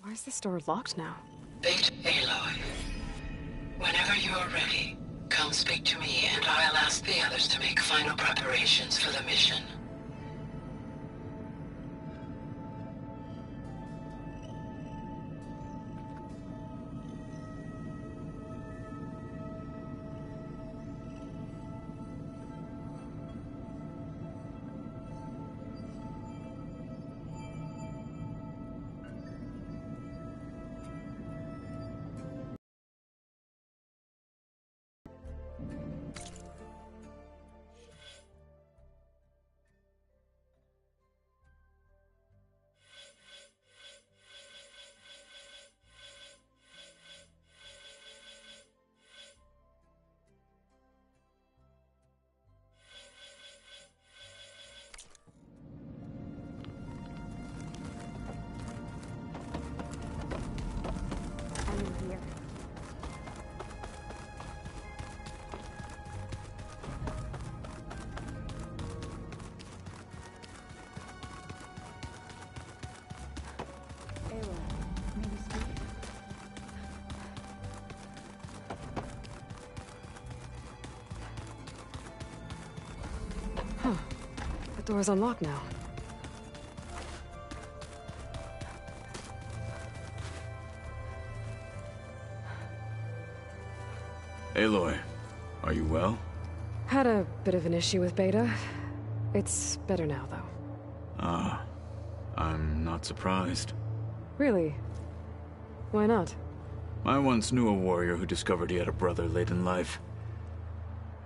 Why is this door locked now? Beta Aloy, whenever you are ready, come speak to me and I'll ask the others to make final preparations for the mission. I'm in here. Aloy, maybe speak. Huh. The door's unlocked now. Aloy, are you well? Had a bit of an issue with Beta. It's better now, though. Ah, I'm not surprised. Really? Why not? I once knew a warrior who discovered he had a brother late in life.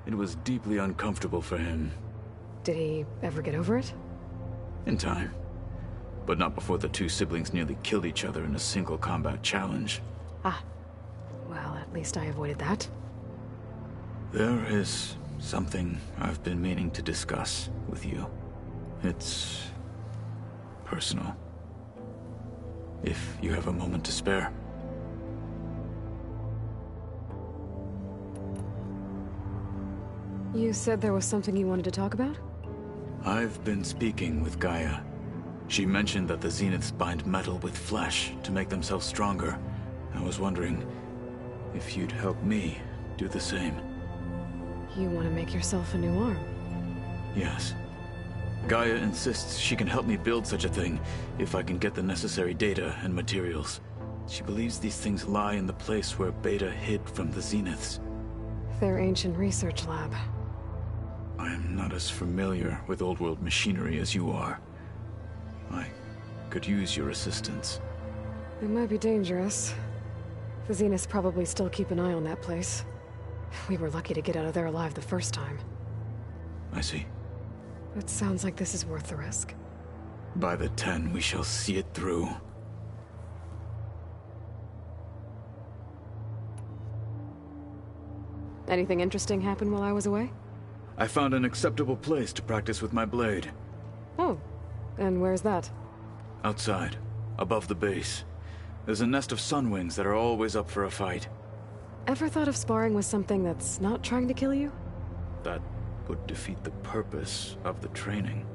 It was deeply uncomfortable for him. Did he ever get over it? In time. But not before the two siblings nearly killed each other in a single combat challenge. Ah. Well, at least I avoided that. There is something I've been meaning to discuss with you. It's personal. If you have a moment to spare. You said there was something you wanted to talk about? I've been speaking with Gaia. She mentioned that the Zeniths bind metal with flesh to make themselves stronger. I was wondering if you'd help me do the same. You want to make yourself a new arm? Yes. Gaia insists she can help me build such a thing if I can get the necessary data and materials. She believes these things lie in the place where Beta hid from the Zeniths. Their ancient research lab. I am not as familiar with old-world machinery as you are. I could use your assistance. It might be dangerous. The Zeniths probably still keep an eye on that place. We were lucky to get out of there alive the first time. I see. It sounds like this is worth the risk. By the 10, we shall see it through. Anything interesting happen while I was away? I found an acceptable place to practice with my blade. Oh, and where's that? Outside, above the base. There's a nest of sunwings that are always up for a fight. Ever thought of sparring with something that's not trying to kill you? That would defeat the purpose of the training.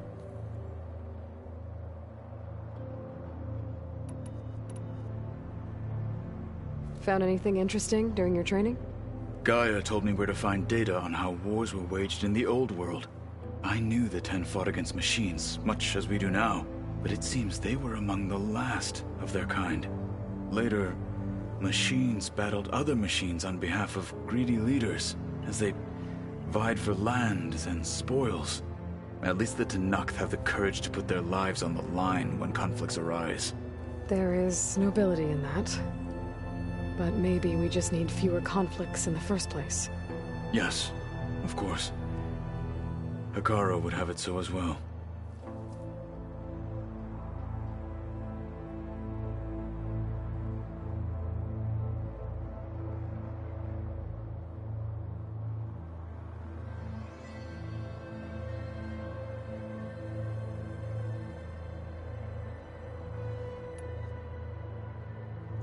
Found anything interesting during your training? Gaia told me where to find data on how wars were waged in the old world. I knew the 10 fought against machines, much as we do now, but it seems they were among the last of their kind. Later, machines battled other machines on behalf of greedy leaders, as they vied for lands and spoils. At least the Tenakth have the courage to put their lives on the line when conflicts arise. There is nobility in that. But maybe we just need fewer conflicts in the first place. Yes, of course. Hekarro would have it so as well.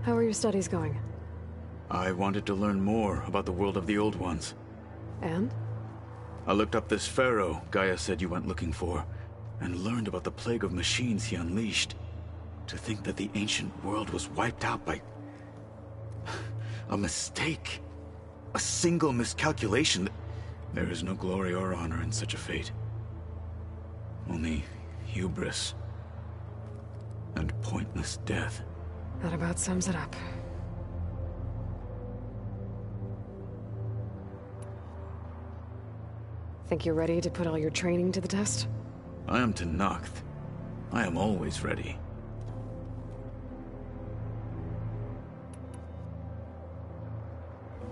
How are your studies going? I wanted to learn more about the world of the Old Ones. And? I looked up this pharaoh Gaia said you went looking for, and learned about the plague of machines he unleashed. To think that the ancient world was wiped out by a mistake. A single miscalculation. There is no glory or honor in such a fate. Only hubris and pointless death. That about sums it up. Think you're ready to put all your training to the test? I am Tenakth. I am always ready.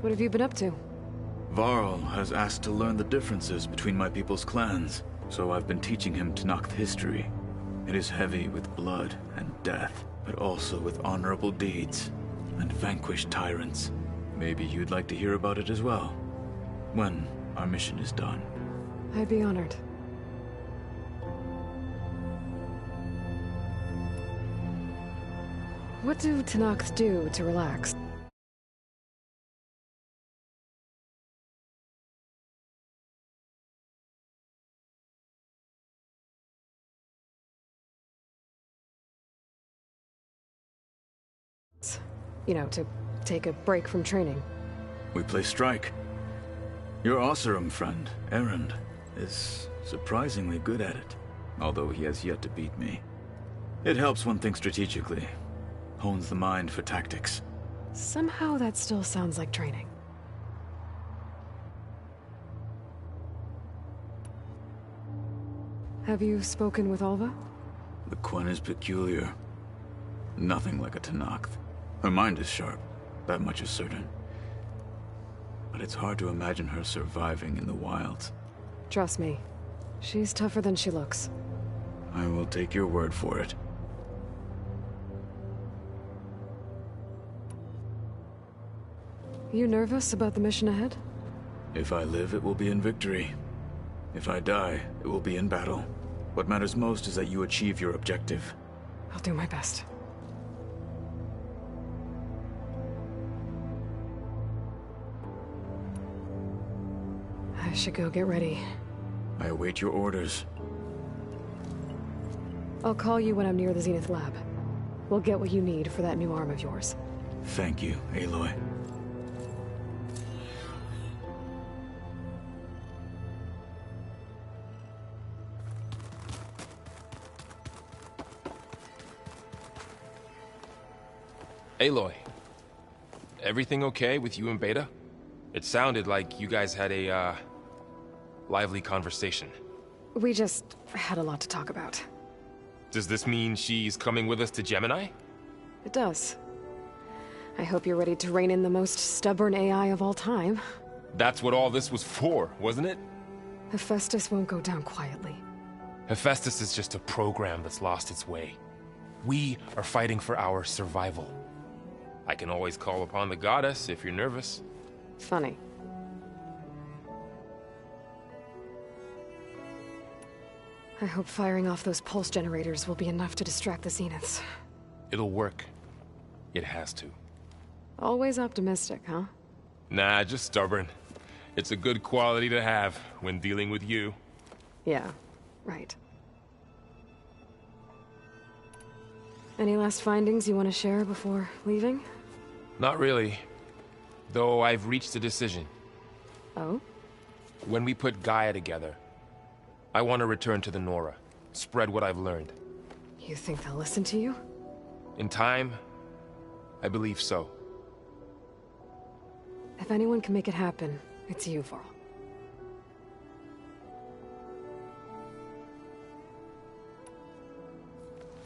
What have you been up to? Varl has asked to learn the differences between my people's clans, so I've been teaching him Tenakth history. It is heavy with blood and death, but also with honorable deeds and vanquished tyrants. Maybe you'd like to hear about it as well, when our mission is done. I'd be honored. What do Tenakth do to relax? You know, to take a break from training. We play strike. Your Oseram friend, Erend, is surprisingly good at it, although he has yet to beat me. It helps one think strategically, hones the mind for tactics. Somehow that still sounds like training. Have you spoken with Alva? The Quen is peculiar. Nothing like a Tenakth. Her mind is sharp, that much is certain. But it's hard to imagine her surviving in the wilds. Trust me, she's tougher than she looks. I will take your word for it. You nervous about the mission ahead? If I live, it will be in victory. If I die, it will be in battle. What matters most is that you achieve your objective. I'll do my best. I should go get ready. I await your orders. I'll call you when I'm near the Zenith lab. We'll get what you need for that new arm of yours. Thank you, Aloy. Aloy, everything okay with you and Beta? It sounded like you guys had a, lively conversation. We just had a lot to talk about. Does this mean she's coming with us to Gemini? It does. I hope you're ready to rein in the most stubborn AI of all time. That's what all this was for, wasn't it? Hephaestus won't go down quietly. Hephaestus is just a program that's lost its way. We are fighting for our survival. I can always call upon the goddess if you're nervous. Funny. I hope firing off those pulse generators will be enough to distract the Zeniths. It'll work. It has to. Always optimistic, huh? Nah, just stubborn. It's a good quality to have when dealing with you. Yeah, right. Any last findings you want to share before leaving? Not really. Though I've reached a decision. Oh? When we put Gaia together, I want to return to the Nora. Spread what I've learned. You think they'll listen to you? In time, I believe so. If anyone can make it happen, it's you, Varl.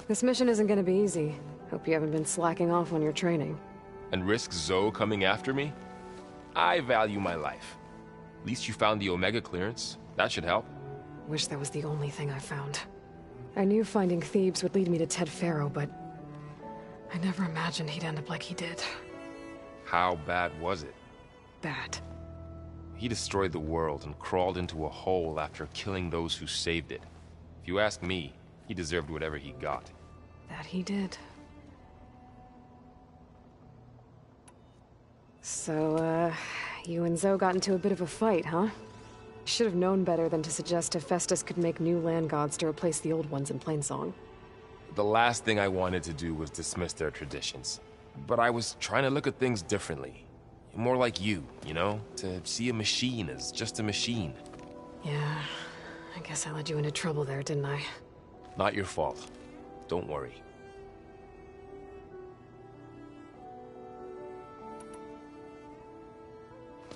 This mission isn't gonna be easy. Hope you haven't been slacking off on your training. And risk Zoe coming after me? I value my life. At least you found the Omega clearance. That should help. Wish that was the only thing I found. I knew finding Thebes would lead me to Ted Faro, but I never imagined he'd end up like he did. How bad was it? Bad. He destroyed the world and crawled into a hole after killing those who saved it. If you ask me, he deserved whatever he got. That he did. So, you and Zoe got into a bit of a fight, huh? Should have known better than to suggest Hephaestus could make new land gods to replace the old ones in Plainsong. the last thing I wanted to do was dismiss their traditions. But I was trying to look at things differently. More like you know? To see a machine as just a machine. Yeah, I guess I led you into trouble there, didn't I? Not your fault. Don't worry.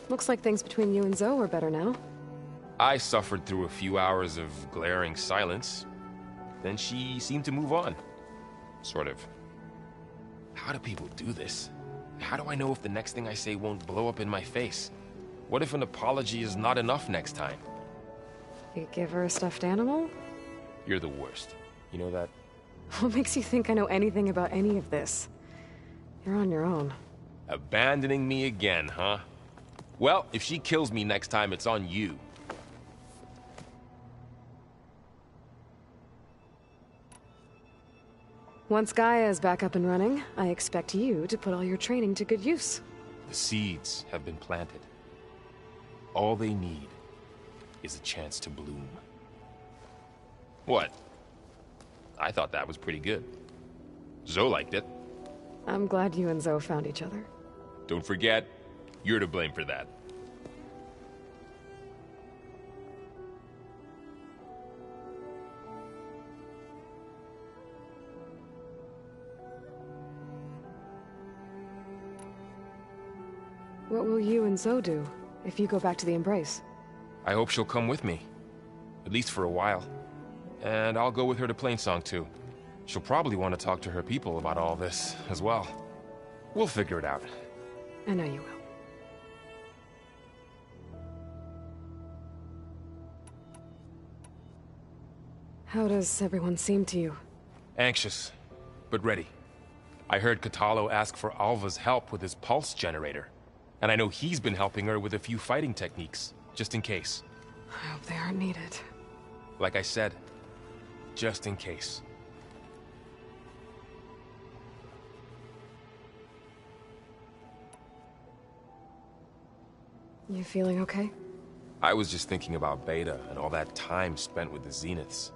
Looks like things between you and Zoe are better now. I suffered through a few hours of glaring silence. Then she seemed to move on. Sort of. How do people do this? How do I know if the next thing I say won't blow up in my face? What if an apology is not enough next time? You give her a stuffed animal? You're the worst. You know that? What makes you think I know anything about any of this? You're on your own. Abandoning me again, huh? Well, if she kills me next time, it's on you. Once Gaia is back up and running, I expect you to put all your training to good use. The seeds have been planted. All they need is a chance to bloom. What? I thought that was pretty good. Zoe liked it. I'm glad you and Zoe found each other. Don't forget, you're to blame for that. What will you and Zoe do if you go back to the Embrace? I hope she'll come with me. At least for a while. And I'll go with her to Plainsong too. She'll probably want to talk to her people about all this as well. We'll figure it out. I know you will. How does everyone seem to you? Anxious, but ready. I heard Kotallo ask for Alva's help with his pulse generator. And I know he's been helping her with a few fighting techniques, just in case. I hope they aren't needed. Like I said, just in case. You feeling okay? I was just thinking about Beta and all that time spent with the Zeniths.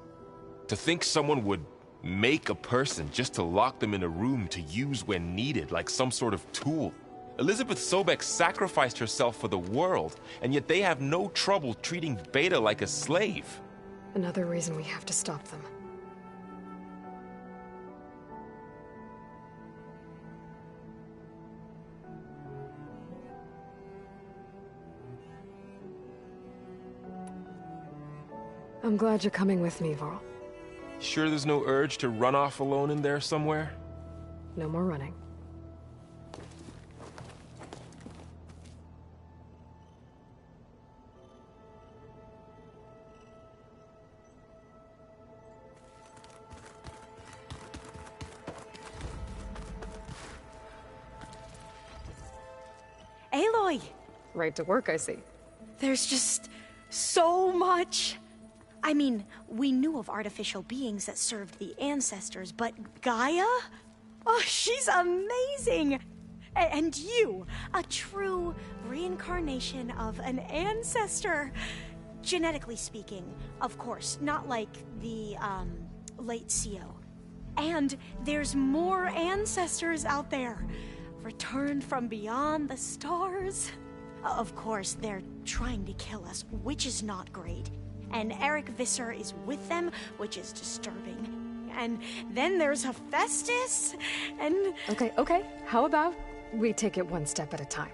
To think someone would make a person just to lock them in a room to use when needed, like some sort of tool. Elizabeth Sobek sacrificed herself for the world, and yet they have no trouble treating Beta like a slave. Another reason we have to stop them. I'm glad you're coming with me, Varl. Sure there's no urge to run off alone in there somewhere? No more running. Aloy! Right to work, I see. There's just so much. I mean, we knew of artificial beings that served the ancestors, but Gaia? Oh, she's amazing! And you, a true reincarnation of an ancestor. Genetically speaking, of course, not like the, late CO. And there's more ancestors out there. Returned from beyond the stars. Of course, they're trying to kill us, which is not great. And Eric Visser is with them, which is disturbing. And then there's Hephaestus, and... Okay. How about we take it one step at a time?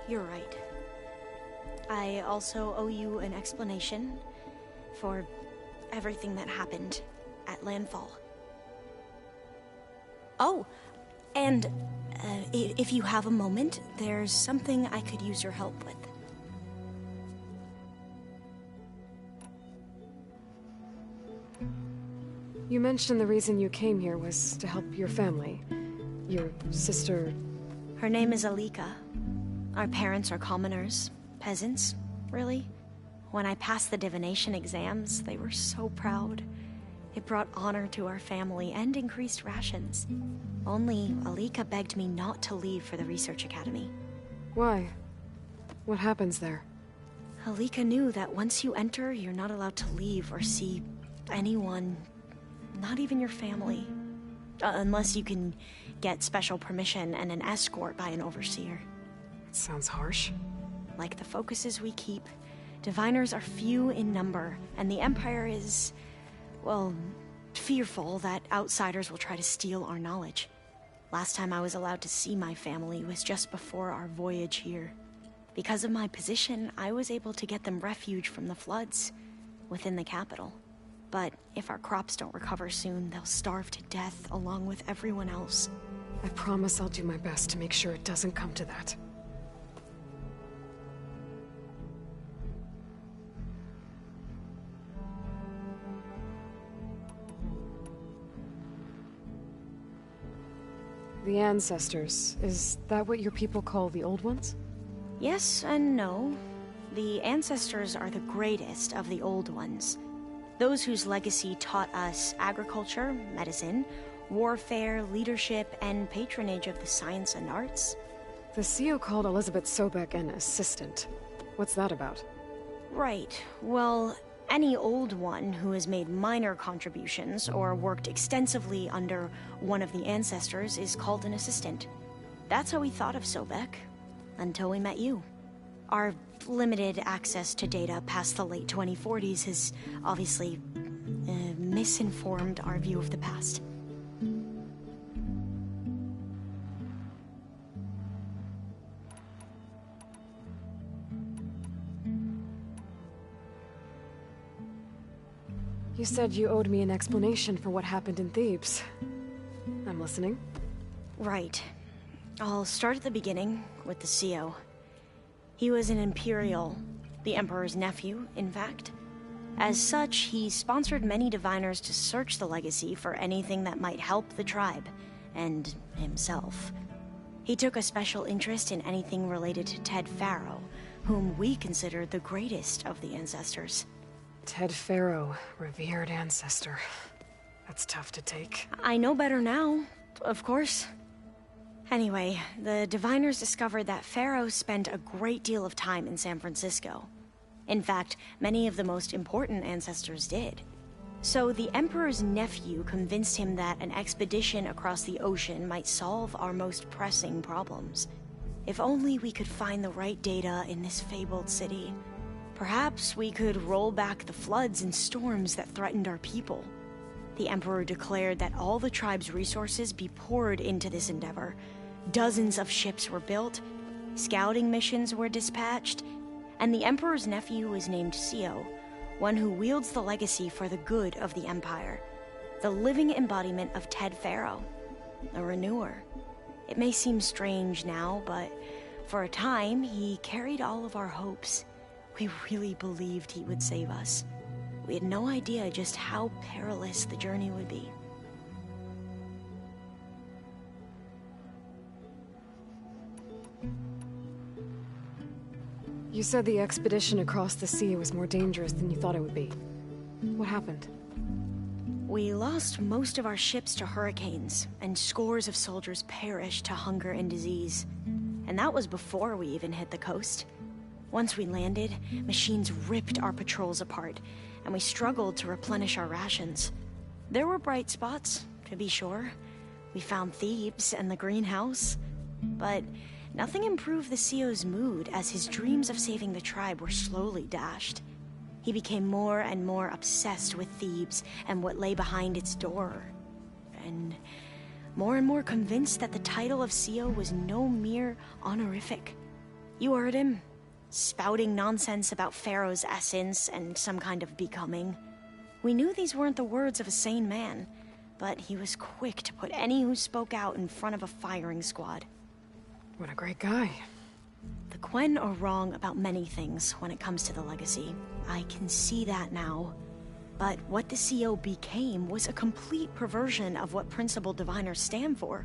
You're right. I also owe you an explanation for everything that happened at Landfall. Oh, and if you have a moment, there's something I could use your help with. You mentioned the reason you came here was to help your family. Your sister... Her name is Alika. Our parents are commoners. Peasants, really. When I passed the divination exams, they were so proud. It brought honor to our family and increased rations. Only Alika begged me not to leave for the research academy. Why? What happens there? Alika knew that once you enter, you're not allowed to leave or see anyone Not even your family. Unless you can get special permission and an escort by an overseer. It sounds harsh. Like the focuses we keep, diviners are few in number, and the Empire is, well, fearful that outsiders will try to steal our knowledge. Last time I was allowed to see my family was just before our voyage here. Because of my position, I was able to get them refuge from the floods within the capital. But if our crops don't recover soon, they'll starve to death along with everyone else. I promise I'll do my best to make sure it doesn't come to that. The Ancestors, is that what your people call the Old Ones? Yes and no. The Ancestors are the greatest of the Old Ones. Those whose legacy taught us agriculture, medicine, warfare, leadership, and patronage of the science and arts. The CEO called Elizabeth Sobek an assistant. What's that about? Right. Well, any Old One who has made minor contributions or worked extensively under one of the Ancestors is called an assistant. That's how we thought of Sobek, until we met you. Our limited access to data past the late 2040s has obviously misinformed our view of the past. You said you owed me an explanation for what happened in Thebes. I'm listening. Right. I'll start at the beginning with the CEO. He was an Imperial, the Emperor's nephew, in fact. As such, he sponsored many diviners to search the legacy for anything that might help the tribe, and himself. He took a special interest in anything related to Ted Faro, whom we consider the greatest of the Ancestors. Ted Faro, revered ancestor. That's tough to take. I know better now, of course. Anyway, the diviners discovered that Faro spent a great deal of time in San Francisco. In fact, many of the most important ancestors did. So the Emperor's nephew convinced him that an expedition across the ocean might solve our most pressing problems. If only we could find the right data in this fabled city. Perhaps we could roll back the floods and storms that threatened our people. The Emperor declared that all the tribe's resources be poured into this endeavor. Dozens of ships were built, scouting missions were dispatched, and the Emperor's nephew was named CEO, one who wields the legacy for the good of the Empire. The living embodiment of Ted Faro, a renewer. It may seem strange now, but for a time, he carried all of our hopes. We really believed he would save us. We had no idea just how perilous the journey would be. You said the expedition across the sea was more dangerous than you thought it would be. What happened? We lost most of our ships to hurricanes, and scores of soldiers perished to hunger and disease. And that was before we even hit the coast. Once we landed, machines ripped our patrols apart, and we struggled to replenish our rations. There were bright spots, to be sure. We found Thebes and the greenhouse, but nothing improved the CEO's mood as his dreams of saving the tribe were slowly dashed. He became more and more obsessed with Thebes and what lay behind its door, and more convinced that the title of CEO was no mere honorific. You heard him. Spouting nonsense about Pharaoh's essence and some kind of becoming. We knew these weren't the words of a sane man, but he was quick to put any who spoke out in front of a firing squad. What a great guy. The Quen are wrong about many things when it comes to the legacy. I can see that now. But what the CEO became was a complete perversion of what principal diviners stand for.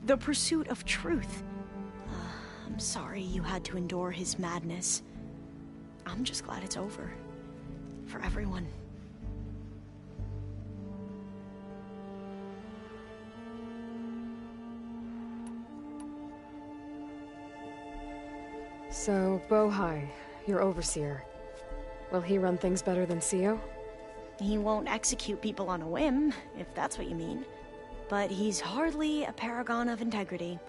The pursuit of truth. I'm sorry you had to endure his madness. I'm just glad it's over. For everyone. So, Bohai, your overseer. Will he run things better than CEO? He won't execute people on a whim, if that's what you mean. But he's hardly a paragon of integrity.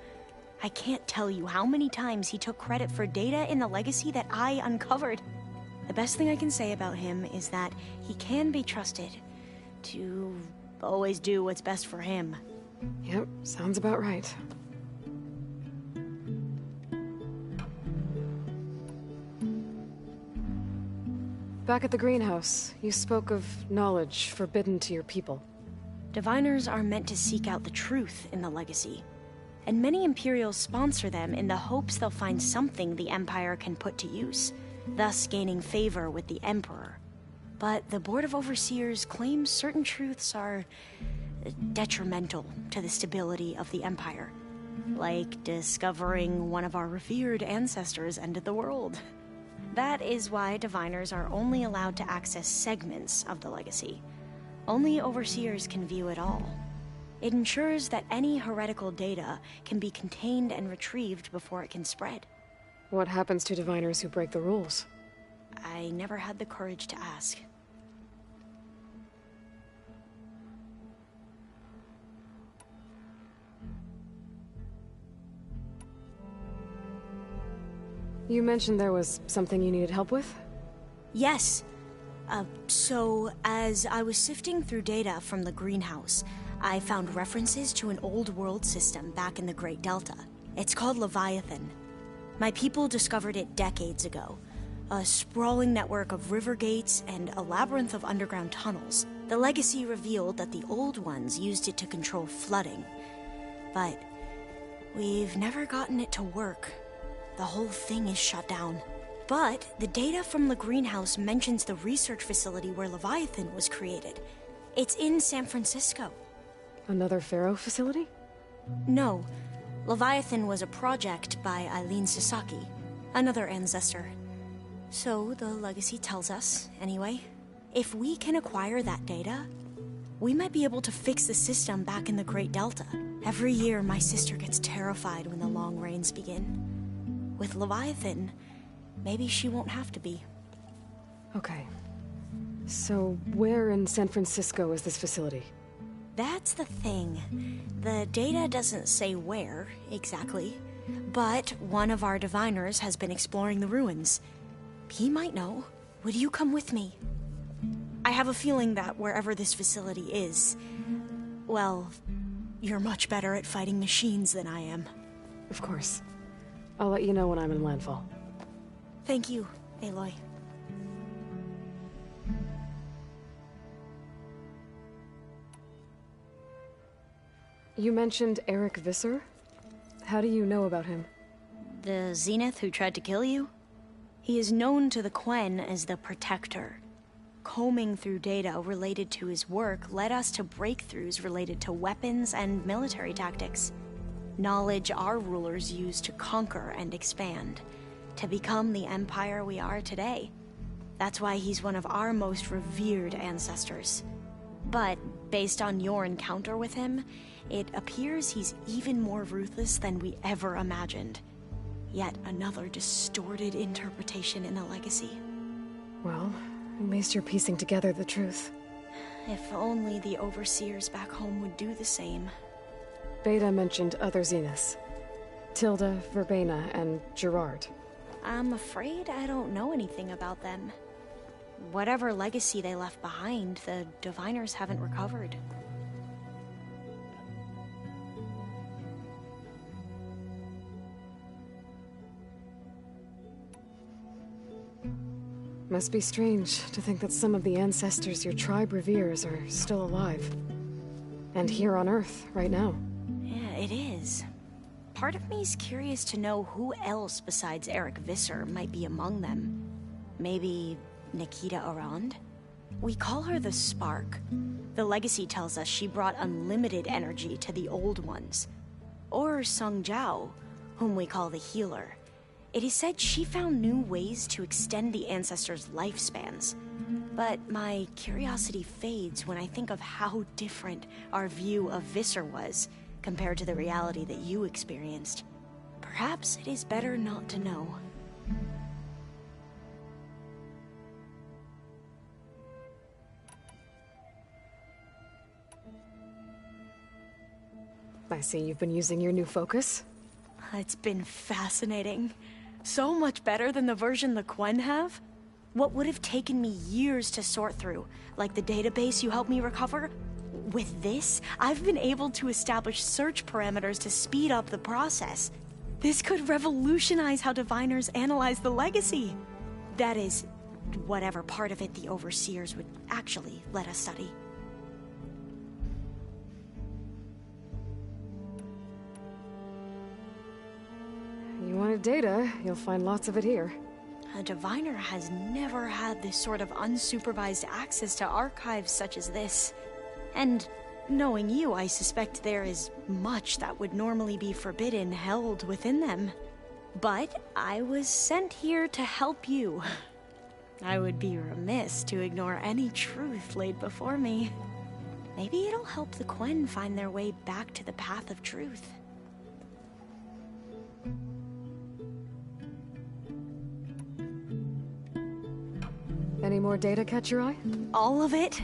I can't tell you how many times he took credit for data in the legacy that I uncovered. The best thing I can say about him is that he can be trusted to always do what's best for him. Yep, sounds about right. Back at the greenhouse, you spoke of knowledge forbidden to your people. Diviners are meant to seek out the truth in the legacy, and many Imperials sponsor them in the hopes they'll find something the Empire can put to use, thus gaining favor with the Emperor. But the Board of Overseers claims certain truths are detrimental to the stability of the Empire, like discovering one of our revered ancestors ended the world. That is why Diviners are only allowed to access segments of the legacy. Only Overseers can view it all. It ensures that any heretical data can be contained and retrieved before it can spread. What happens to Diviners who break the rules? I never had the courage to ask. You mentioned there was something you needed help with? Yes. So, as I was sifting through data from the greenhouse, I found references to an old world system back in the Great Delta. It's called Leviathan. My people discovered it decades ago. A sprawling network of river gates and a labyrinth of underground tunnels. The legacy revealed that the old ones used it to control flooding. But we've never gotten it to work. The whole thing is shut down. But the data from the greenhouse mentions the research facility where Leviathan was created. It's in San Francisco. Another Pharaoh facility? No. Leviathan was a project by Eileen Sasaki, another ancestor. So the legacy tells us, anyway. If we can acquire that data, we might be able to fix the system back in the Great Delta. Every year, my sister gets terrified when the long rains begin. With Leviathan, maybe she won't have to be. Okay. So, where in San Francisco is this facility? That's the thing. The data doesn't say where, exactly. But one of our diviners has been exploring the ruins. He might know. Would you come with me? I have a feeling that wherever this facility is, well, you're much better at fighting machines than I am. Of course. I'll let you know when I'm in landfall. Thank you, Aloy. You mentioned Eric Visser? How do you know about him? The Zenith who tried to kill you? He is known to the Quen as the Protector. Combing through data related to his work led us to breakthroughs related to weapons and military tactics. Knowledge our rulers used to conquer and expand, to become the empire we are today. That's why he's one of our most revered ancestors. But, based on your encounter with him, it appears he's even more ruthless than we ever imagined. Yet another distorted interpretation in the legacy. Well, at least you're piecing together the truth. If only the Overseers back home would do the same. Beta mentioned other Zeniths. Tilda, Verbena, and Gerard. I'm afraid I don't know anything about them. Whatever legacy they left behind, the Diviners haven't recovered. Must be strange to think that some of the ancestors your tribe reveres are still alive. And here on Earth, right now. Yeah, it is. Part of me's curious to know who else besides Eric Visser might be among them. Maybe Nikita Arand? We call her the Spark. The legacy tells us she brought unlimited energy to the old ones. Or Sung Jiao, whom we call the Healer. It is said she found new ways to extend the ancestors' lifespans. But my curiosity fades when I think of how different our view of Visser was compared to the reality that you experienced. Perhaps it is better not to know. I see you've been using your new focus. It's been fascinating. So much better than the version the Quen have. What would have taken me years to sort through, like the database you helped me recover, with this, I've been able to establish search parameters to speed up the process. This could revolutionize how diviners analyze the legacy. That is, whatever part of it the Overseers would actually let us study. You wanted data, you'll find lots of it here. A diviner has never had this sort of unsupervised access to archives such as this. And knowing you, I suspect there is much that would normally be forbidden held within them. But I was sent here to help you. I would be remiss to ignore any truth laid before me. Maybe it'll help the Quen find their way back to the path of truth. Any more data catch your eye? All of it?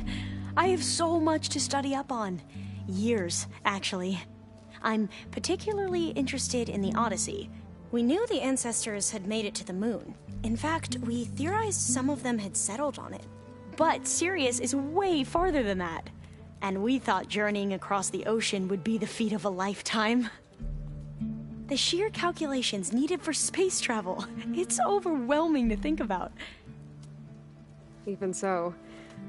I have so much to study up on. Years, actually. I'm particularly interested in the Odyssey. We knew the ancestors had made it to the moon. In fact, we theorized some of them had settled on it. But Sirius is way farther than that. And we thought journeying across the ocean would be the feat of a lifetime. The sheer calculations needed for space travel, it's overwhelming to think about. Even so,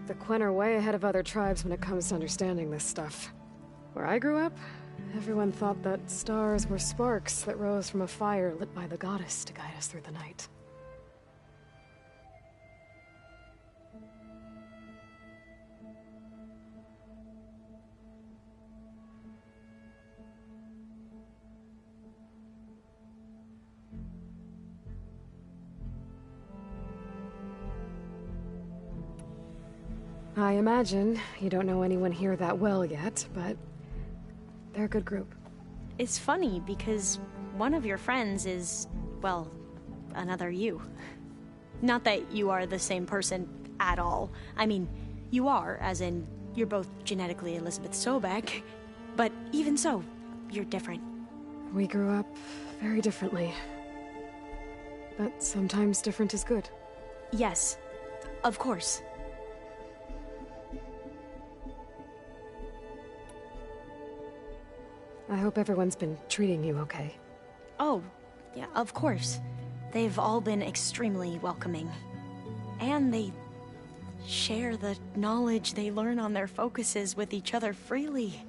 the Quen are way ahead of other tribes when it comes to understanding this stuff. Where I grew up, everyone thought that stars were sparks that rose from a fire lit by the goddess to guide us through the night. I imagine you don't know anyone here that well yet, but they're a good group. It's funny because one of your friends is, well, another you. Not that you are the same person at all. I mean, you are, as in, you're both genetically Elizabeth Sobek, but even so, you're different. We grew up very differently. But sometimes different is good. Yes, of course. I hope everyone's been treating you okay. Oh, yeah, of course. They've all been extremely welcoming. And they share the knowledge they learn on their focuses with each other freely.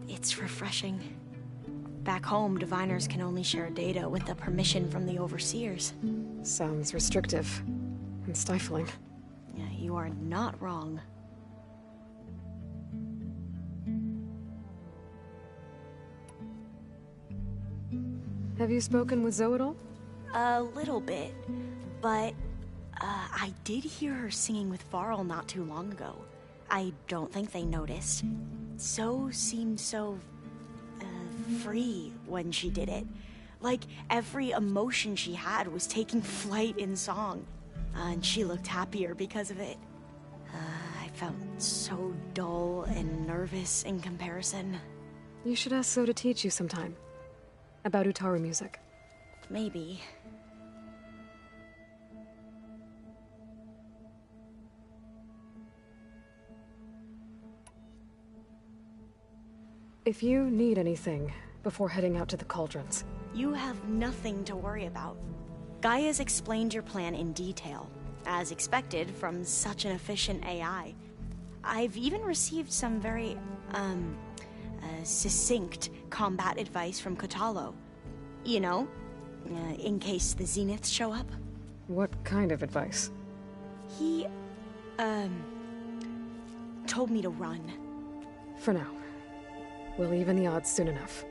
It's refreshing. Back home, diviners can only share data with the permission from the Overseers. Sounds restrictive and stifling. Yeah, you are not wrong. Have you spoken with Zoe at all? A little bit, but I did hear her singing with Varl not too long ago. I don't think they noticed. Zoe seemed so free when she did it. Like every emotion she had was taking flight in song. And she looked happier because of it. I felt so dull and nervous in comparison. You should ask Zoe to teach you sometime. About Utaru music. Maybe. If you need anything before heading out to the cauldrons. You have nothing to worry about. Gaia's explained your plan in detail, as expected from such an efficient AI. I've even received some very, succinct combat advice from Kotallo. You know, in case the Zeniths show up. What kind of advice? He, told me to run. For now. We'll even the odds soon enough.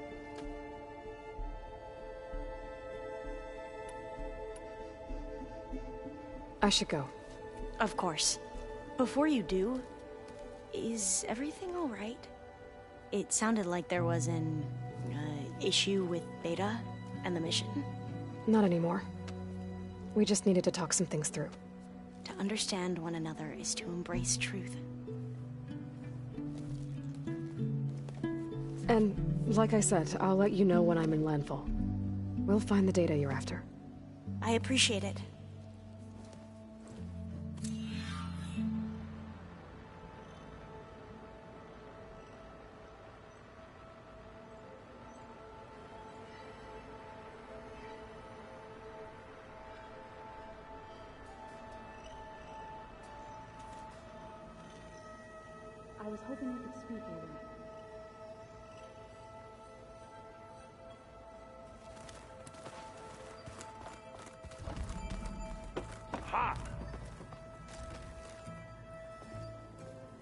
I should go. Of course. Before you do, is everything all right? It sounded like there was an issue with Beta and the mission. Not anymore. We just needed to talk some things through. To understand one another is to embrace truth. And, like I said, I'll let you know when I'm in landfall. We'll find the data you're after. I appreciate it. I was hoping you could speak, Aiden.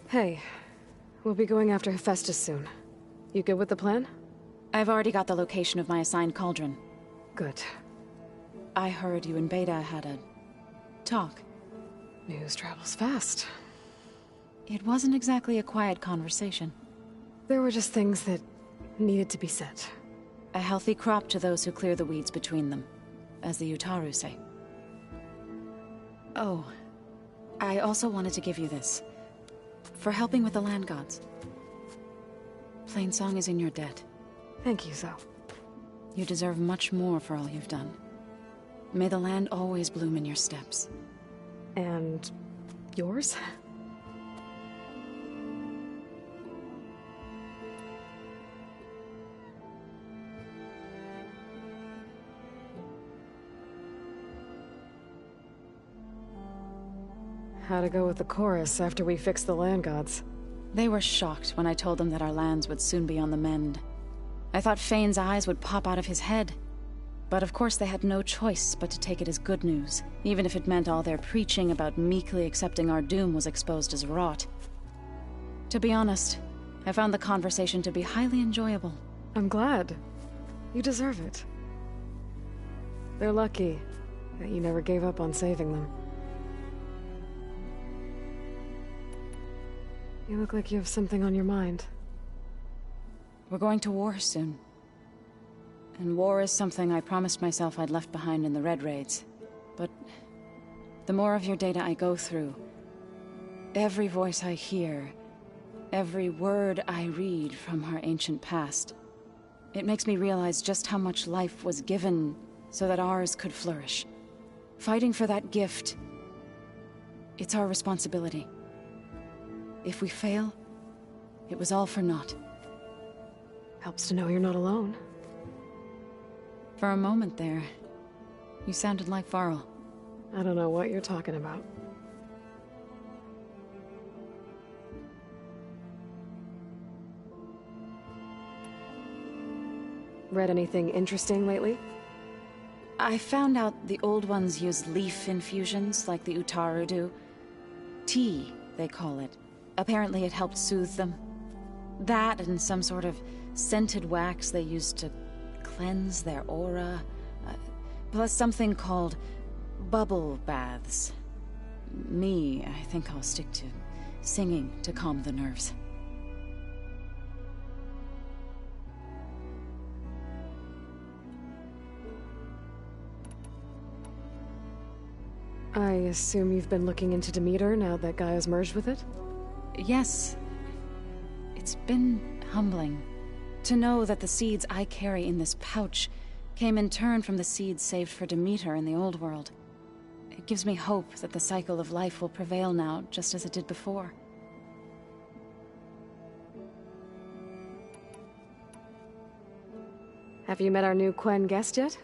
Hey, we'll be going after Hephaestus soon. You good with the plan? I've already got the location of my assigned cauldron. Good. I heard you and Beta had a talk. News travels fast. It wasn't exactly a quiet conversation. There were just things that needed to be said. A healthy crop to those who clear the weeds between them, as the Utaru say. Oh, I also wanted to give you this. For helping with the land gods. Plainsong is in your debt. Thank you, Zoe. You deserve much more for all you've done. May the land always bloom in your steps. And yours? How'd it go with the chorus after we fixed the land gods? They were shocked when I told them that our lands would soon be on the mend. I thought Fane's eyes would pop out of his head. But of course they had no choice but to take it as good news, even if it meant all their preaching about meekly accepting our doom was exposed as rot. To be honest, I found the conversation to be highly enjoyable. I'm glad. You deserve it. They're lucky that you never gave up on saving them. You look like you have something on your mind. We're going to war soon. And war is something I promised myself I'd left behind in the Red Raids. But the more of your data I go through, every voice I hear, every word I read from our ancient past, it makes me realize just how much life was given so that ours could flourish. Fighting for that gift, it's our responsibility. If we fail, it was all for naught. Helps to know you're not alone. For a moment there, you sounded like Varl. I don't know what you're talking about. Read anything interesting lately? I found out the old ones use leaf infusions like the Utaru do. Tea, they call it. Apparently it helped soothe them. That and some sort of scented wax they used to cleanse their aura. Plus something called bubble baths. I think I'll stick to singing to calm the nerves. I assume you've been looking into Demeter now that Gaia's merged with it? Yes. It's been humbling to know that the seeds I carry in this pouch came in turn from the seeds saved for Demeter in the old world. It gives me hope that the cycle of life will prevail now, just as it did before. Have you met our new Quen guest yet?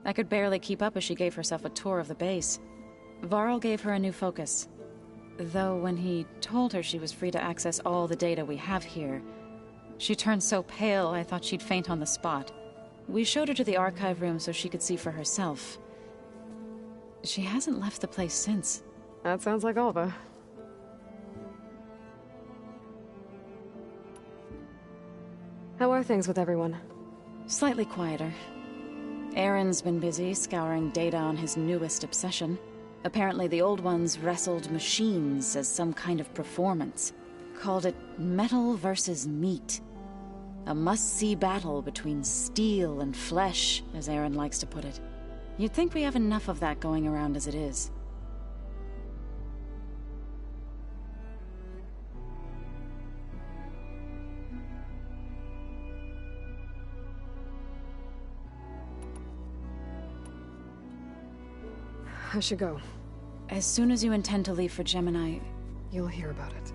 I could barely keep up as she gave herself a tour of the base. Varl gave her a new focus. Though when he told her she was free to access all the data we have here, she turned so pale I thought she'd faint on the spot. We showed her to the archive room so she could see for herself. She hasn't left the place since. That sounds like Alva. How are things with everyone? Slightly quieter. Aaron's been busy scouring data on his newest obsession. Apparently the old ones wrestled machines as some kind of performance. Called it metal versus meat. A must-see battle between steel and flesh, as Aaron likes to put it. You'd think we have enough of that going around as it is. I should go. As soon as you intend to leave for Gemini, You'll hear about it.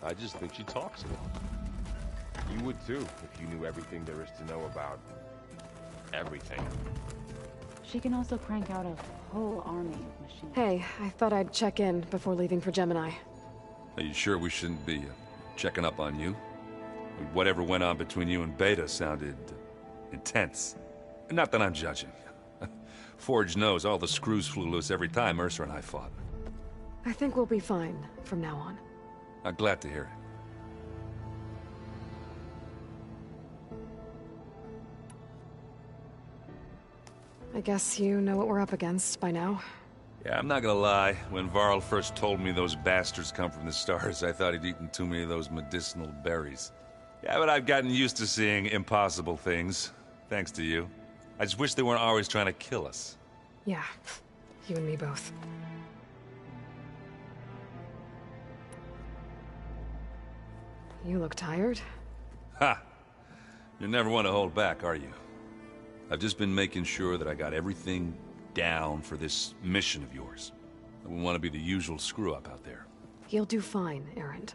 I just think she talks a lot. You would too, if you knew everything there is to know about everything. she can also crank out a whole army of machines. Hey, I thought I'd check in before leaving for Gemini. Are you sure we shouldn't be checking up on you? Whatever went on between you and Beta sounded intense. Not that I'm judging. Forge knows all the screws flew loose every time Mercer and I fought. I think we'll be fine from now on. I'm glad to hear it. I guess you know what we're up against by now. Yeah, I'm not gonna lie. When Varl first told me those bastards come from the stars, I thought he'd eaten too many of those medicinal berries. Yeah, but I've gotten used to seeing impossible things, thanks to you. I just wish they weren't always trying to kill us. Yeah, you and me both. You look tired. Ha! You're never one to hold back, are you? I've just been making sure that I got everything down for this mission of yours. I wouldn't want to be the usual screw-up out there. You'll do fine, Erend.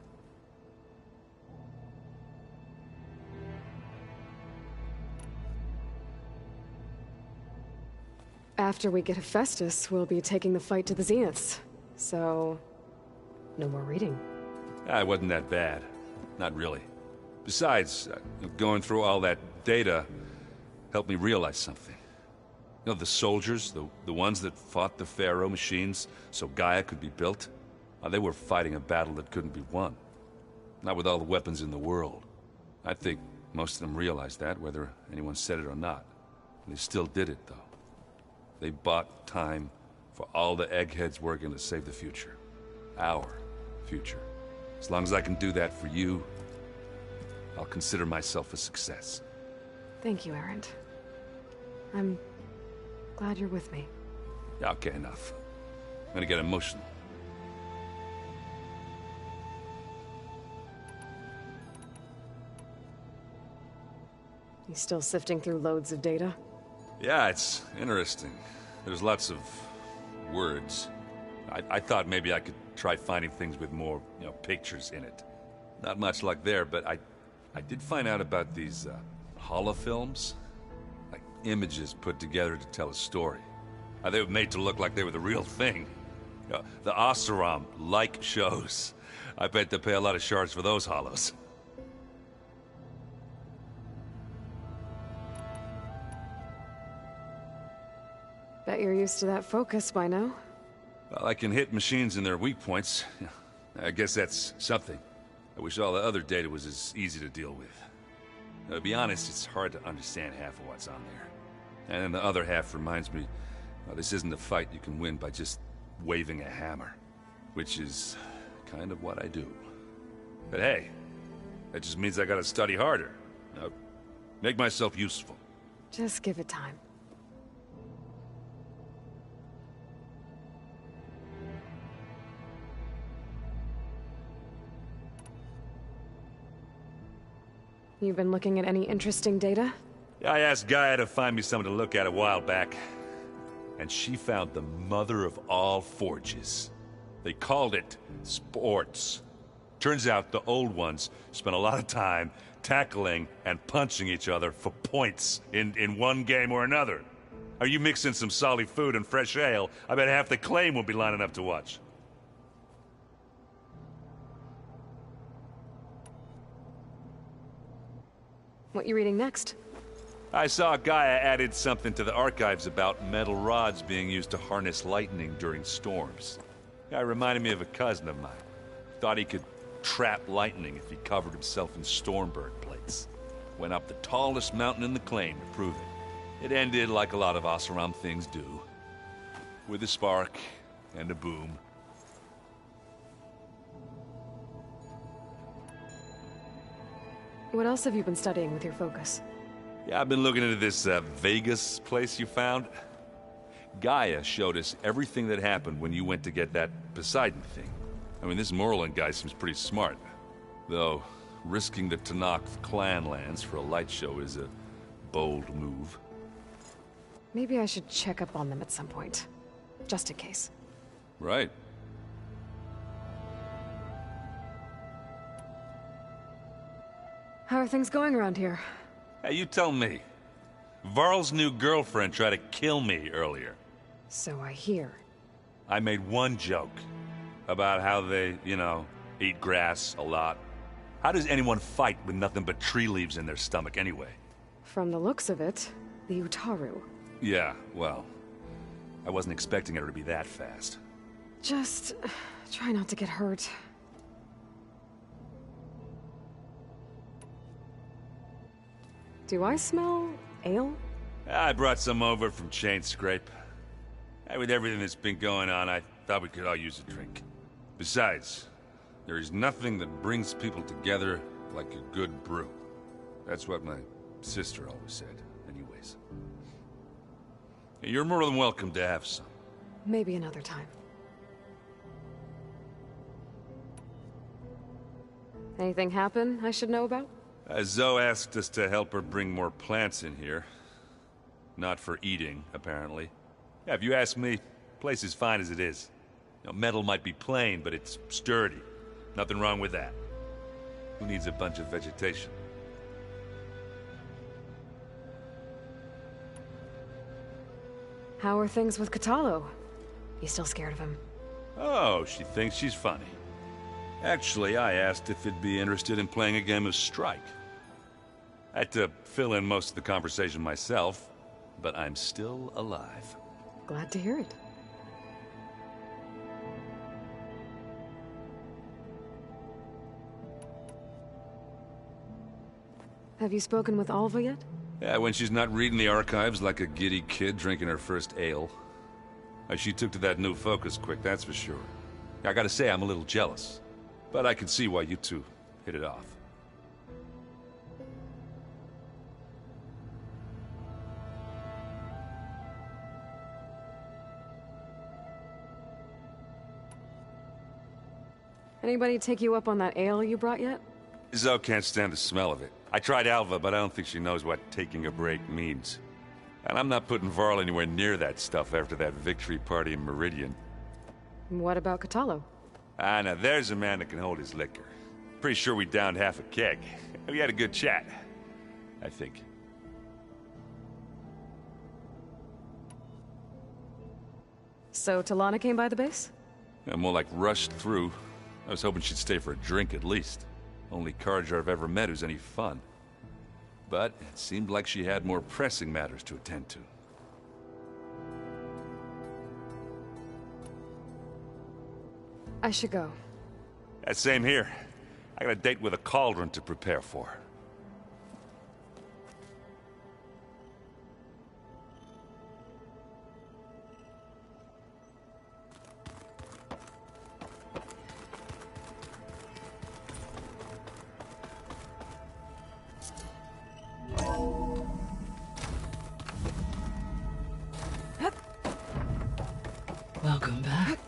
After we get Hephaestus, we'll be taking the fight to the Zeniths. So, no more reading. It wasn't that bad. Not really. Besides, going through all that data helped me realize something. You know, the soldiers, the ones that fought the Pharaoh machines so Gaia could be built, they were fighting a battle that couldn't be won. Not with all the weapons in the world. I think most of them realized that, whether anyone said it or not. They still did it, though. They bought time for all the eggheads working to save the future. Our future. As long as I can do that for you, I'll consider myself a success. Thank you, Erend. I'm glad you're with me. Yeah, okay, enough. I'm gonna get emotional. You still sifting through loads of data? Yeah, it's interesting. There's lots of words. I thought maybe I could try finding things with more, pictures in it. Not much luck there, but I did find out about these holofilms. Like images put together to tell a story. They were made to look like they were the real thing. The Oseram-like shows. I bet they pay a lot of shards for those hollows. Bet you're used to that focus by now. Well, I can hit machines in their weak points. I guess that's something. I wish all the other data was as easy to deal with. Now, to be honest, it's hard to understand half of what's on there. And then the other half reminds me, this isn't a fight you can win by just waving a hammer. Which is kind of what I do. But hey, that just means I gotta study harder. Make myself useful. Just give it time. You've been looking at any interesting data? Yeah, I asked Gaia to find me something to look at a while back. And she found the mother of all forges. They called it sports. Turns out the old ones spent a lot of time tackling and punching each other for points in one game or another. Are you mixing some solid food and fresh ale? I bet half the claim will be lining up to watch. What you reading next? I saw Gaia added something to the archives about metal rods being used to harness lightning during storms. Guy reminded me of a cousin of mine. Thought he could trap lightning if he covered himself in Stormbird plates. Went up the tallest mountain in the claim to prove it. It ended like a lot of Oseram things do. with a spark and a boom. What else have you been studying with your focus? Yeah, I've been looking into this Vegas place you found. Gaia showed us everything that happened when you went to get that Poseidon thing. I mean, this Morlun guy seems pretty smart. Though, risking the Tenakth clan lands for a light show is a bold move. Maybe I should check up on them at some point. Just in case. Right. How are things going around here? Hey, you tell me. Varl's new girlfriend tried to kill me earlier. So I hear. I made one joke about how they, eat grass a lot. How does anyone fight with nothing but tree leaves in their stomach anyway? From the looks of it, the Utaru. Yeah, well, I wasn't expecting her to be that fast. Just try not to get hurt. Do I smell ale? I brought some over from Chain Scrape. With everything that's been going on, I thought we could all use a drink. Besides, there is nothing that brings people together like a good brew. That's what my sister always said, anyways. You're more than welcome to have some. Maybe another time. Anything happen I should know about? Zoe asked us to help her bring more plants in here. Not for eating, apparently. Yeah, if you ask me, the place is fine as it is. Metal might be plain, but it's sturdy. Nothing wrong with that. Who needs a bunch of vegetation? How are things with Kotallo? You still scared of him? Oh, she thinks she's funny. Actually, I asked if it'd be interested in playing a game of Strike. I had to fill in most of the conversation myself, but I'm still alive. Glad to hear it. Have you spoken with Alva yet? Yeah, when she's not reading the archives like a giddy kid drinking her first ale. She took to that new focus quick, that's for sure. I gotta say, I'm a little jealous. But I can see why you two hit it off. Anybody take you up on that ale you brought yet? Zoe can't stand the smell of it. I tried Alva, but I don't think she knows what taking a break means. And I'm not putting Varl anywhere near that stuff after that victory party in Meridian. What about Kotallo? Now there's a man that can hold his liquor. Pretty sure we downed half a keg. We had a good chat, I think. So Talana came by the base? More like rushed through. I was hoping she'd stay for a drink at least. Only Carja I've ever met who's any fun. But it seemed like she had more pressing matters to attend to. I should go. Same here. I got a date with a cauldron to prepare for. Welcome back.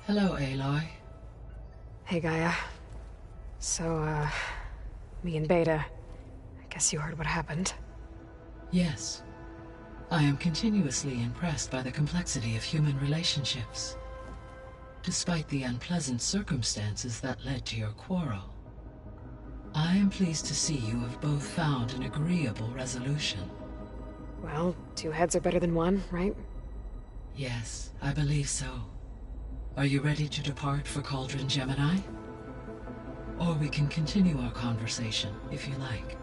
Hello, Aloy. Hey, Gaia. So, me and Beta, I guess you heard what happened. Yes. I am continuously impressed by the complexity of human relationships. Despite the unpleasant circumstances that led to your quarrel, I am pleased to see you have both found an agreeable resolution. Well, two heads are better than one, right? Yes, I believe so. Are you ready to depart for Cauldron Gemini? Or we can continue our conversation, if you like.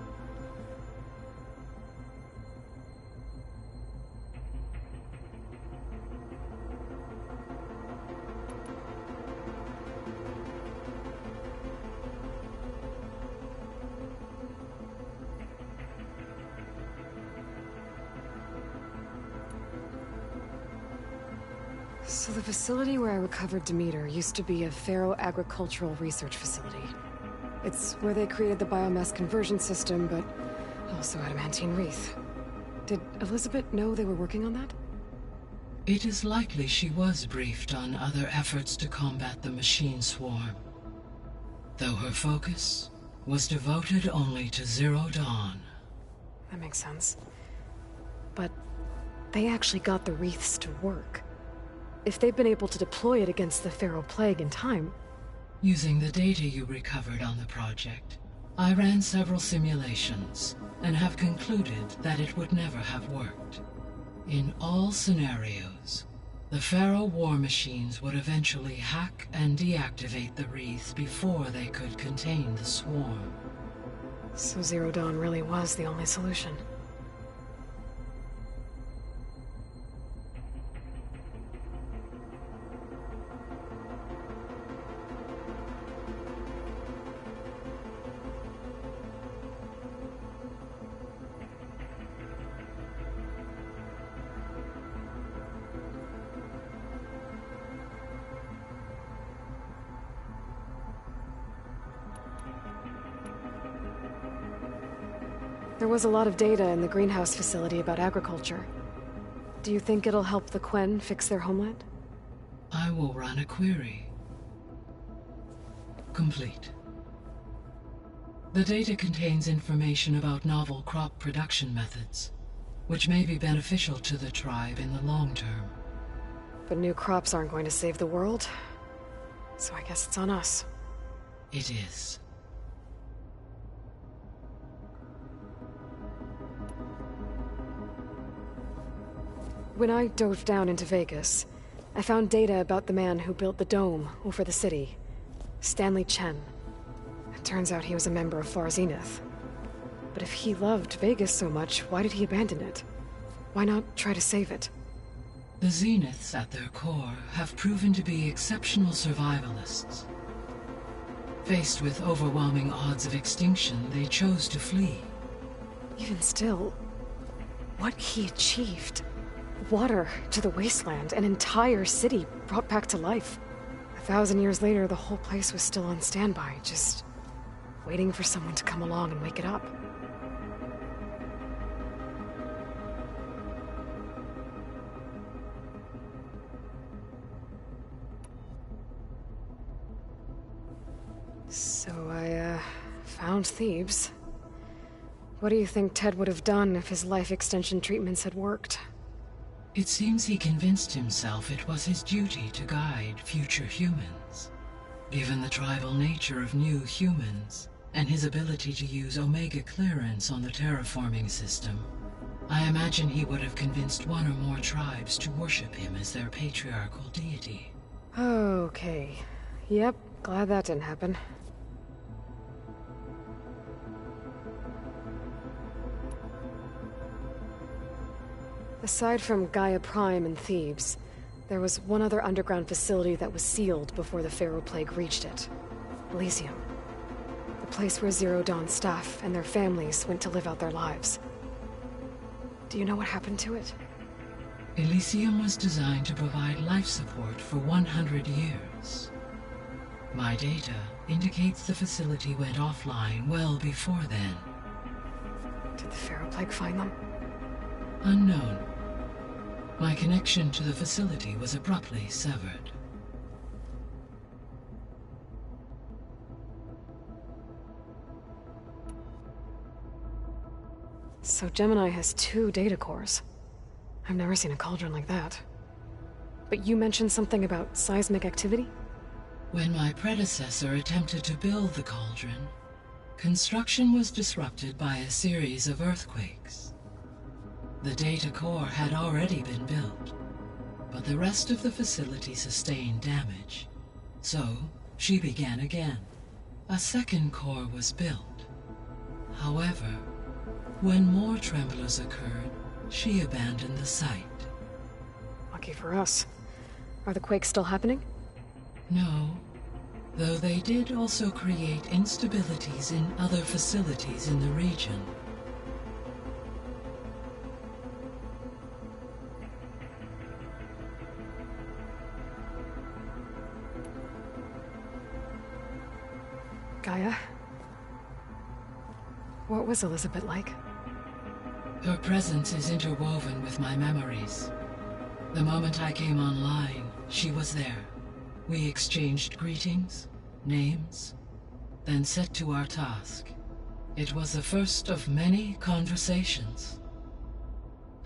So the facility where I recovered Demeter used to be a Pharaoh agricultural research facility. It's where they created the biomass conversion system, but also adamantine wreath. Did Elizabeth know they were working on that? It is likely she was briefed on other efforts to combat the machine swarm, though her focus was devoted only to Zero Dawn. That makes sense. But they actually got the wreaths to work. If they've been able to deploy it against the Pharaoh Plague in time... Using the data you recovered on the project, I ran several simulations and have concluded that it would never have worked. In all scenarios, the Pharaoh war machines would eventually hack and deactivate the wreath before they could contain the swarm. So Zero Dawn really was the only solution. There was a lot of data in the greenhouse facility about agriculture. Do you think it'll help the Quen fix their homeland? I will run a query. Complete. The data contains information about novel crop production methods, which may be beneficial to the tribe in the long term. But new crops aren't going to save the world, so I guess it's on us. It is. When I dove down into Vegas, I found data about the man who built the dome over the city, Stanley Chen. It turns out he was a member of Far Zenith. But if he loved Vegas so much, why did he abandon it? Why not try to save it? The Zeniths at their core have proven to be exceptional survivalists. Faced with overwhelming odds of extinction, they chose to flee. Even still, what he achieved. Water to the wasteland, an entire city brought back to life. 1,000 years later, the whole place was still on standby, just waiting for someone to come along and wake it up. So I, found Thebes. What do you think Ted would have done if his life extension treatments had worked? It seems he convinced himself it was his duty to guide future humans. Given the tribal nature of new humans, and his ability to use Omega clearance on the terraforming system, I imagine he would have convinced one or more tribes to worship him as their patriarchal deity. Okay. Yep, glad that didn't happen. Aside from Gaia Prime and Thebes, there was one other underground facility that was sealed before the Pharaoh Plague reached it. Elysium. The place where Zero Dawn staff and their families went to live out their lives. Do you know what happened to it? Elysium was designed to provide life support for 100 years. My data indicates the facility went offline well before then. Did the Pharaoh Plague find them? Unknown. My connection to the facility was abruptly severed. So Gemini has 2 data cores. I've never seen a cauldron like that. But you mentioned something about seismic activity? When my predecessor attempted to build the cauldron, construction was disrupted by a series of earthquakes. The data core had already been built, but the rest of the facility sustained damage. So, she began again. A second core was built. However, when more tremblers occurred, she abandoned the site. Lucky for us. Are the quakes still happening? No, though they did also create instabilities in other facilities in the region. Gaia? What was Elizabeth like? Her presence is interwoven with my memories. The moment I came online, she was there. We exchanged greetings, names, then set to our task. It was the first of many conversations.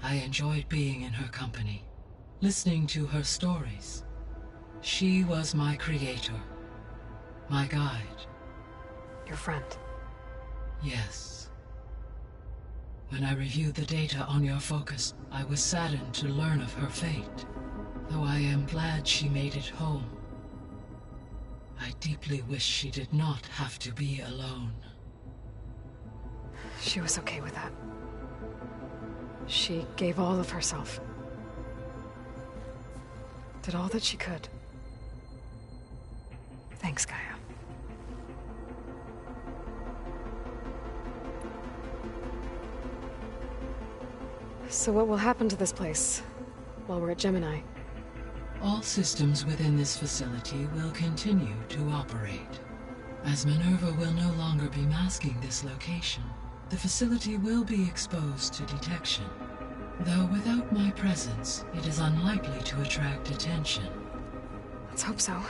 I enjoyed being in her company, listening to her stories. She was my creator, my guide. Your friend? Yes. When I reviewed the data on your focus, I was saddened to learn of her fate, though I am glad she made it home. I deeply wish she did not have to be alone. She was okay with that. She gave all of herself. Did all that she could. Thanks, Gaia. So what will happen to this place while we're at Gemini? All systems within this facility will continue to operate. As Minerva will no longer be masking this location, the facility will be exposed to detection. Though without my presence, it is unlikely to attract attention. Let's hope so.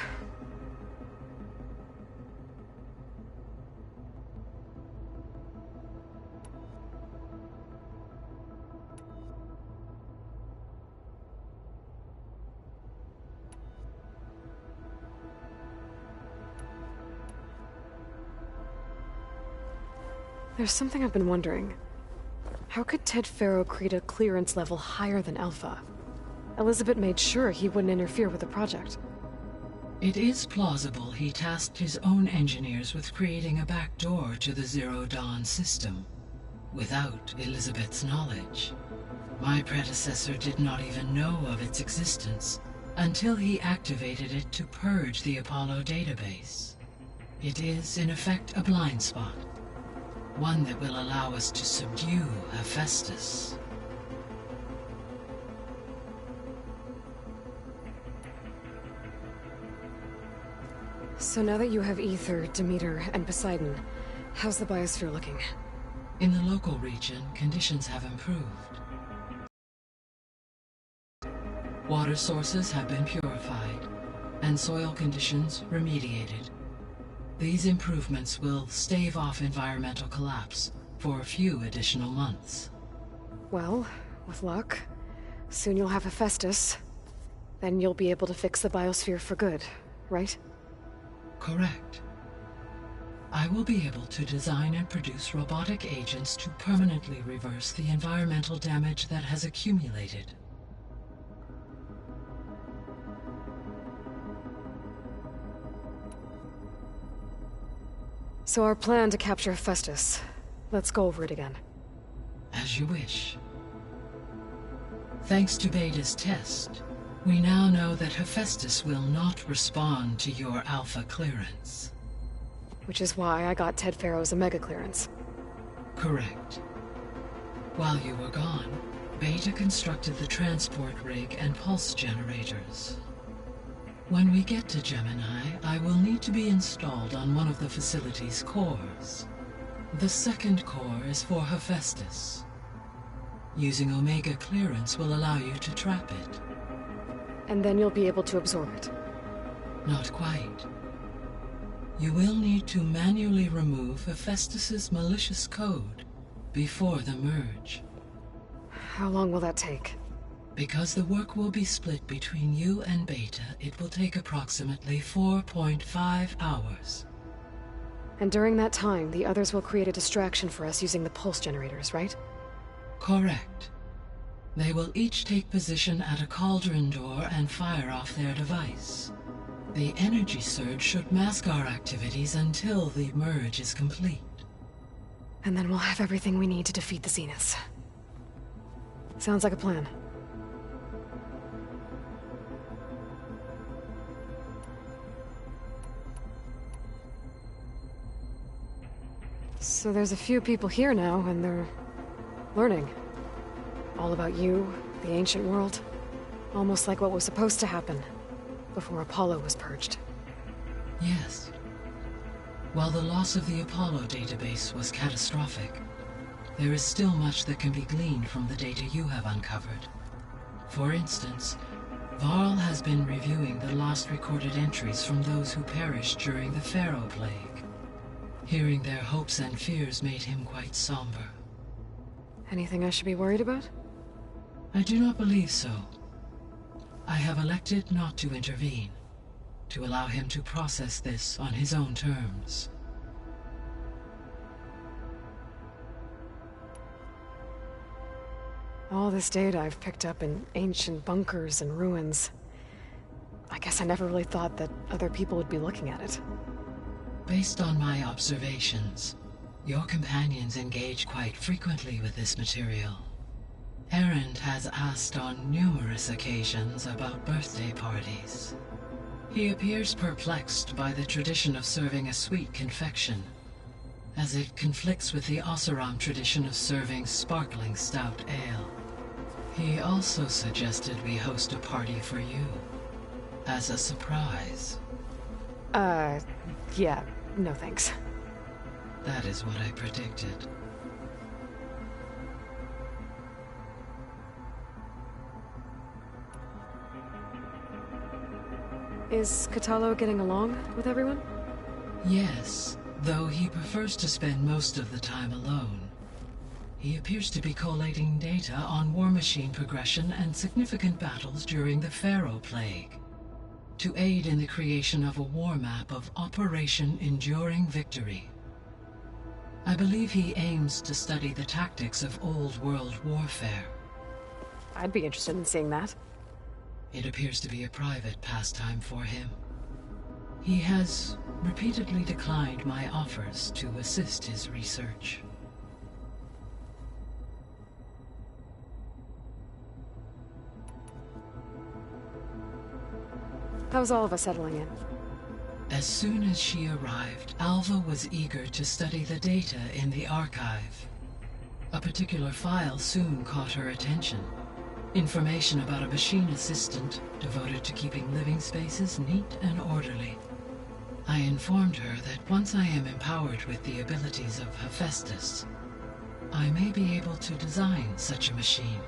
There's something I've been wondering. How could Ted Faro create a clearance level higher than Alpha? Elizabeth made sure he wouldn't interfere with the project. It is plausible he tasked his own engineers with creating a backdoor to the Zero Dawn system, without Elizabeth's knowledge. My predecessor did not even know of its existence, until he activated it to purge the Apollo database. It is, in effect, a blind spot. One that will allow us to subdue Hephaestus. So now that you have Ether, Demeter, and Poseidon, how's the biosphere looking? In the local region, conditions have improved. Water sources have been purified, and soil conditions remediated. These improvements will stave off environmental collapse for a few additional months. Well, with luck, soon you'll have Hephaestus. Then you'll be able to fix the biosphere for good, right? Correct. I will be able to design and produce robotic agents to permanently reverse the environmental damage that has accumulated. So our plan to capture Hephaestus. Let's go over it again. As you wish. Thanks to Beta's test, we now know that Hephaestus will not respond to your Alpha clearance. Which is why I got Ted Faro's Omega clearance. Correct. While you were gone, Beta constructed the transport rig and pulse generators. When we get to Gemini, I will need to be installed on one of the facility's cores. The second core is for Hephaestus. Using Omega clearance will allow you to trap it. And then you'll be able to absorb it. Not quite. You will need to manually remove Hephaestus's malicious code before the merge. How long will that take? Because the work will be split between you and Beta, it will take approximately 4.5 hours. And during that time, the others will create a distraction for us using the pulse generators, right? Correct. They will each take position at a cauldron door and fire off their device. The energy surge should mask our activities until the merge is complete. And then we'll have everything we need to defeat the Zeniths. Sounds like a plan. So there's a few people here now, and they're learning. All about you, the ancient world. Almost like what was supposed to happen before Apollo was purged. Yes. While the loss of the Apollo database was catastrophic, there is still much that can be gleaned from the data you have uncovered. For instance, Varl has been reviewing the last recorded entries from those who perished during the Pharaoh Plague. Hearing their hopes and fears made him quite somber. Anything I should be worried about? I do not believe so. I have elected not to intervene, to allow him to process this on his own terms. All this data I've picked up in ancient bunkers and ruins. I guess I never really thought that other people would be looking at it. Based on my observations, your companions engage quite frequently with this material. Erend has asked on numerous occasions about birthday parties. He appears perplexed by the tradition of serving a sweet confection, as it conflicts with the Oseram tradition of serving sparkling stout ale. He also suggested we host a party for you, as a surprise. Yeah, no thanks. That is what I predicted. Is Kotallo getting along with everyone? Yes, though he prefers to spend most of the time alone. He appears to be collating data on War Machine progression and significant battles during the Pharaoh Plague, to aid in the creation of a war map of Operation Enduring Victory. I believe he aims to study the tactics of Old World warfare. I'd be interested in seeing that. It appears to be a private pastime for him. He has repeatedly declined my offers to assist his research. How's all of us settling in? As soon as she arrived, Alva was eager to study the data in the archive. A particular file soon caught her attention. Information about a machine assistant devoted to keeping living spaces neat and orderly. I informed her that once I am empowered with the abilities of Hephaestus, I may be able to design such a machine.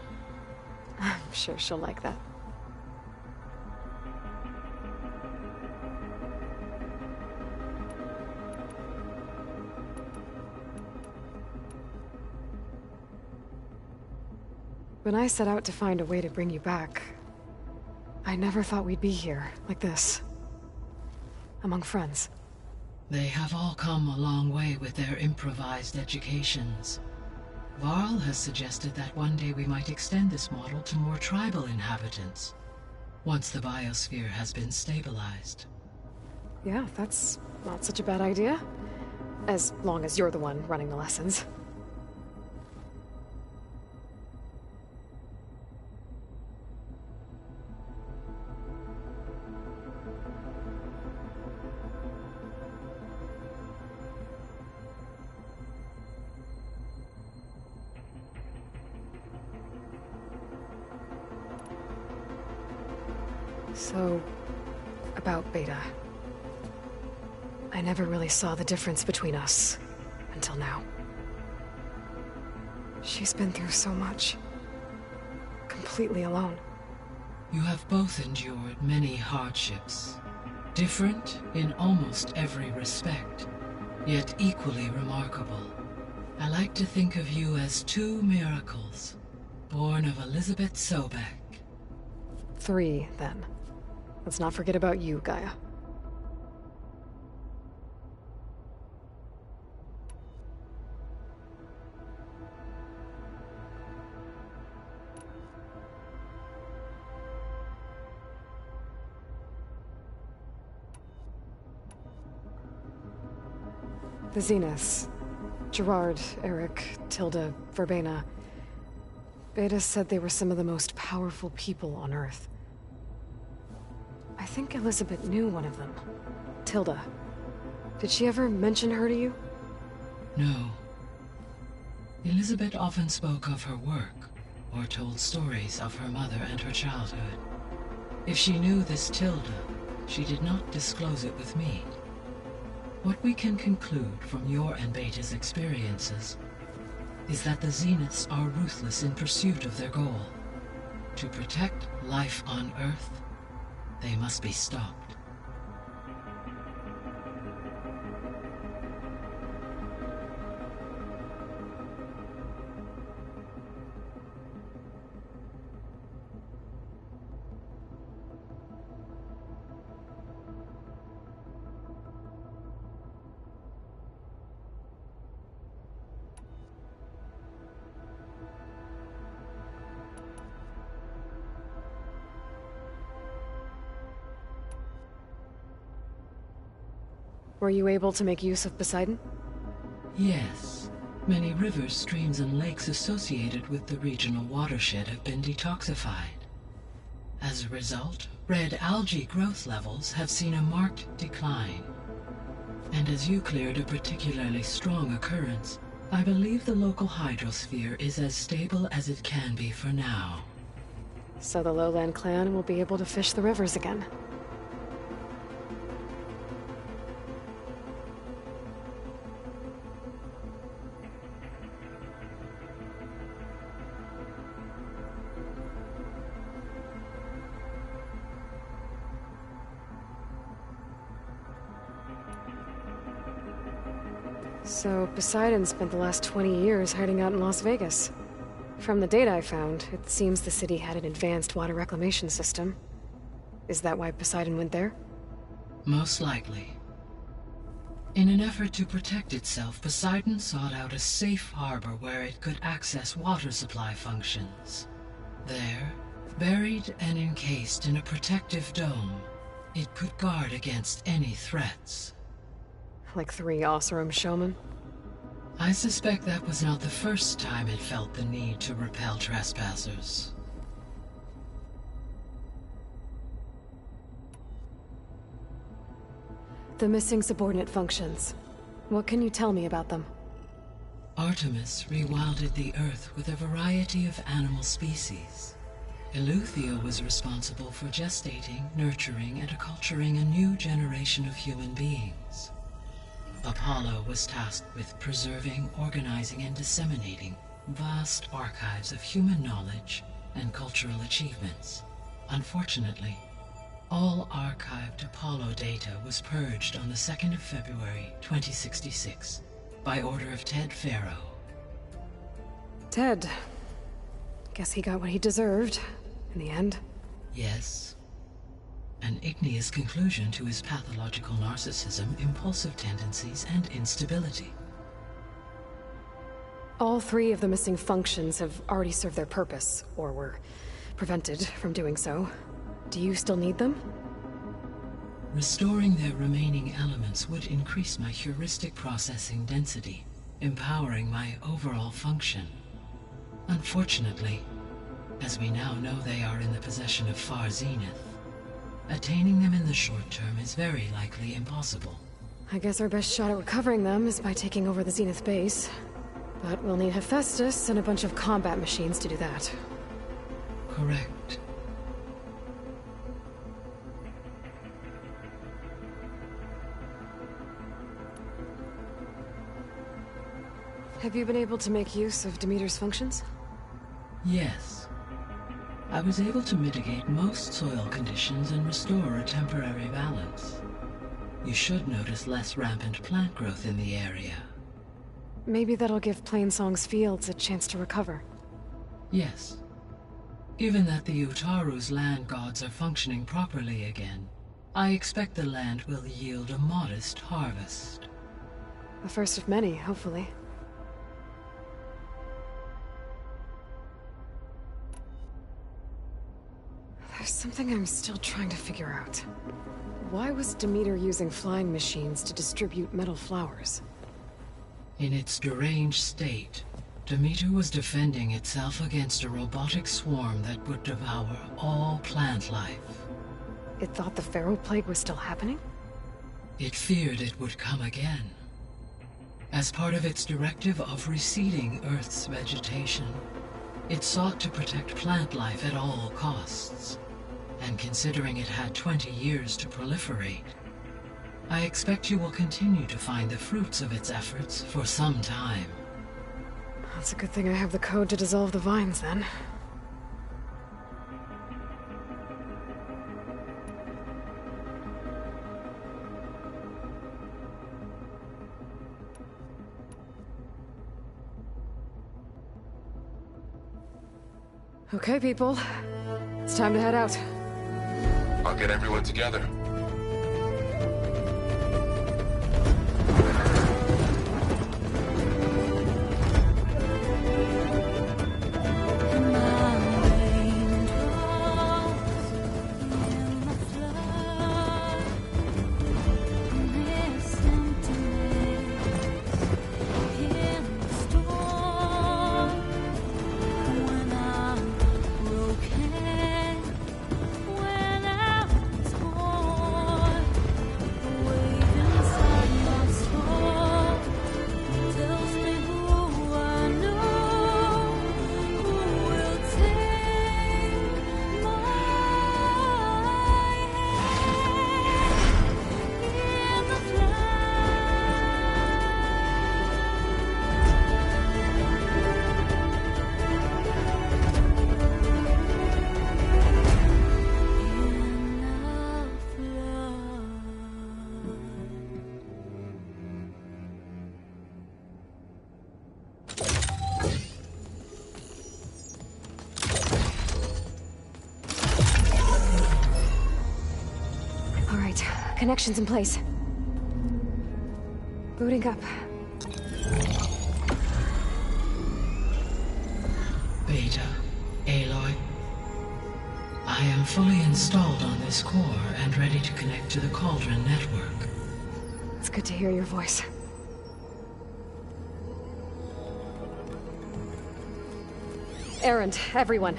I'm sure she'll like that. When I set out to find a way to bring you back, I never thought we'd be here, like this. Among friends. They have all come a long way with their improvised educations. Varl has suggested that one day we might extend this model to more tribal inhabitants, once the biosphere has been stabilized. Yeah, that's not such a bad idea. As long as you're the one running the lessons. So, about Beta. I never really saw the difference between us, until now. She's been through so much. Completely alone. You have both endured many hardships. Different in almost every respect, yet equally remarkable. I like to think of you as two miracles, born of Elizabeth Sobek. 3, then. Let's not forget about you, Gaia. The Zeniths. Gerard, Eric, Tilda, Verbena. Beta said they were some of the most powerful people on Earth. I think Elizabeth knew one of them. Tilda. Did she ever mention her to you? No. Elizabeth often spoke of her work, or told stories of her mother and her childhood. If she knew this Tilda, she did not disclose it with me. What we can conclude from your and Beta's experiences is that the Zeniths are ruthless in pursuit of their goal. To protect life on Earth, they must be stopped. Were you able to make use of Poseidon? Yes. Many rivers, streams, and lakes associated with the regional watershed have been detoxified. As a result, red algae growth levels have seen a marked decline. And as you cleared a particularly strong occurrence, I believe the local hydrosphere is as stable as it can be for now. So the Lowland clan will be able to fish the rivers again. So Poseidon spent the last 20 years hiding out in Las Vegas. From the data I found, it seems the city had an advanced water reclamation system. Is that why Poseidon went there? Most likely. In an effort to protect itself, Poseidon sought out a safe harbor where it could access water supply functions. There, buried and encased in a protective dome, it could guard against any threats. Like 3 Oseram showmen? I suspect that was not the first time it felt the need to repel trespassers. The missing subordinate functions. What can you tell me about them? Artemis rewilded the Earth with a variety of animal species. Eleuthia was responsible for gestating, nurturing, and acculturating a new generation of human beings. Apollo was tasked with preserving, organizing, and disseminating vast archives of human knowledge and cultural achievements. Unfortunately, all archived Apollo data was purged on the 2nd of February, 2066, by order of Ted Faro. Ted. Guess he got what he deserved, in the end. Yes. An igneous conclusion to his pathological narcissism, impulsive tendencies, and instability. All 3 of the missing functions have already served their purpose, or were prevented from doing so. Do you still need them? Restoring their remaining elements would increase my heuristic processing density, empowering my overall function. Unfortunately, as we now know they are in the possession of Far Zenith, attaining them in the short term is very likely impossible. I guess our best shot at recovering them is by taking over the Zenith base. But we'll need Hephaestus and a bunch of combat machines to do that. Correct. Have you been able to make use of Demeter's functions? Yes. I was able to mitigate most soil conditions and restore a temporary balance. You should notice less rampant plant growth in the area. Maybe that'll give Plainsong's fields a chance to recover. Yes. Given that the Utaru's land gods are functioning properly again, I expect the land will yield a modest harvest. The first of many, hopefully. There's something I'm still trying to figure out. Why was Demeter using flying machines to distribute metal flowers? In its deranged state, Demeter was defending itself against a robotic swarm that would devour all plant life. It thought the Pharaoh Plague was still happening? It feared it would come again. As part of its directive of receding Earth's vegetation, it sought to protect plant life at all costs. And considering it had 20 years to proliferate, I expect you will continue to find the fruits of its efforts for some time. That's a good thing I have the code to dissolve the vines, then. Okay, people. It's time to head out. I'll get everyone together. Connections in place. Booting up. Beta, Aloy. I am fully installed on this core and ready to connect to the Cauldron network. It's good to hear your voice. Erend, everyone.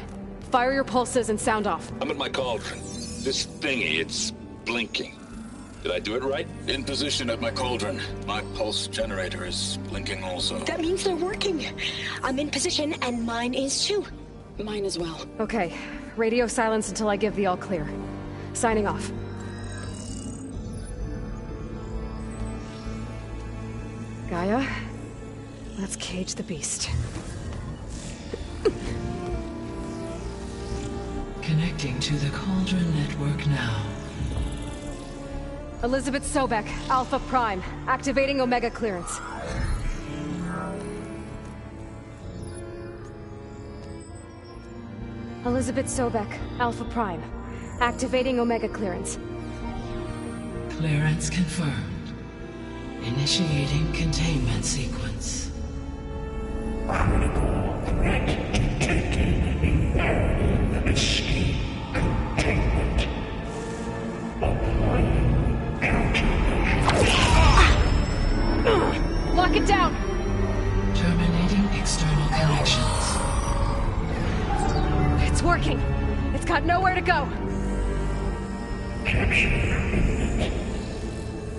Fire your pulses and sound off. I'm at my Cauldron. This thingy, it's blinking. Did I do it right? In position at my Cauldron. My pulse generator is blinking also. That means they're working. I'm in position, and mine is too. Mine as well. Okay. Radio silence until I give the all clear. Signing off. Gaia, let's cage the beast. Connecting to the Cauldron network now. Elizabeth Sobek, Alpha Prime, activating Omega clearance. Elizabeth Sobek, Alpha Prime, activating Omega clearance. Clearance confirmed. Initiating containment sequence. Critical threat detected. Invalid escape containment. Applying Lock it down! Terminating external connections. It's working. It's got nowhere to go. capture imminent.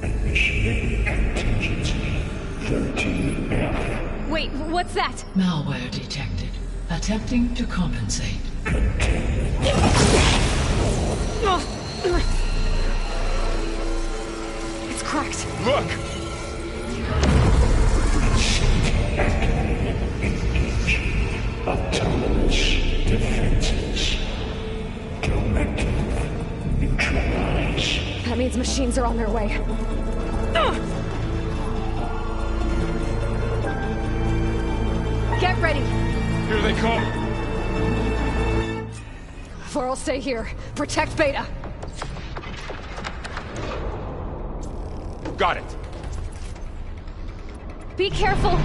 Initiating contingency 13F. Wait, what's that? Malware detected. Attempting to compensate. It's cracked. Look! Engage. Autonomous defenses. Directive. Neutralize. That means machines are on their way. Get ready! Here they come! Vor'll stay here. Protect Beta. Got it! Be careful!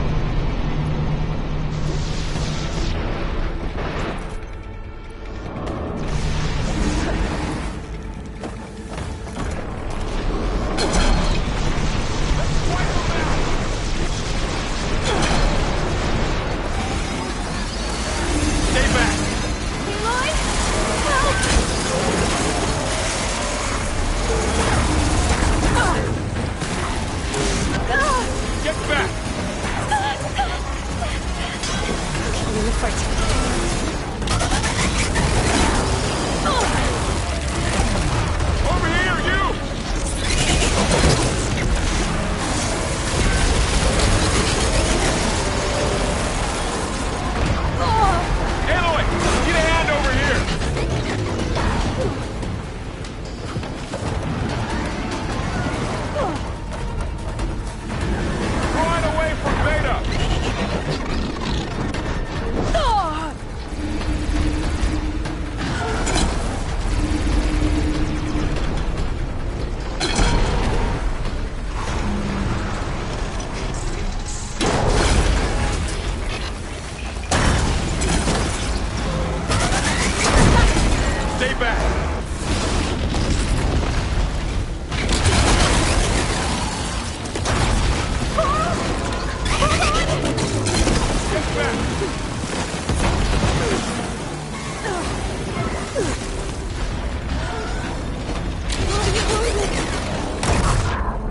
Get back!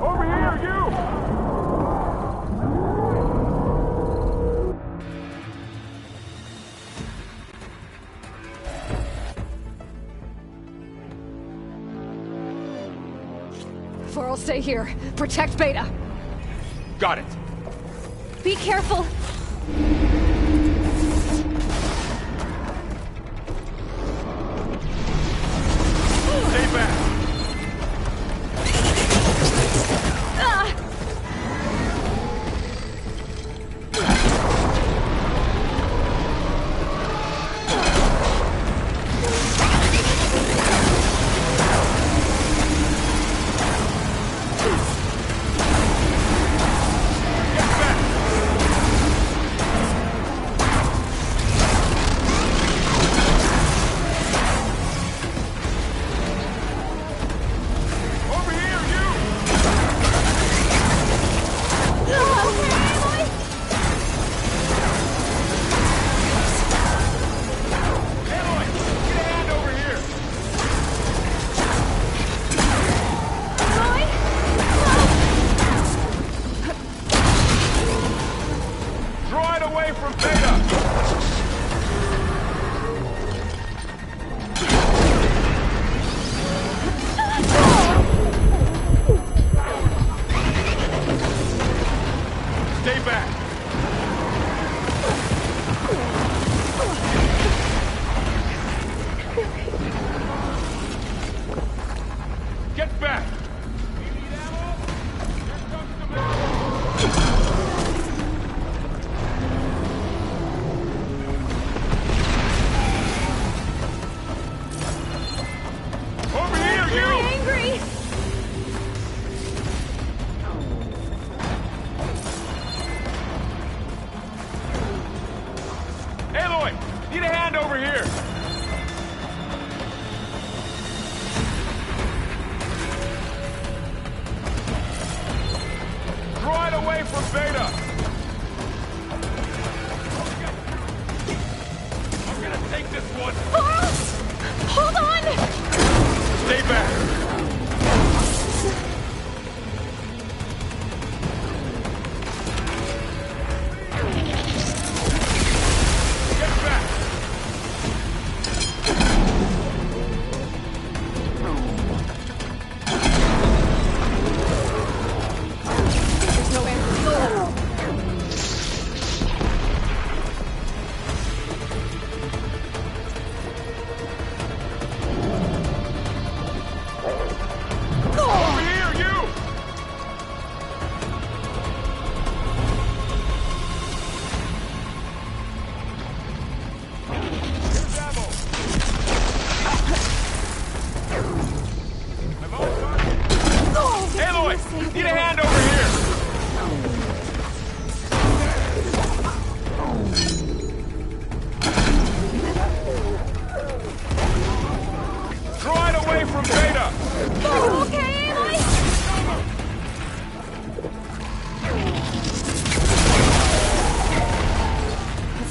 Over here, you! Varl, stay here. Protect Beta. Got it. Be careful. Stay back.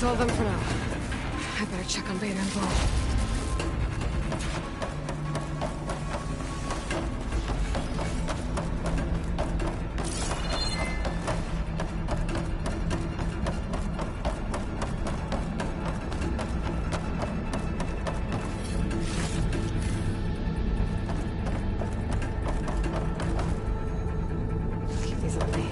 That's all of them for now. I better check on Beta and Varl. Keep these on me.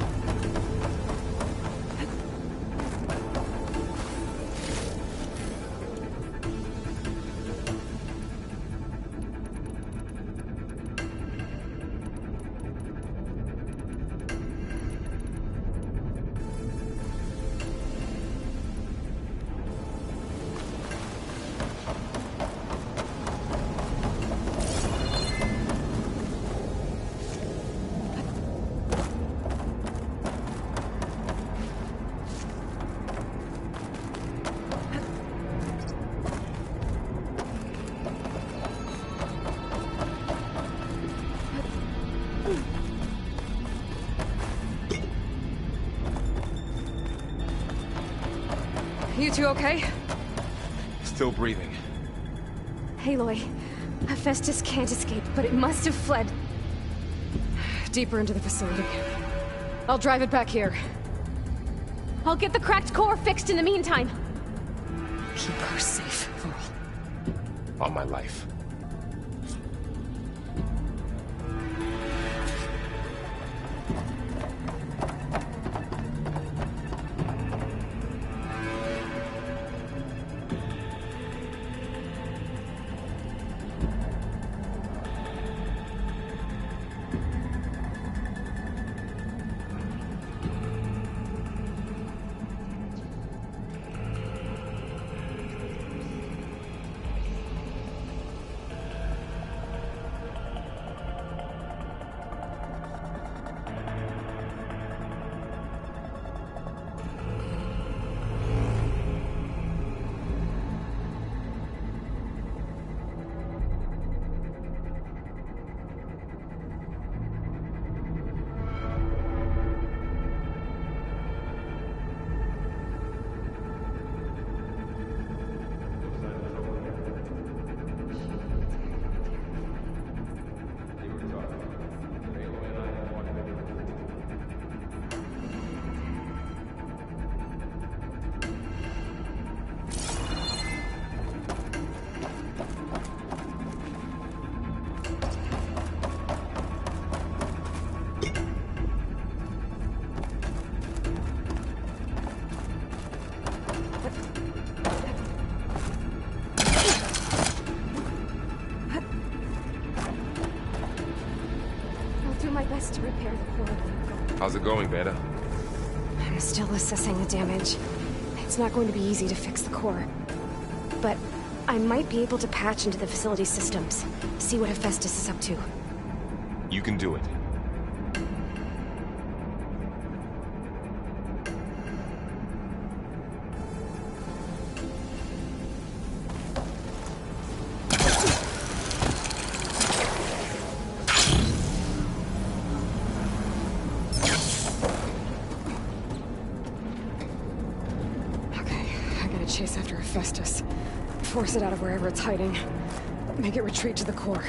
You two okay? Still breathing. Aloy, Hephaestus can't escape, but it must have fled deeper into the facility. I'll drive it back here. I'll get the cracked core fixed in the meantime. Keep her safe, Varl. On my life. To repair the core. How's it going, Beta? I'm still assessing the damage. It's not going to be easy to fix the core. But I might be able to patch into the facility systems, see what Hephaestus is up to. You can do it. Chase after Hephaestus. Force it out of wherever it's hiding. Make it retreat to the core.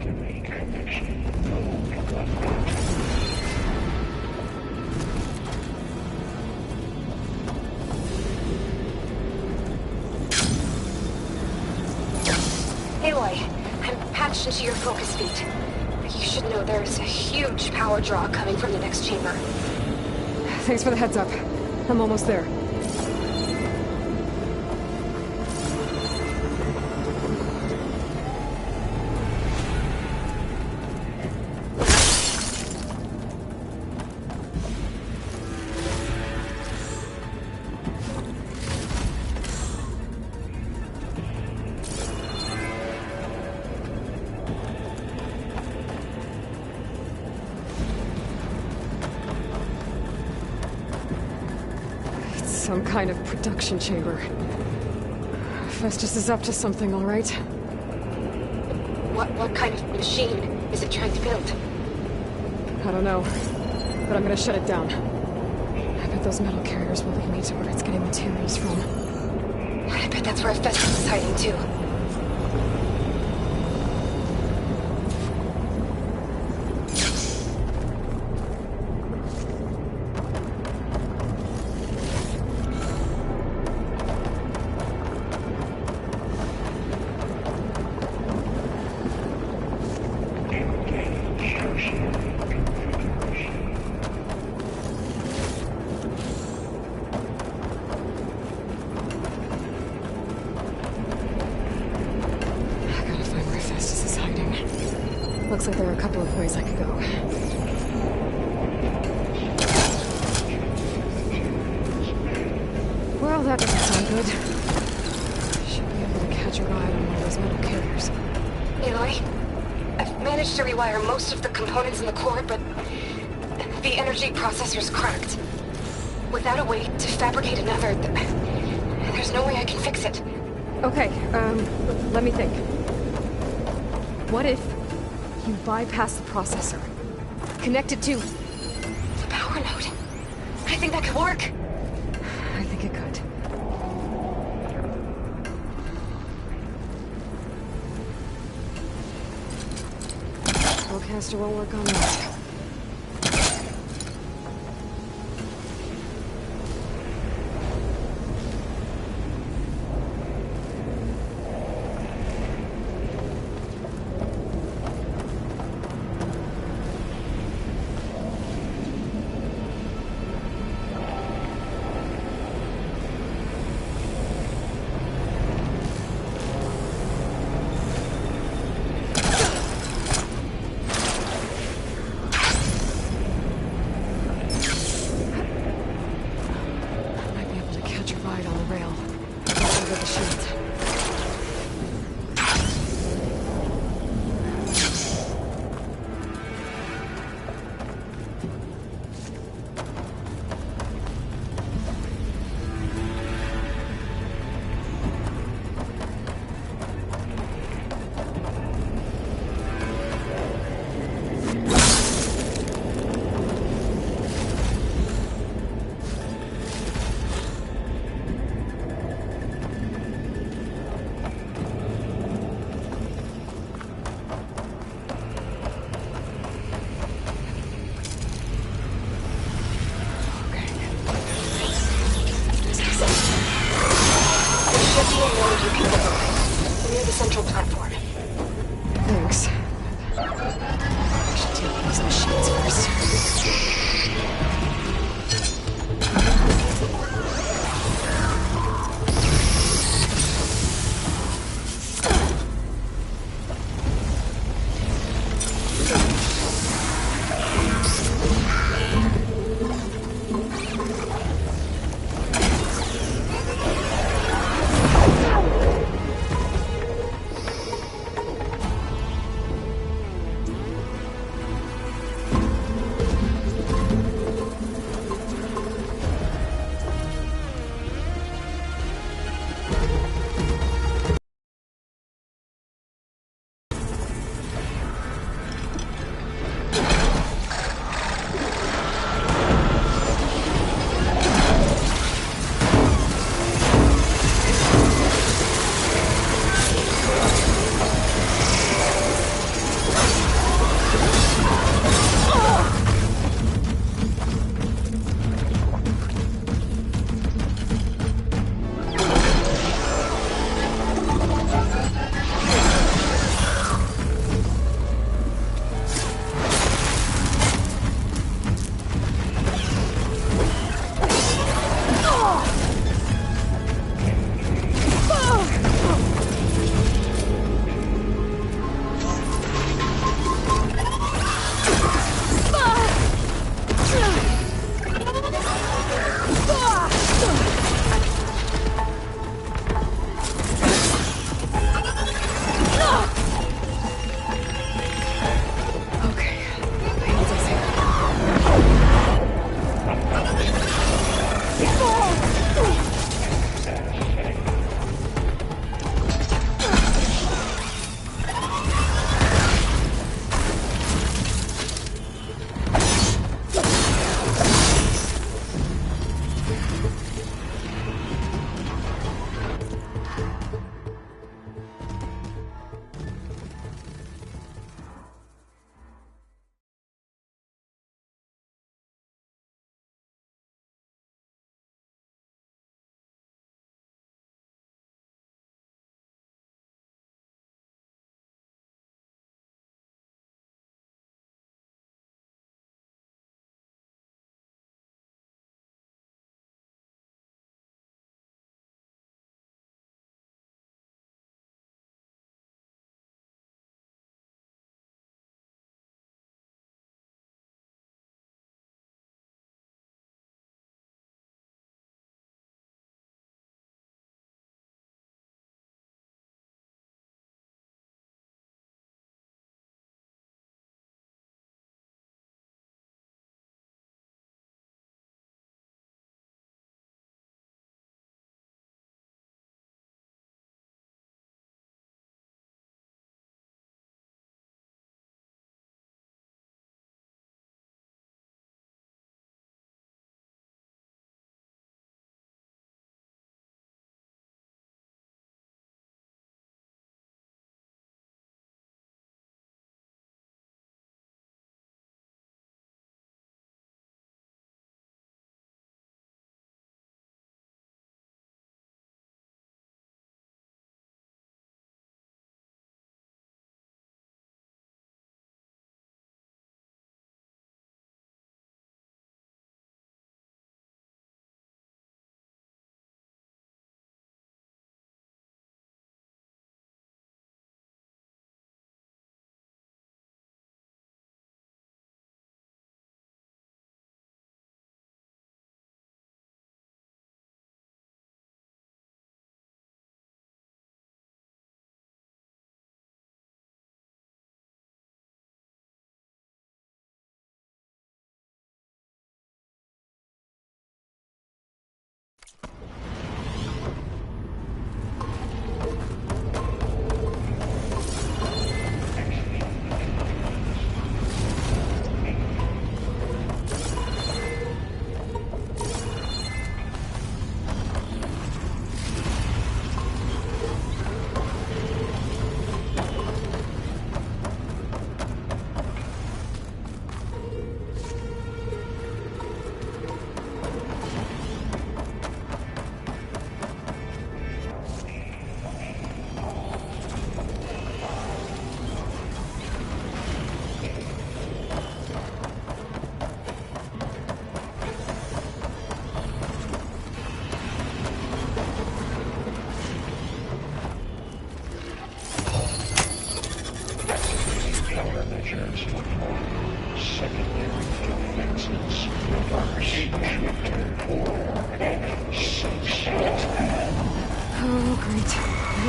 ultimate connection. No blood. Aloy, I'm patched into your focus feed. You should know there's a huge power draw coming from the next chamber. Thanks for the heads up. I'm almost there. Some kind of production chamber. Festus is up to something, all right? What kind of machine is it trying to build? I don't know, but I'm gonna shut it down. I bet those metal carriers will lead me to where it's getting materials from. I bet that's where Festus is hiding too. Looks like there are a couple of ways I could go. Well, that doesn't sound good. Should be able to catch a ride on one of those metal carriers. Aloy, I've managed to rewire most of the components in the core, but the energy processor's cracked. Without a way to fabricate another, there's no way I can fix it. Okay, let me think. What if you bypass the processor? Connect it to the power node. I think that could work. I think it could. Spellcaster won't work on that. Near the central platform. Thanks. I should deal with these machines first.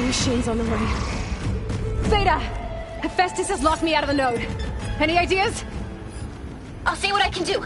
More machines on the way. Beta! Hephaestus has locked me out of the node. Any ideas? I'll see what I can do.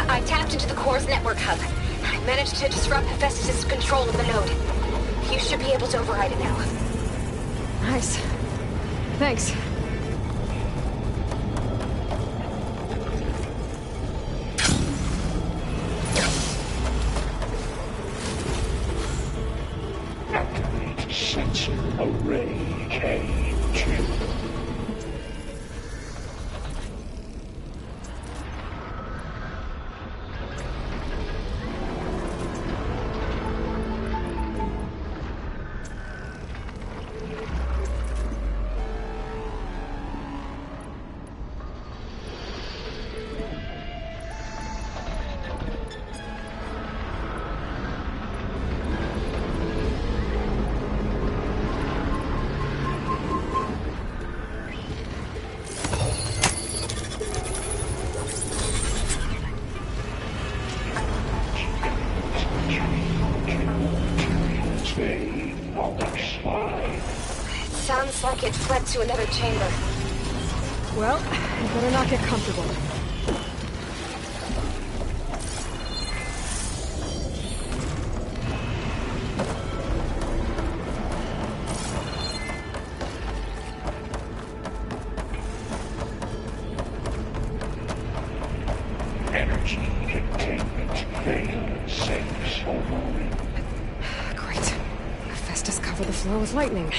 I tapped into the core's network hub. I managed to disrupt Hephaestus' control of the node. You should be able to override it now. Nice. Thanks. Activate sensor array K2. Sounds like it fled to another chamber. Well, you better not get comfortable. Energy containment failed. Saves for moment. for the flow with lightning.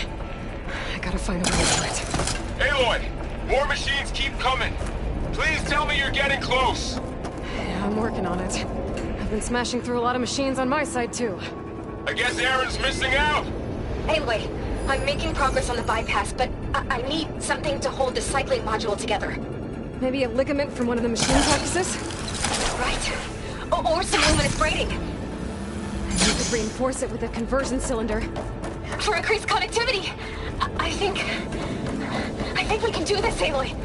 I gotta find a way to do it. Aloy! More machines keep coming! Please tell me you're getting close! Yeah, I'm working on it. I've been smashing through a lot of machines on my side, too. I guess Aaron's missing out! Anyway, I'm making progress on the bypass, but I need something to hold the cycling module together. Maybe a ligament from one of the machine practices? Right. Or some luminous braiding. And you could reinforce it with a conversion cylinder. For increased connectivity! I think we can do this, Aloy.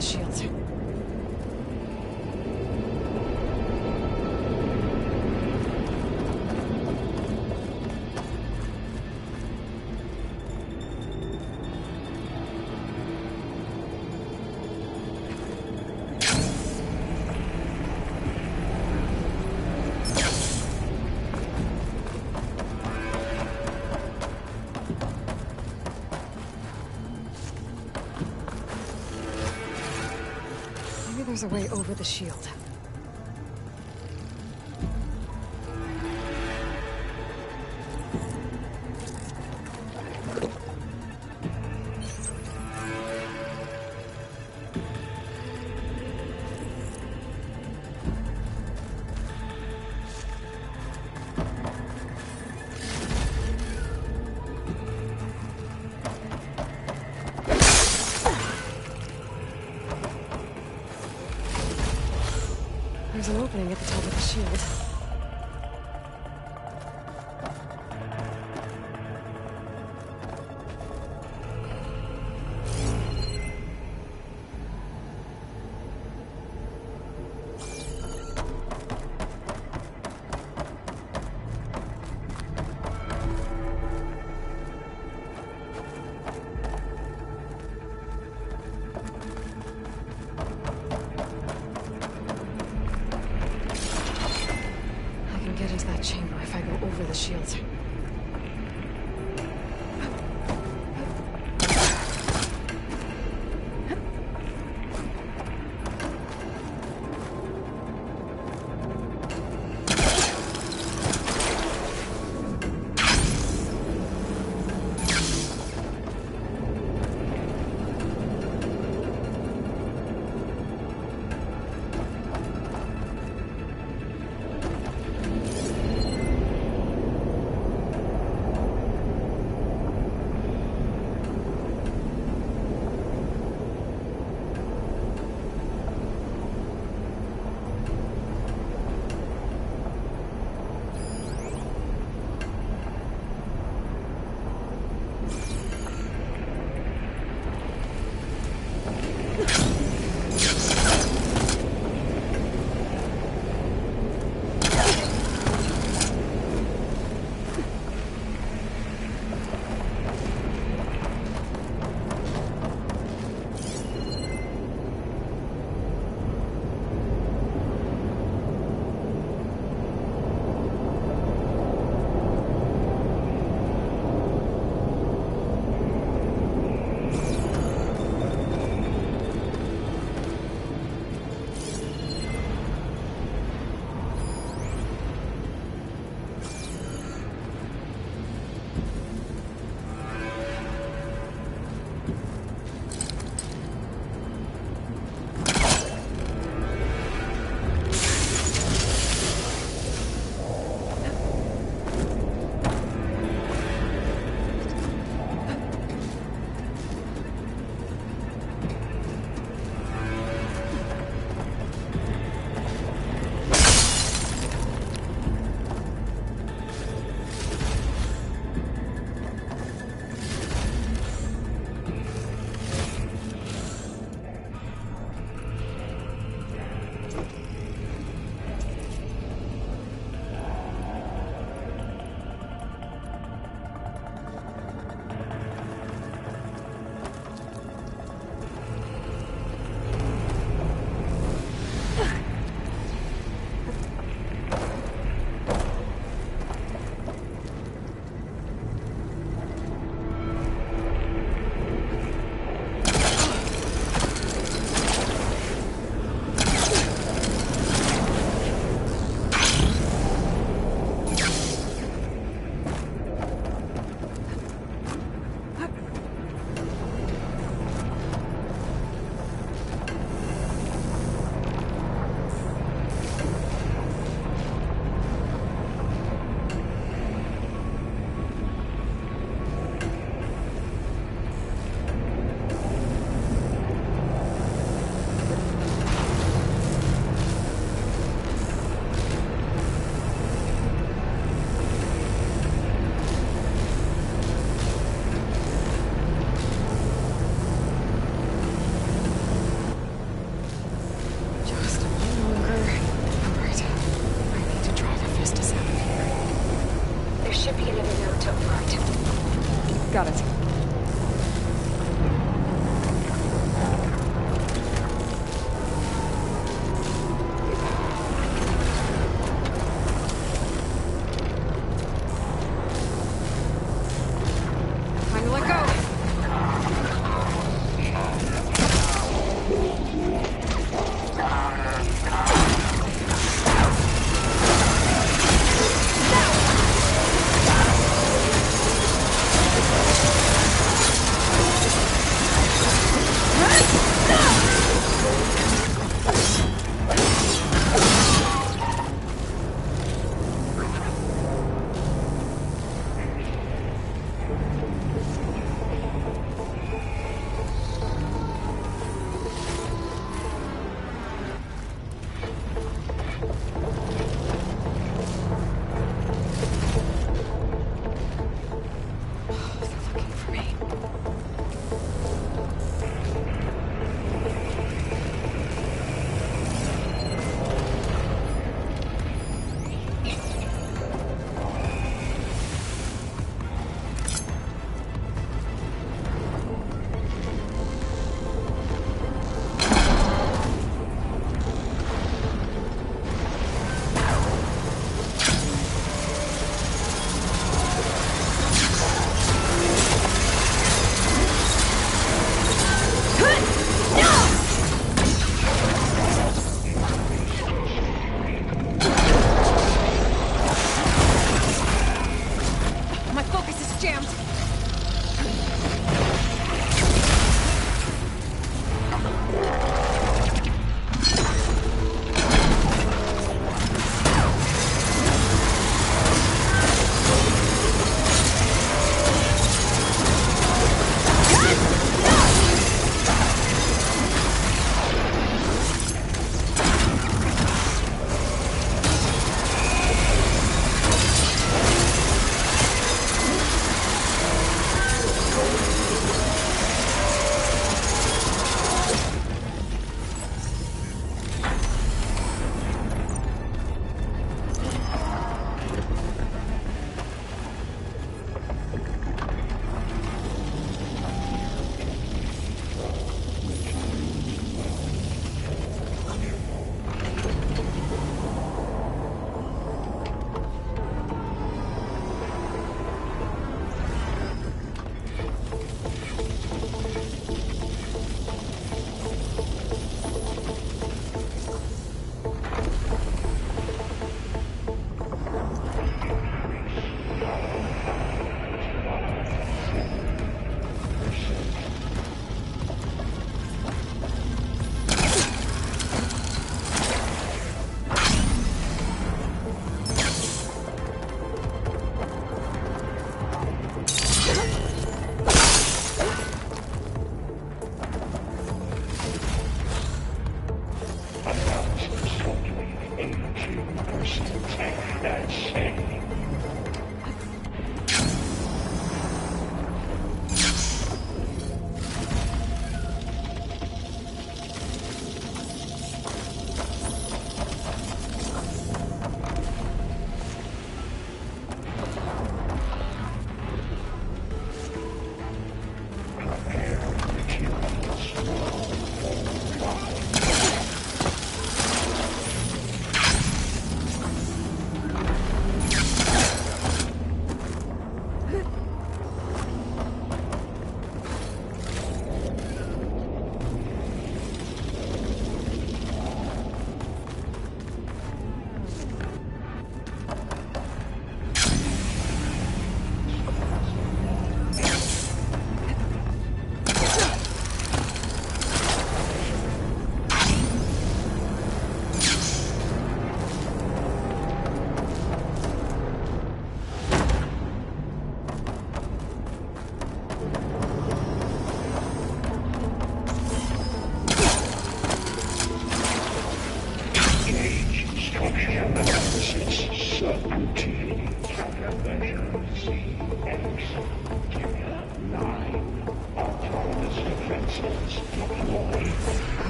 the shield. There's a way over the shield. There's an opening at the top of the shield. Get into that chamber if I go over the shield.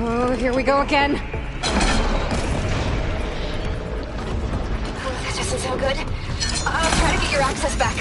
Oh, here we go again. Oh, that doesn't sound good. I'll try to get your access back.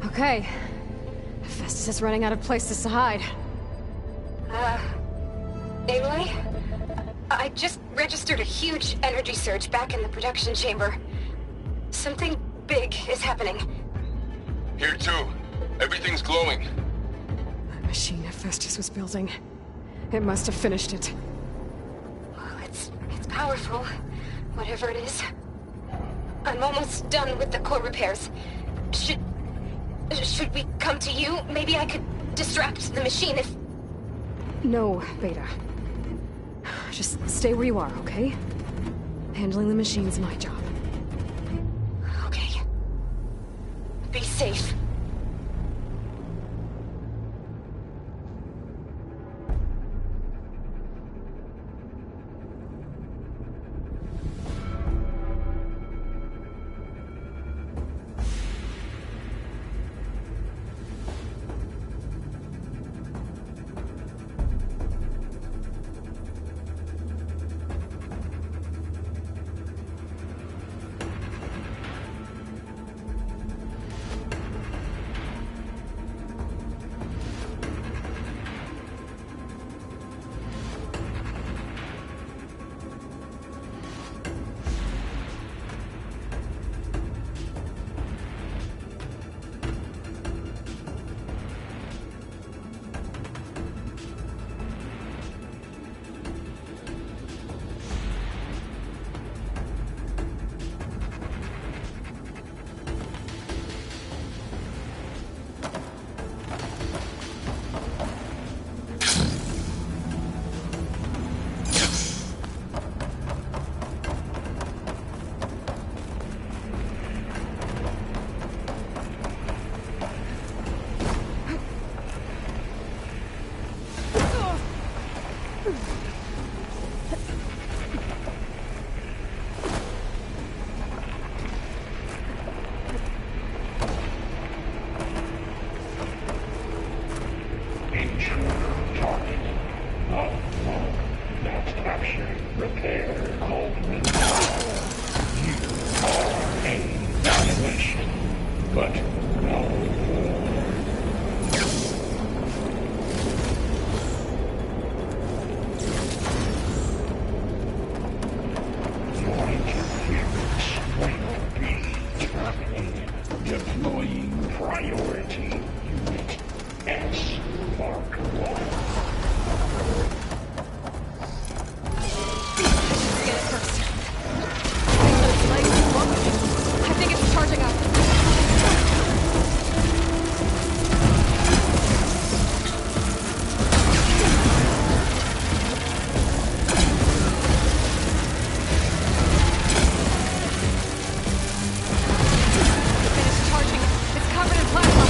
Okay. Festus is running out of places to hide. Aloy? I just registered a huge energy surge back in the production chamber. Something big is happening. Here too. Everything's glowing. The machine Festus was building. It must have finished it. Well, it's powerful. Whatever it is. I'm almost done with the core repairs. Should we come to you? Maybe I could distract the machine if... No, Beta. Just stay where you are, okay? Handling the machine's my job. Okay. Be safe. but no more. Your interference will be terminated. Deploying priority unit S Mark 1. Get it first. Those legs are blowing. I think it's charging up. Finished charging. It's covered in plasma.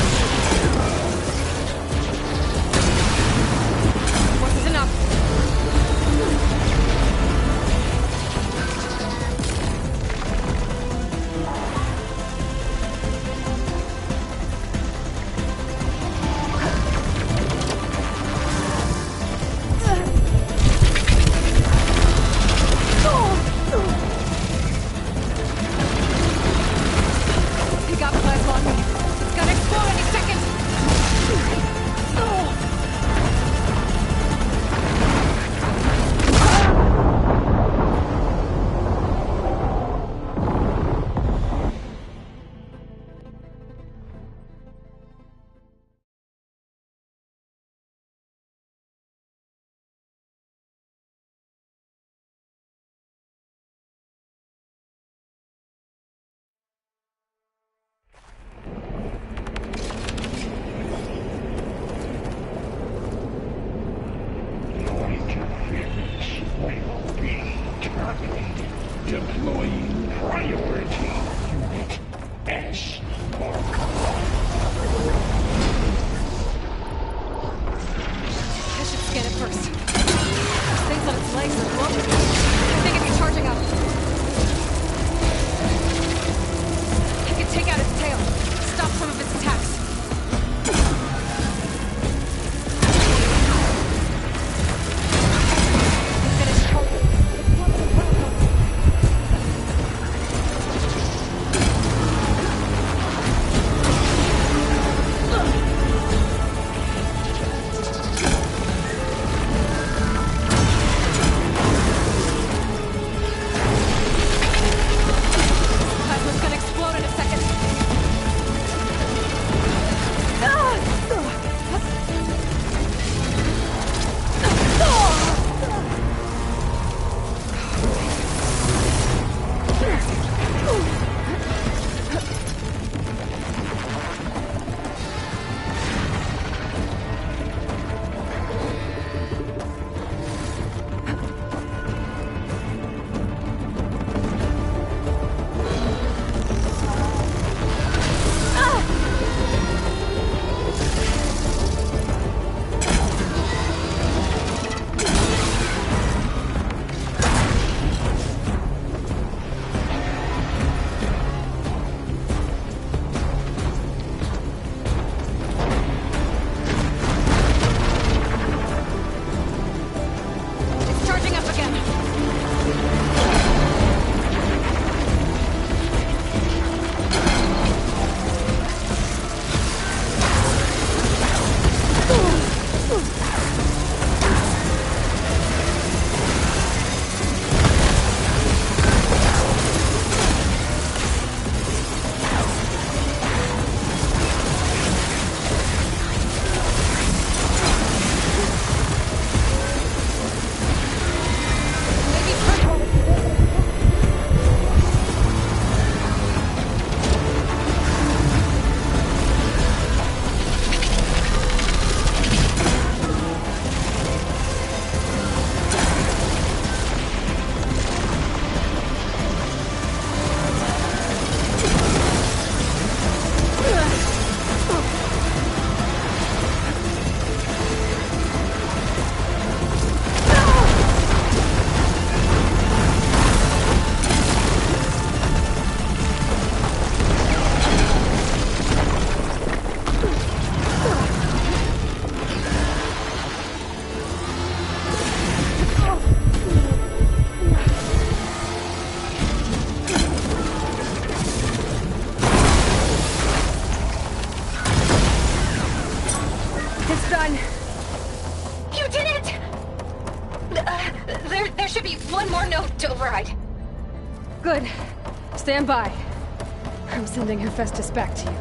Good. Stand by. I'm sending Hephaestus back to you.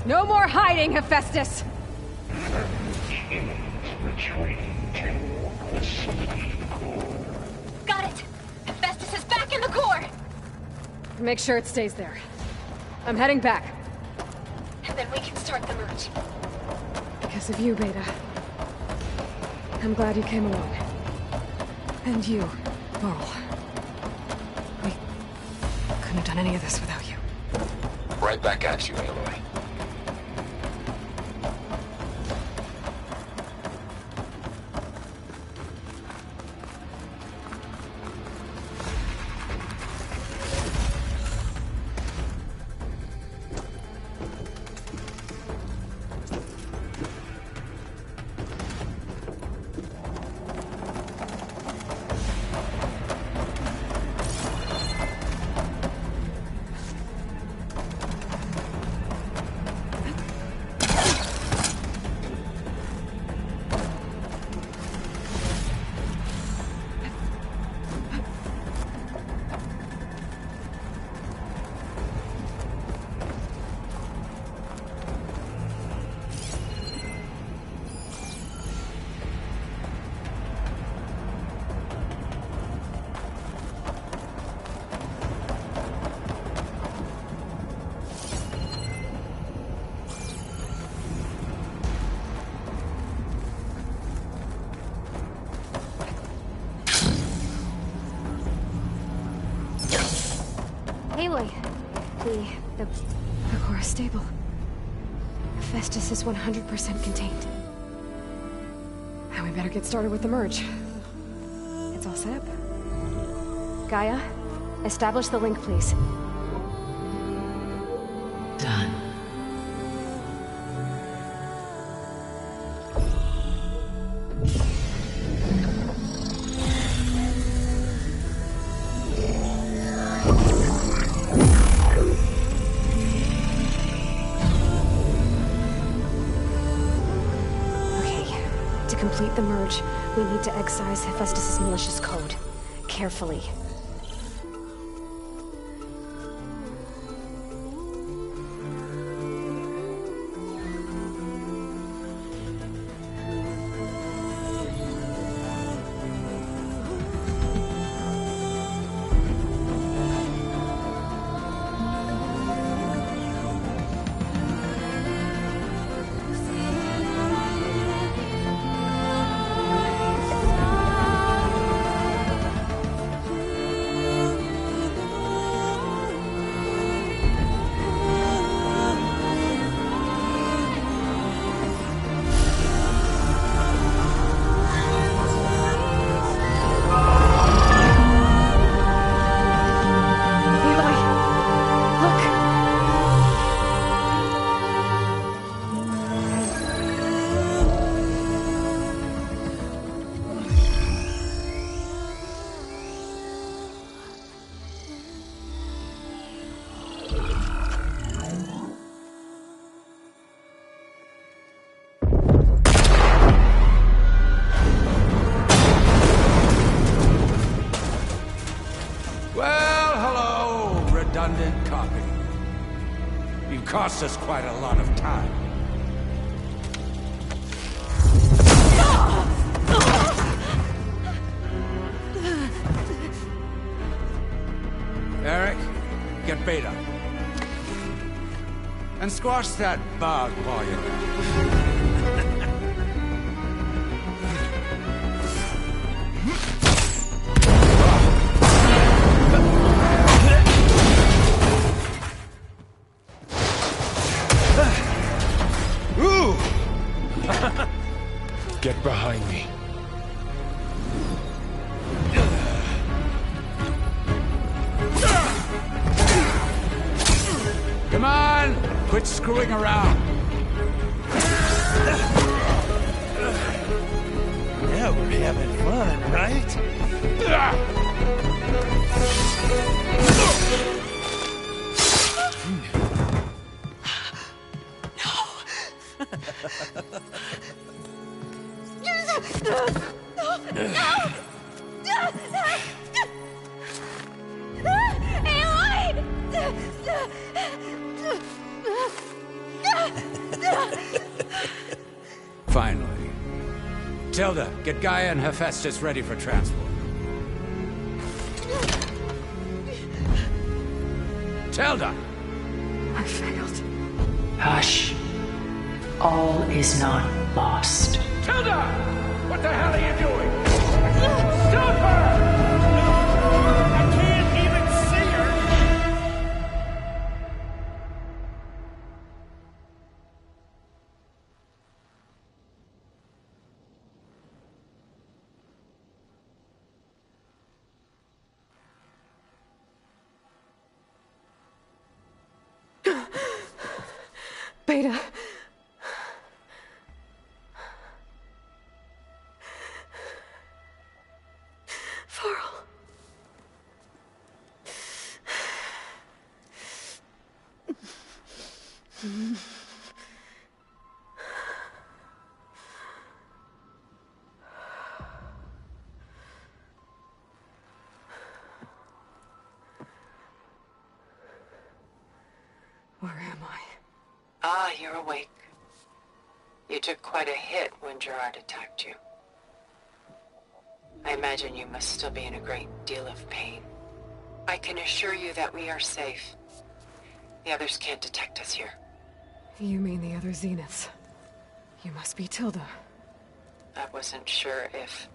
No more hiding, Hephaestus! Got it! Hephaestus is back in the core! Make sure it stays there. I'm heading back. And then we can start the merge. Because of you, Beta. I'm glad you came along. And you, Laurel. We couldn't have done any of this without you. Right back at you, Aloy. Aloy, the core is stable. Hephaestus is 100% contained. Now we better get started with the merge. It's all set up. Gaia, establish the link, please. Done. To complete the merge, we need to excise Hephaestus' malicious code. Carefully. costs us quite a lot of time. Eric, get Beta. And squash that bug while you're at it. Get behind me. Come on! Quit screwing around! Yeah, we're having fun, right? Finally. Tilda, get Gaia and Hephaestus ready for transport. Tilda! I failed. Hush. All is not lost. Tilda! What the hell are you doing? Stop her! I can't even see her! Beta. Varl. Where am I? Ah, you're awake. You took quite a hit when Gerard attacked you. I imagine you must still be in a great deal of pain. I can assure you that we are safe. The others can't detect us here. You mean the other Zeniths? You must be Tilda. I wasn't sure if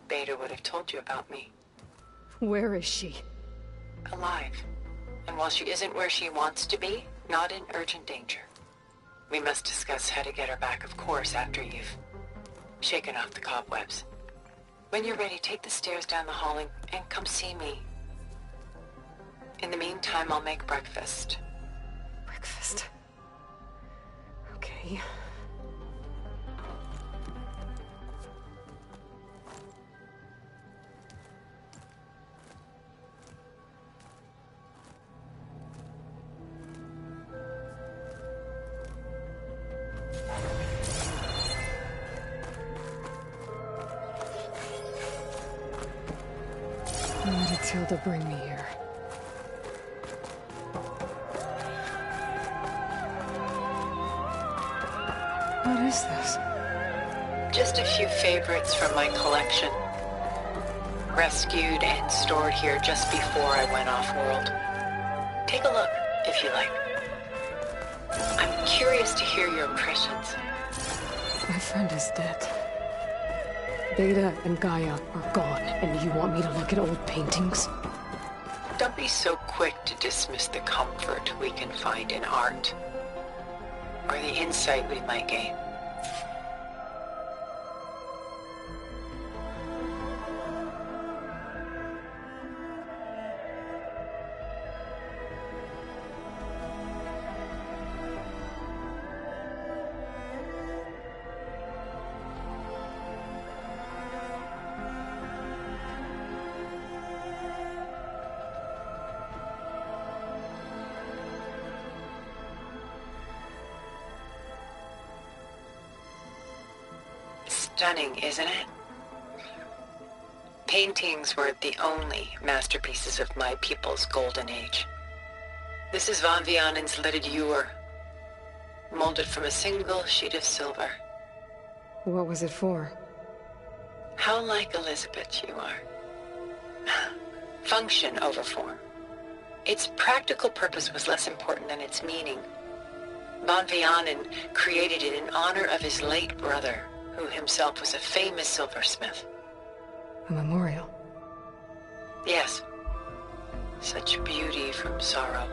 Beta would have told you about me. Where is she? Alive. And while she isn't where she wants to be, not in urgent danger. We must discuss how to get her back, of course, after you've shaken off the cobwebs. When you're ready, take the stairs down the hall and come see me. In the meantime, I'll make breakfast. Breakfast. Okay. Why did Tilda bring me here? What is this? Just a few favorites from my collection. Rescued and stored here just before I went off-world. Take a look, if you like. I'm curious to hear your impressions. My friend is dead. Beta and Gaia are gone, and you want me to look at old paintings? Don't be so quick to dismiss the comfort we can find in art, or the insight we might gain. Stunning, isn't it? Paintings were the only masterpieces of my people's golden age. This is Von Vianen's lidded ewer, molded from a single sheet of silver. What was it for? How like Elizabeth you are. Function over form. Its practical purpose was less important than its meaning. Von Vianen created it in honor of his late brother, who himself was a famous silversmith. A memorial? Yes. Such beauty from sorrow.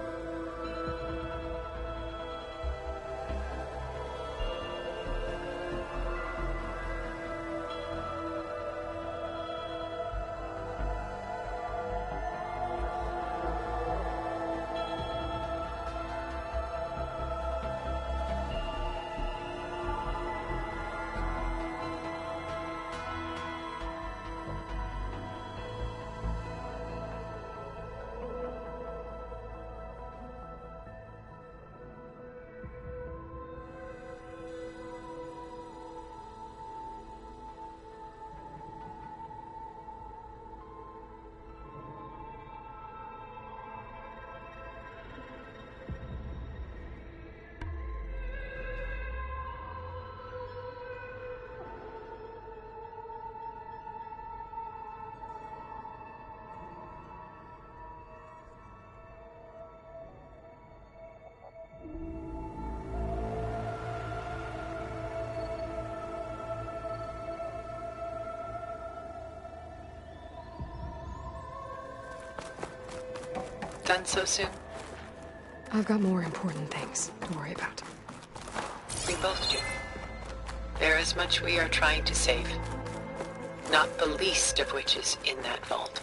Done so soon? I've got more important things to worry about. We both do. There is much we are trying to save. Not the least of which is in that vault.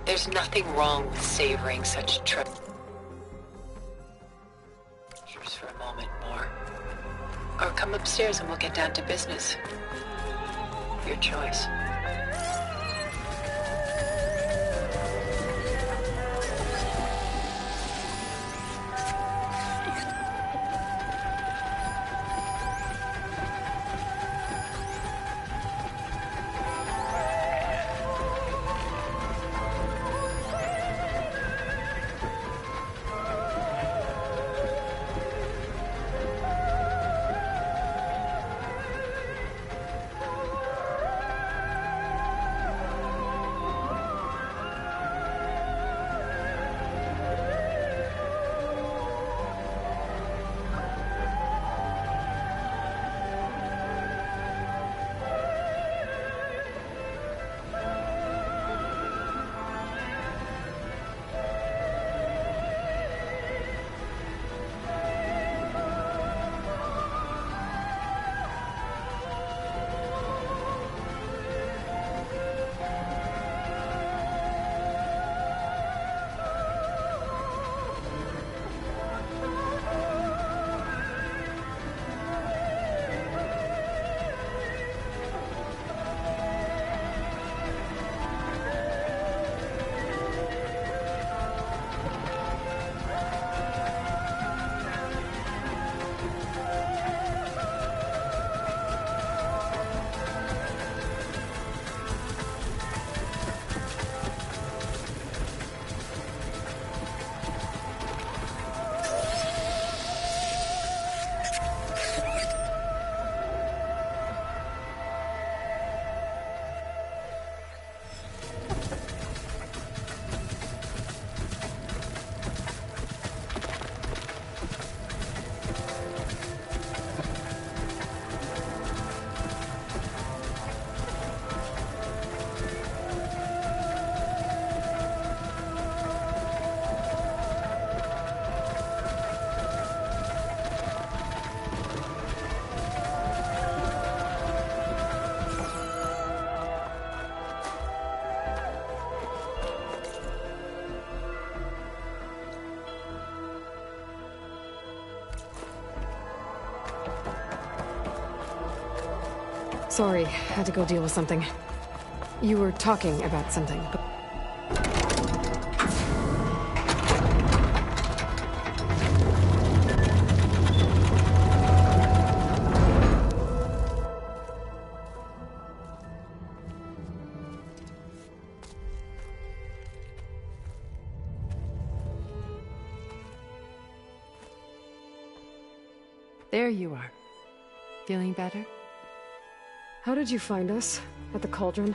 There's nothing wrong with savoring such treasures for a moment more. Or come upstairs and we'll get down to business. Your choice. Sorry, had to go deal with something. You were talking about something, but... There you are. Feeling better? How did you find us? At the Cauldron?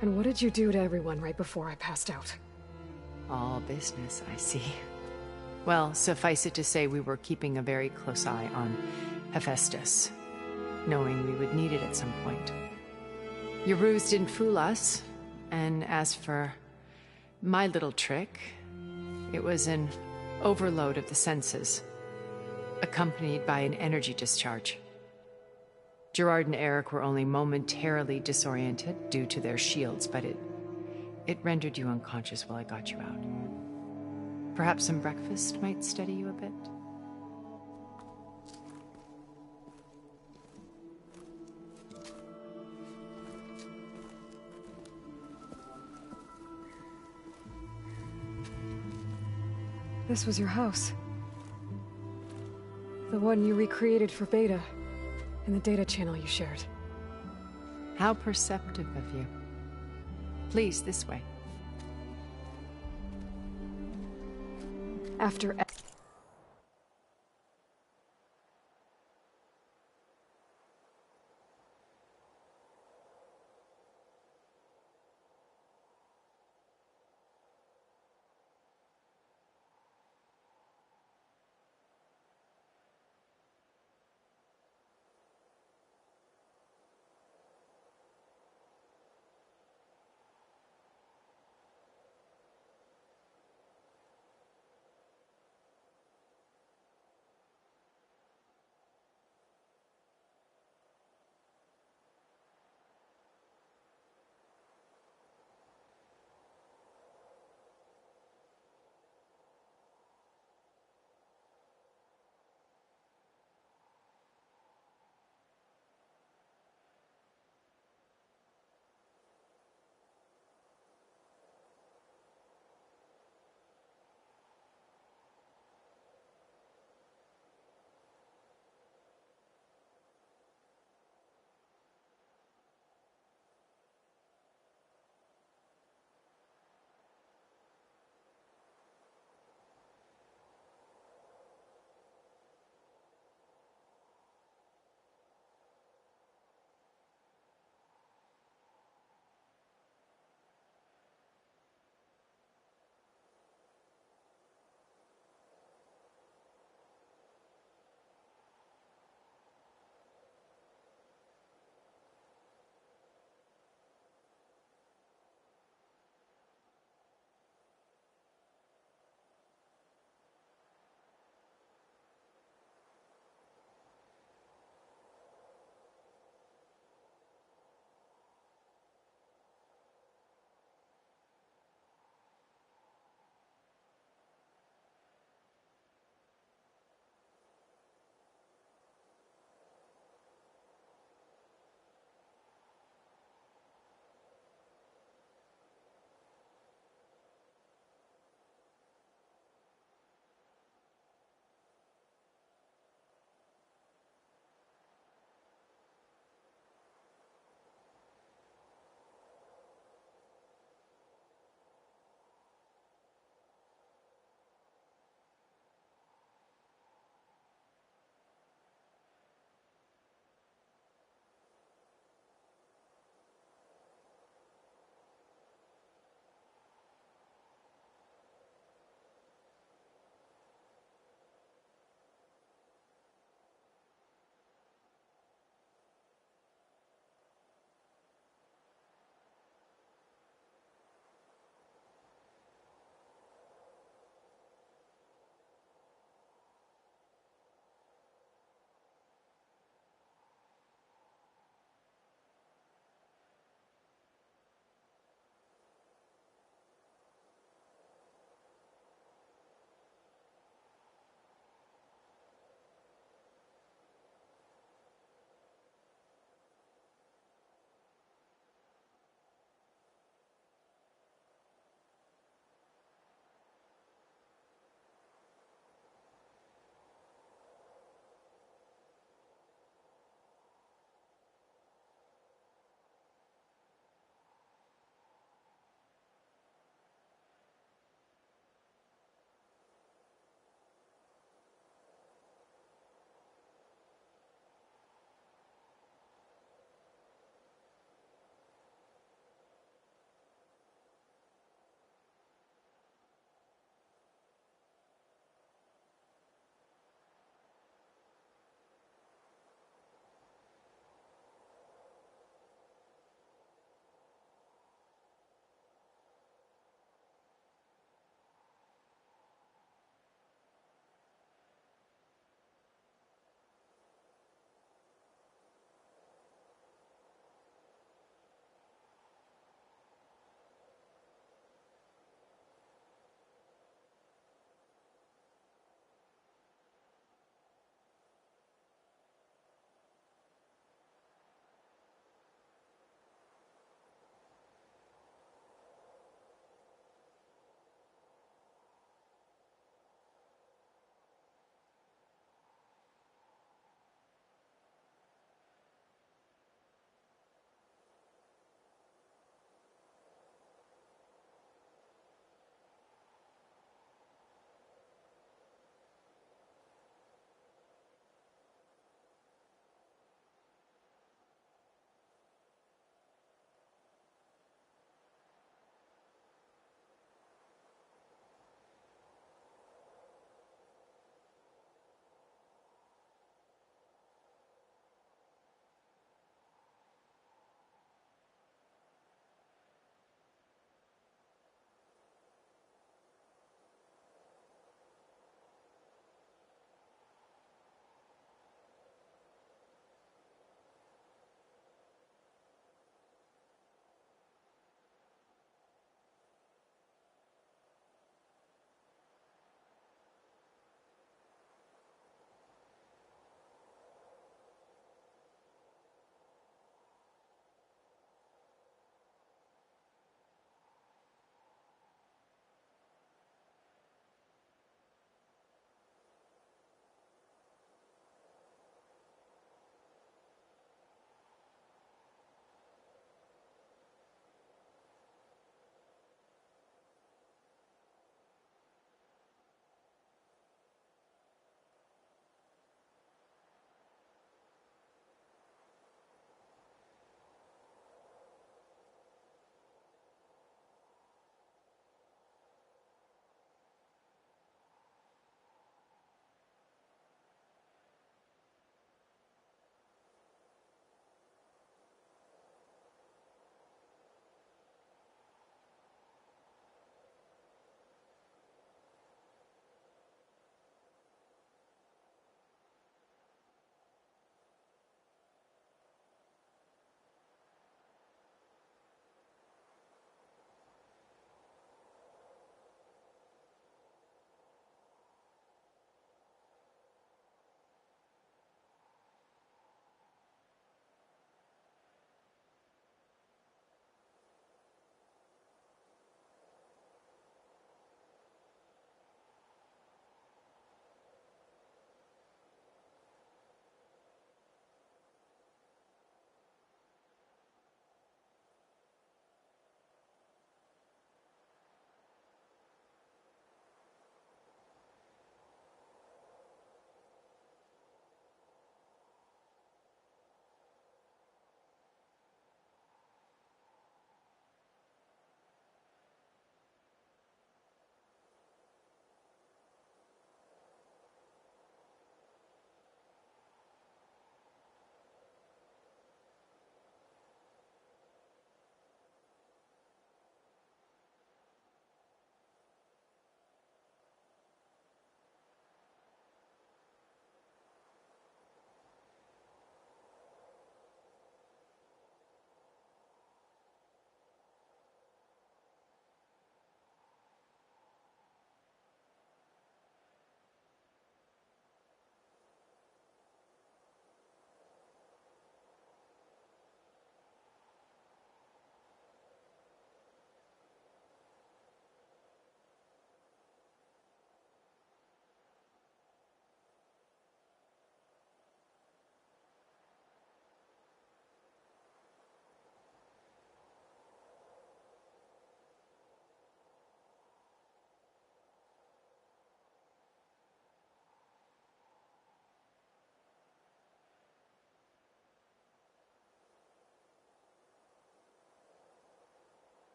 And what did you do to everyone right before I passed out? All business, I see. Well, suffice it to say we were keeping a very close eye on Hephaestus, knowing we would need it at some point. Your ruse didn't fool us, and as for my little trick, it was an overload of the senses, accompanied by an energy discharge. Gerard and Eric were only momentarily disoriented due to their shields, but it rendered you unconscious while I got you out. Perhaps some breakfast might steady you a bit? This was your house. The one you recreated for Beta, in the data channel you shared. How perceptive of you. Please, this way. After...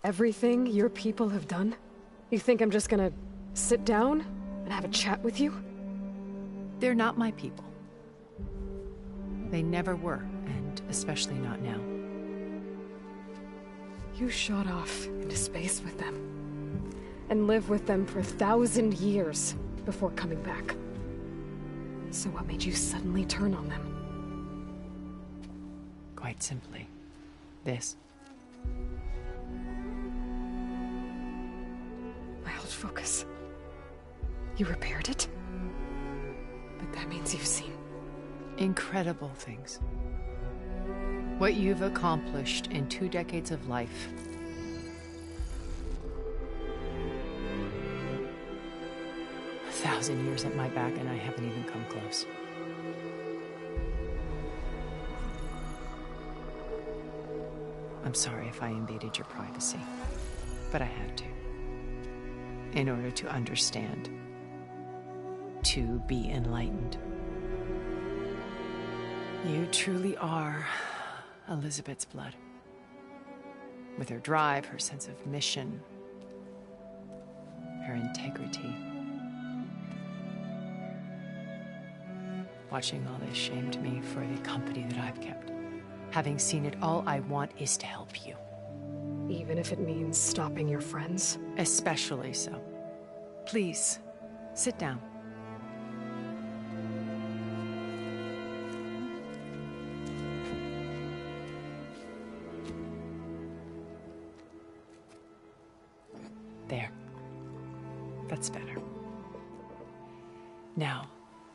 everything your people have done? You think I'm just gonna sit down and have a chat with you? They're not my people. They never were, and especially not now. You shot off into space with them, and lived with them for 1,000 years before coming back. So what made you suddenly turn on them? Quite simply, this. My old focus. You repaired it? But that means you've seen... incredible things. What you've accomplished in 2 decades of life. A 1,000 years at my back and I haven't even come close. I'm sorry if I invaded your privacy, but I had to. In order to understand. To be enlightened. You truly are Elizabeth's blood. With her drive, her sense of mission, her integrity. Watching all this shamed me for the company that I've kept. Having seen it, all I want is to help you. Even if it means stopping your friends? Especially so. Please, sit down. There. That's better. Now,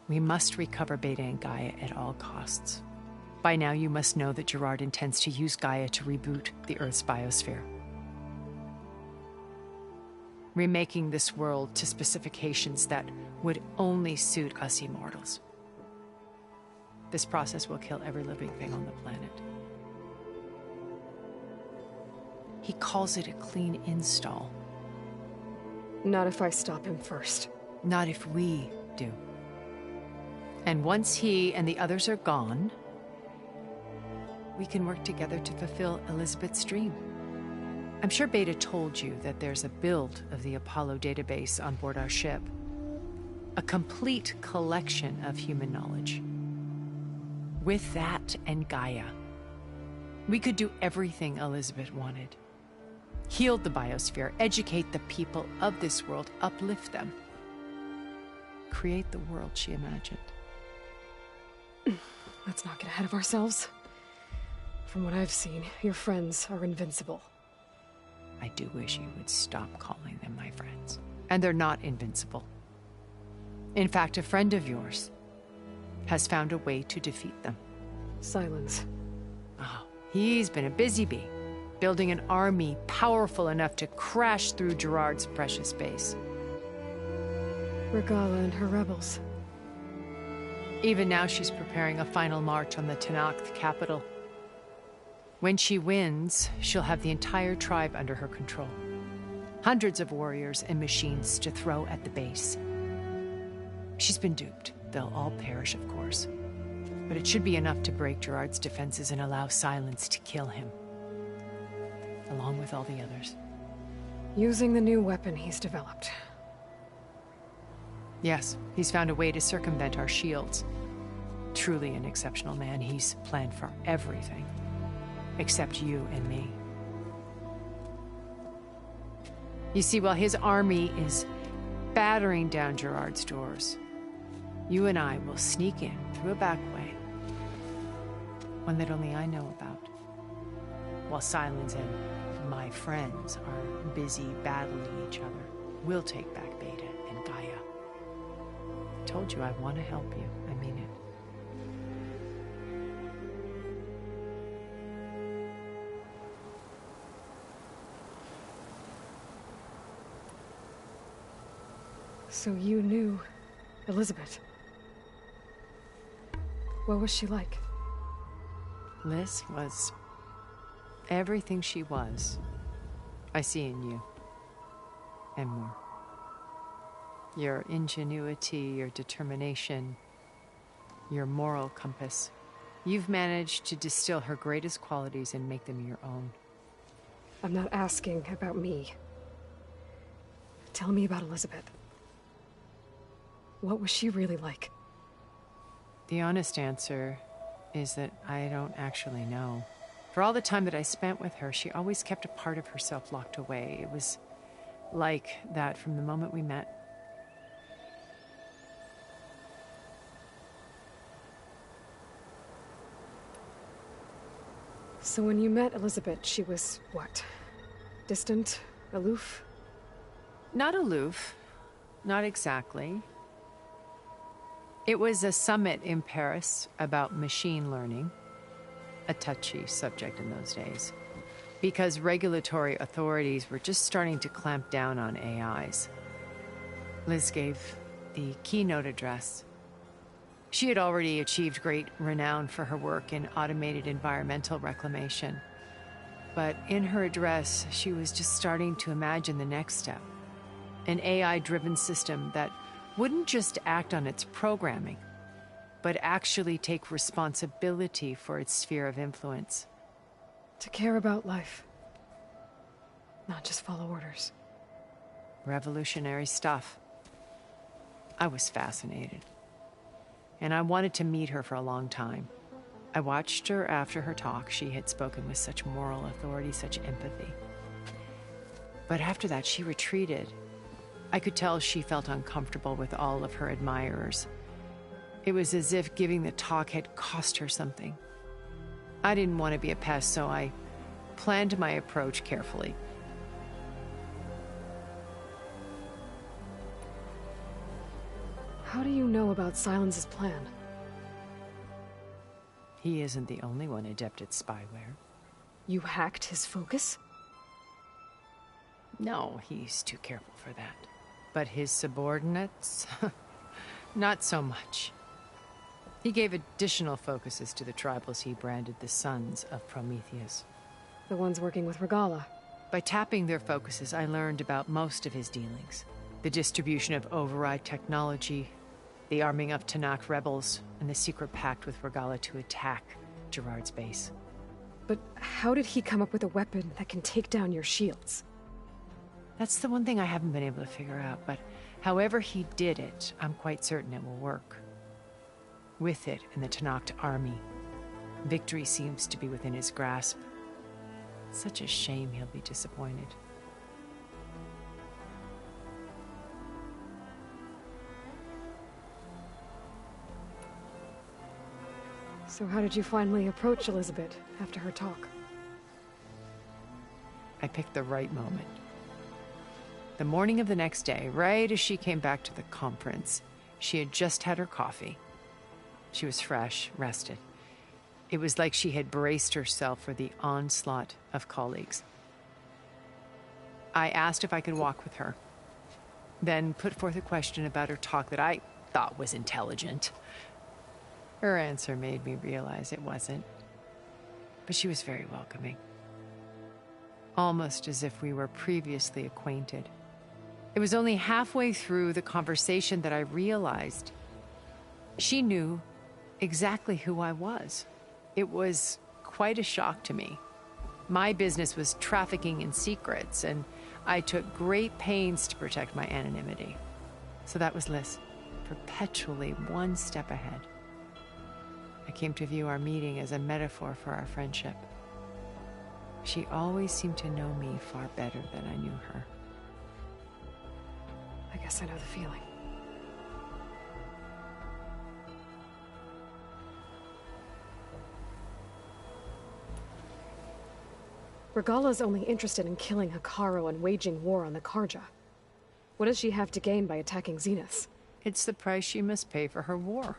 we must recover Beta and Gaia at all costs. By now, you must know that Gerard intends to use Gaia to reboot the Earth's biosphere. Remaking this world to specifications that would only suit us immortals. This process will kill every living thing on the planet. He calls it a clean install. Not if I stop him first. Not if we do. And once he and the others are gone, we can work together to fulfill Elizabeth's dream. I'm sure Beta told you that there's a build of the Apollo database on board our ship. A complete collection of human knowledge. With that and Gaia, we could do everything Elizabeth wanted. Heal the biosphere, educate the people of this world, uplift them. Create the world she imagined. Let's not get ahead of ourselves. From what I've seen, your friends are invincible. I do wish you would stop calling them my friends. And they're not invincible. In fact, a friend of yours has found a way to defeat them. Silence. Oh, he's been a busy bee, building an army powerful enough to crash through Gerard's precious base. Regalla and her rebels. Even now she's preparing a final march on the Tenakth capital. When she wins, she'll have the entire tribe under her control. Hundreds of warriors and machines to throw at the base. She's been duped. They'll all perish, of course. But it should be enough to break Gerard's defenses and allow Silence to kill him. Along with all the others. Using the new weapon he's developed. Yes, he's found a way to circumvent our shields. Truly an exceptional man. He's planned for everything. Except you and me. You see, while his army is battering down Gerard's doors, you and I will sneak in through a back way. One that only I know about. While Silence and my friends are busy battling each other, we'll take back Beta and Gaia. I told you I want to help you. I mean it. So you knew Elizabeth. What was she like? Liz was everything she was. I see in you. And more. Your ingenuity, your determination, your moral compass. You've managed to distill her greatest qualities and make them your own. I'm not asking about me. Tell me about Elizabeth. What was she really like? The honest answer is that I don't actually know. For all the time that I spent with her, she always kept a part of herself locked away. It was like that from the moment we met. So when you met Elizabeth, she was what? Distant? Aloof? Not aloof. Not exactly. It was a summit in Paris about machine learning, a touchy subject in those days, because regulatory authorities were just starting to clamp down on AIs. Liz gave the keynote address. She had already achieved great renown for her work in automated environmental reclamation. But in her address, she was just starting to imagine the next step. An AI-driven system that wouldn't just act on its programming, but actually take responsibility for its sphere of influence. To care about life. Not just follow orders. Revolutionary stuff. I was fascinated. And I wanted to meet her for a long time. I watched her after her talk. She had spoken with such moral authority, such empathy. But after that, she retreated. I could tell she felt uncomfortable with all of her admirers. It was as if giving the talk had cost her something. I didn't want to be a pest, so I planned my approach carefully. How do you know about Silence's plan? He isn't the only one adept at spyware. You hacked his focus? No, he's too careful for that. But his subordinates? Not so much. He gave additional focuses to the tribals he branded the Sons of Prometheus. The ones working with Regalla. By tapping their focuses, I learned about most of his dealings. The distribution of override technology, the arming of Tanakh rebels, and the secret pact with Regalla to attack Gerard's base. But how did he come up with a weapon that can take down your shields? That's the one thing I haven't been able to figure out, but however he did it, I'm quite certain it will work. With it and the Tanakh army, victory seems to be within his grasp. Such a shame he'll be disappointed. So how did you finally approach Elizabeth after her talk? I picked the right moment. The morning of the next day, right as she came back to the conference, she had just had her coffee. She was fresh, rested. It was like she had braced herself for the onslaught of colleagues. I asked if I could walk with her, then put forth a question about her talk that I thought was intelligent. Her answer made me realize it wasn't, but she was very welcoming. Almost as if we were previously acquainted. It was only halfway through the conversation that I realized she knew exactly who I was. It was quite a shock to me. My business was trafficking in secrets, and I took great pains to protect my anonymity. So that was Liz, perpetually one step ahead. I came to view our meeting as a metaphor for our friendship. She always seemed to know me far better than I knew her. I guess I know the feeling. Regalla's only interested in killing Hekarro and waging war on the Karja. What does she have to gain by attacking Zenith? It's the price she must pay for her war.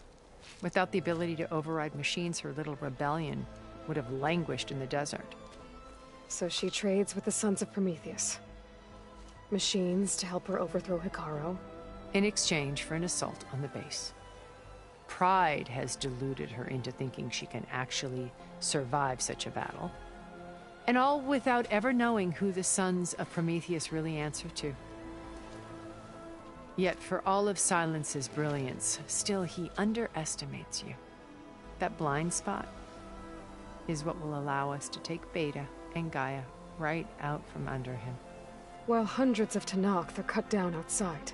Without the ability to override machines, her little rebellion would have languished in the desert. So she trades with the Sons of Prometheus. Machines to help her overthrow Hekarro. In exchange for an assault on the base. Pride has deluded her into thinking she can actually survive such a battle. And all without ever knowing who the Sons of Prometheus really answer to. Yet for all of Silence's brilliance, still he underestimates you. That blind spot is what will allow us to take Beta and Gaia right out from under him. While hundreds of Tenakth are cut down outside.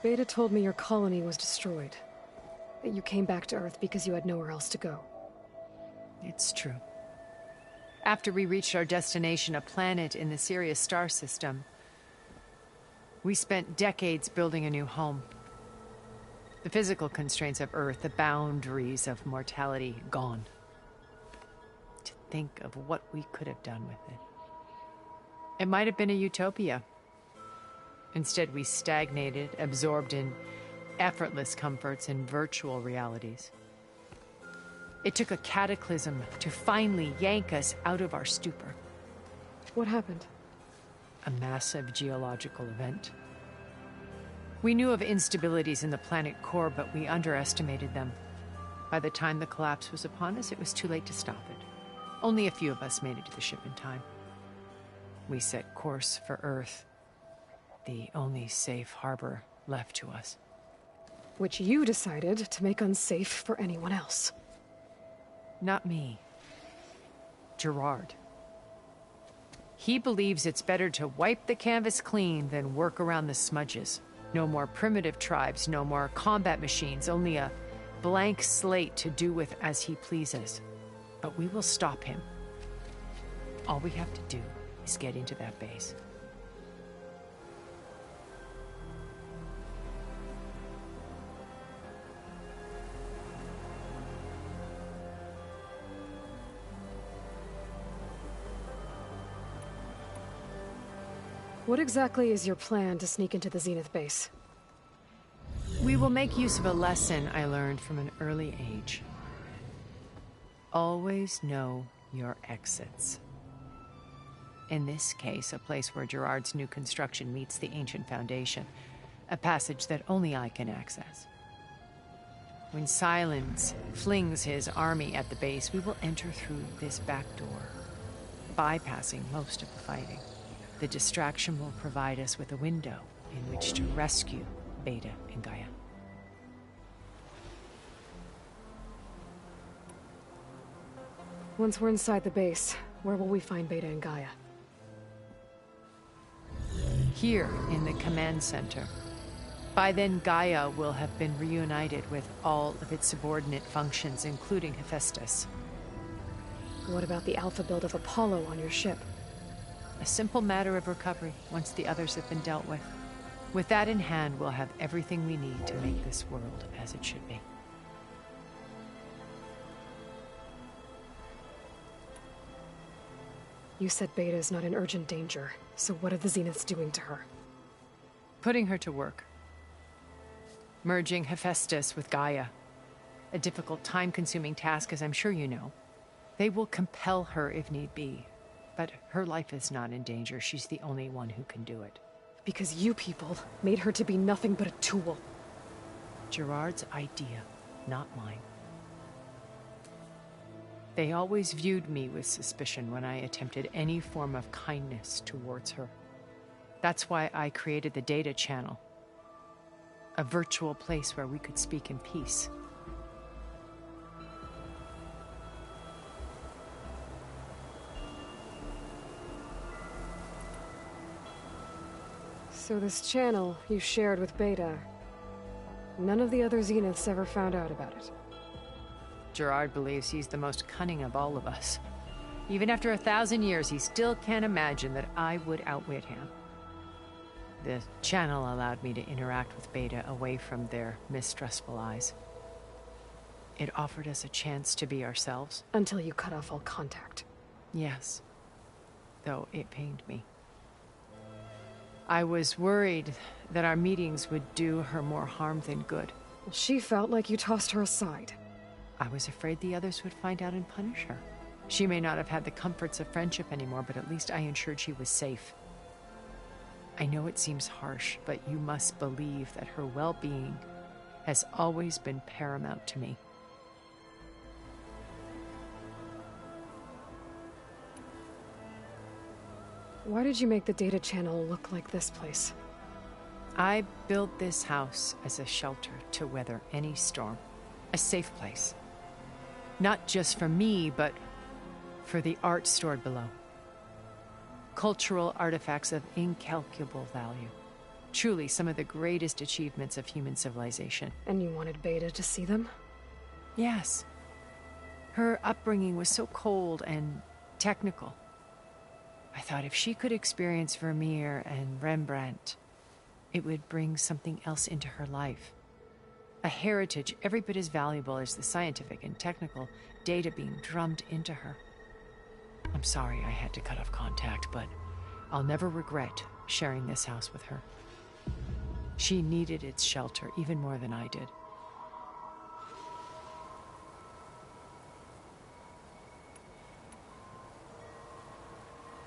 Beta told me your colony was destroyed. That you came back to Earth because you had nowhere else to go. It's true. After we reached our destination, a planet in the Sirius star system, we spent decades building a new home. The physical constraints of Earth, the boundaries of mortality, gone. To think of what we could have done with it. It might have been a utopia. Instead, we stagnated, absorbed in effortless comforts and virtual realities. It took a cataclysm to finally yank us out of our stupor. What happened? A massive geological event. We knew of instabilities in the planet core, but we underestimated them. By the time the collapse was upon us, it was too late to stop it. Only a few of us made it to the ship in time. We set course for Earth, the only safe harbor left to us. Which you decided to make unsafe for anyone else. Not me. Gerard. He believes it's better to wipe the canvas clean than work around the smudges. No more primitive tribes, no more combat machines, only a blank slate to do with as he pleases. But we will stop him. All we have to do is get into that base. What exactly is your plan to sneak into the Zenith base? We will make use of a lesson I learned from an early age. Always know your exits. In this case, a place where Gerard's new construction meets the ancient foundation, a passage that only I can access. When Silence flings his army at the base, we will enter through this back door, bypassing most of the fighting. The distraction will provide us with a window in which to rescue Beta and Gaia. Once we're inside the base, where will we find Beta and Gaia? Here in the command center. By then, Gaia will have been reunited with all of its subordinate functions, including Hephaestus. What about the alpha build of Apollo on your ship? A simple matter of recovery once the others have been dealt with. With that in hand, we'll have everything we need to make this world as it should be. You said Beta is not in urgent danger, so what are the Zeniths doing to her? Putting her to work. Merging Hephaestus with Gaia. A difficult, time-consuming task, as I'm sure you know. They will compel her if need be. But her life is not in danger. She's the only one who can do it. Because you people made her to be nothing but a tool. Gerard's idea, not mine. They always viewed me with suspicion when I attempted any form of kindness towards her. That's why I created the data channel. A virtual place where we could speak in peace. So this channel you shared with Beta, none of the other Zeniths ever found out about it? Gerard believes he's the most cunning of all of us. Even after 1,000 years, he still can't imagine that I would outwit him. The channel allowed me to interact with Beta away from their mistrustful eyes. It offered us a chance to be ourselves. Until you cut off all contact. Yes. Though it pained me. I was worried that our meetings would do her more harm than good. She felt like you tossed her aside. I was afraid the others would find out and punish her. She may not have had the comforts of friendship anymore, but at least I ensured she was safe. I know it seems harsh, but you must believe that her well-being has always been paramount to me. Why did you make the data channel look like this place? I built this house as a shelter to weather any storm. A safe place. Not just for me, but for the art stored below. Cultural artifacts of incalculable value. Truly some of the greatest achievements of human civilization. And you wanted Beta to see them? Yes. Her upbringing was so cold and technical. I thought if she could experience Vermeer and Rembrandt, it would bring something else into her life. A heritage every bit as valuable as the scientific and technical data being drummed into her. I'm sorry I had to cut off contact, but I'll never regret sharing this house with her. She needed its shelter even more than I did.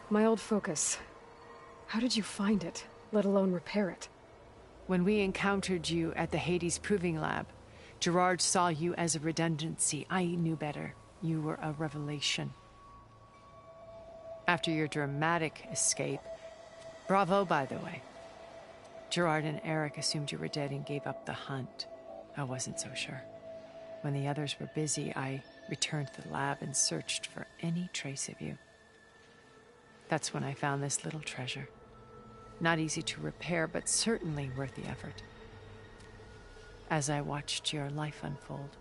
My old focus. How did you find it, let alone repair it? When we encountered you at the Hades Proving Lab, Gerard saw you as a redundancy. I knew better. You were a revelation. After your dramatic escape, bravo, by the way. Gerard and Eric assumed you were dead and gave up the hunt. I wasn't so sure. When the others were busy, I returned to the lab and searched for any trace of you. That's when I found this little treasure. Not easy to repair, but certainly worth the effort. As I watched your life unfold,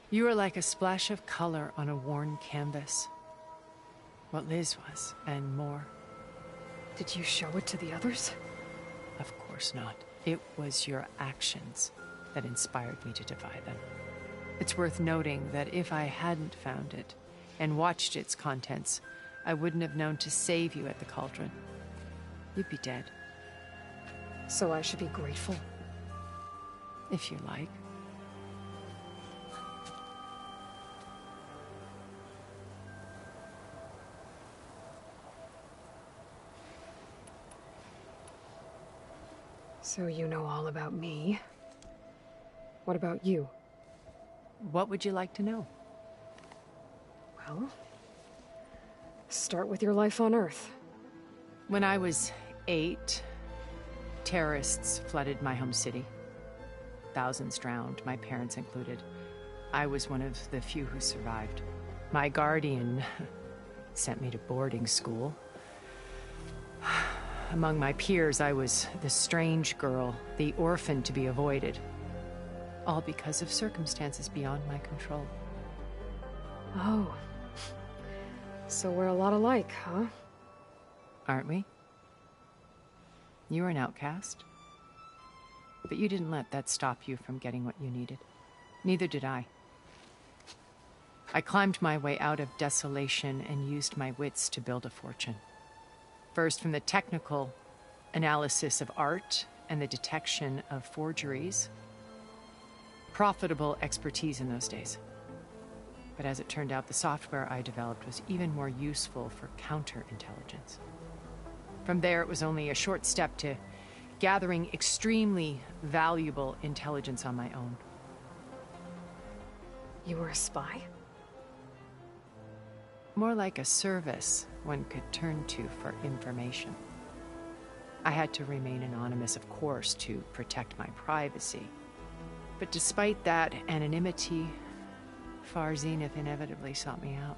you were like a splash of color on a worn canvas. What Liz was, and more. Did you show it to the others? Of course not. It was your actions that inspired me to defy them. It's worth noting that if I hadn't found it and watched its contents, I wouldn't have known to save you at the cauldron. You'd be dead. So I should be grateful? If you like. So you know all about me. What about you? What would you like to know? Well, start with your life on Earth. When I was 8, terrorists flooded my home city. Thousands drowned, my parents included. I was one of the few who survived. My guardian sent me to boarding school. Among my peers, I was the strange girl, the orphan to be avoided. All because of circumstances beyond my control. Oh. So we're a lot alike, huh? Aren't we? You were an outcast. But you didn't let that stop you from getting what you needed. Neither did I. I climbed my way out of desolation and used my wits to build a fortune. First, from the technical analysis of art and the detection of forgeries. Profitable expertise in those days. But as it turned out, the software I developed was even more useful for counterintelligence. From there, it was only a short step to gathering extremely valuable intelligence on my own. You were a spy? More like a service one could turn to for information. I had to remain anonymous, of course, to protect my privacy. But despite that anonymity, Far Zenith inevitably sought me out.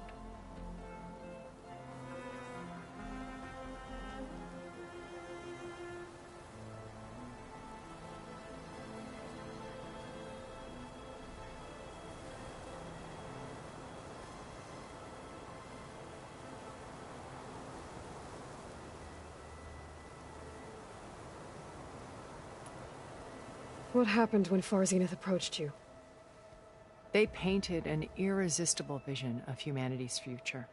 What happened when Far Zenith approached you? They painted an irresistible vision of humanity's future.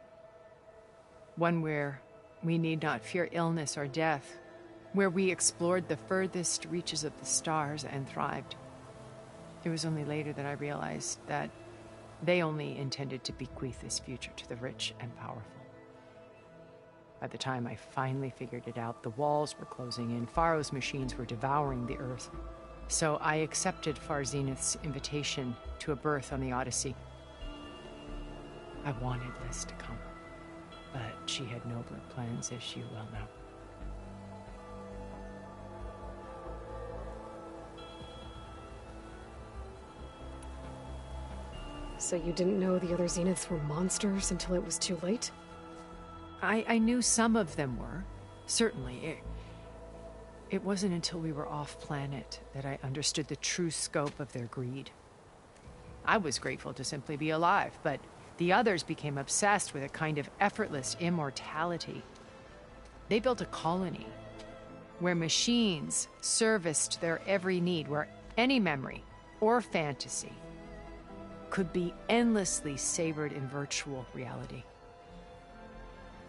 One where we need not fear illness or death, where we explored the furthest reaches of the stars and thrived. It was only later that I realized that they only intended to bequeath this future to the rich and powerful. By the time I finally figured it out, the walls were closing in, Faro's machines were devouring the Earth. So I accepted Far Zenith's invitation to a birth on the Odyssey. I wanted this to come, but she had nobler plans, as you well know. So you didn't know the other Zeniths were monsters until it was too late? I knew some of them were, certainly. It wasn't until we were off-planet that I understood the true scope of their greed. I was grateful to simply be alive, but the others became obsessed with a kind of effortless immortality. They built a colony where machines serviced their every need, where any memory or fantasy could be endlessly savored in virtual reality.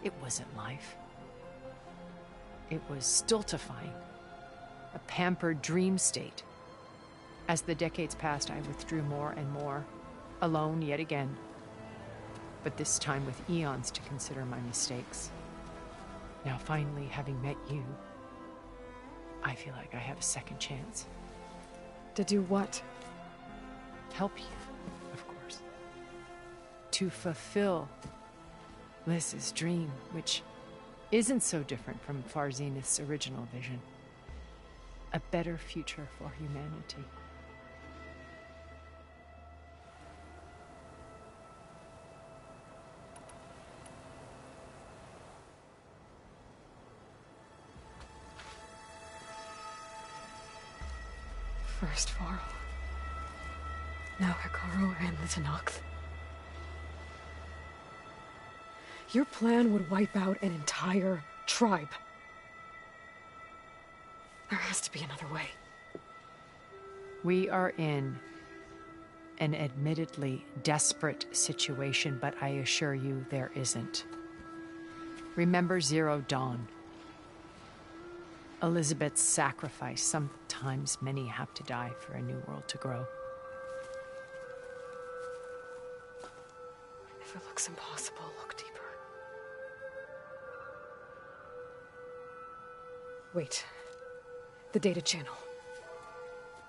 It wasn't life. It was stultifying, a pampered dream state. As the decades passed, I withdrew more and more, alone yet again, but this time with eons to consider my mistakes. Now finally, having met you, I feel like I have a second chance. To do what? Help you, of course. To fulfill Liz's dream, which isn't so different from Far Zenith's original vision. A better future for humanity. First Faro, now Hekarro and the Tenakth. Your plan would wipe out an entire tribe. There has to be another way. We are in an admittedly desperate situation, but I assure you there isn't. Remember Zero Dawn. Elizabeth's sacrifice. Sometimes many have to die for a new world to grow. If it looks impossible, look deeper. Wait. The data channel.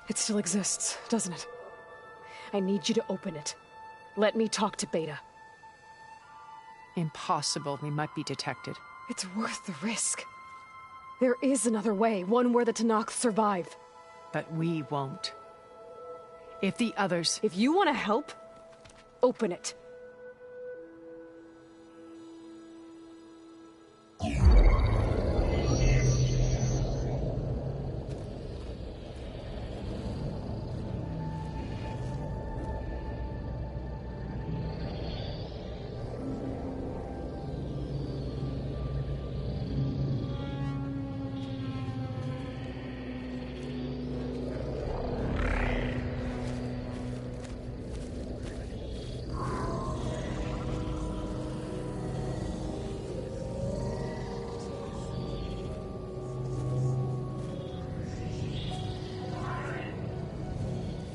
It still exists, doesn't it? I need you to open it. Let me talk to Beta. Impossible. We might be detected. It's worth the risk. There is another way, one where the Tenakth survive. But we won't. If the others... If you want to help, open it.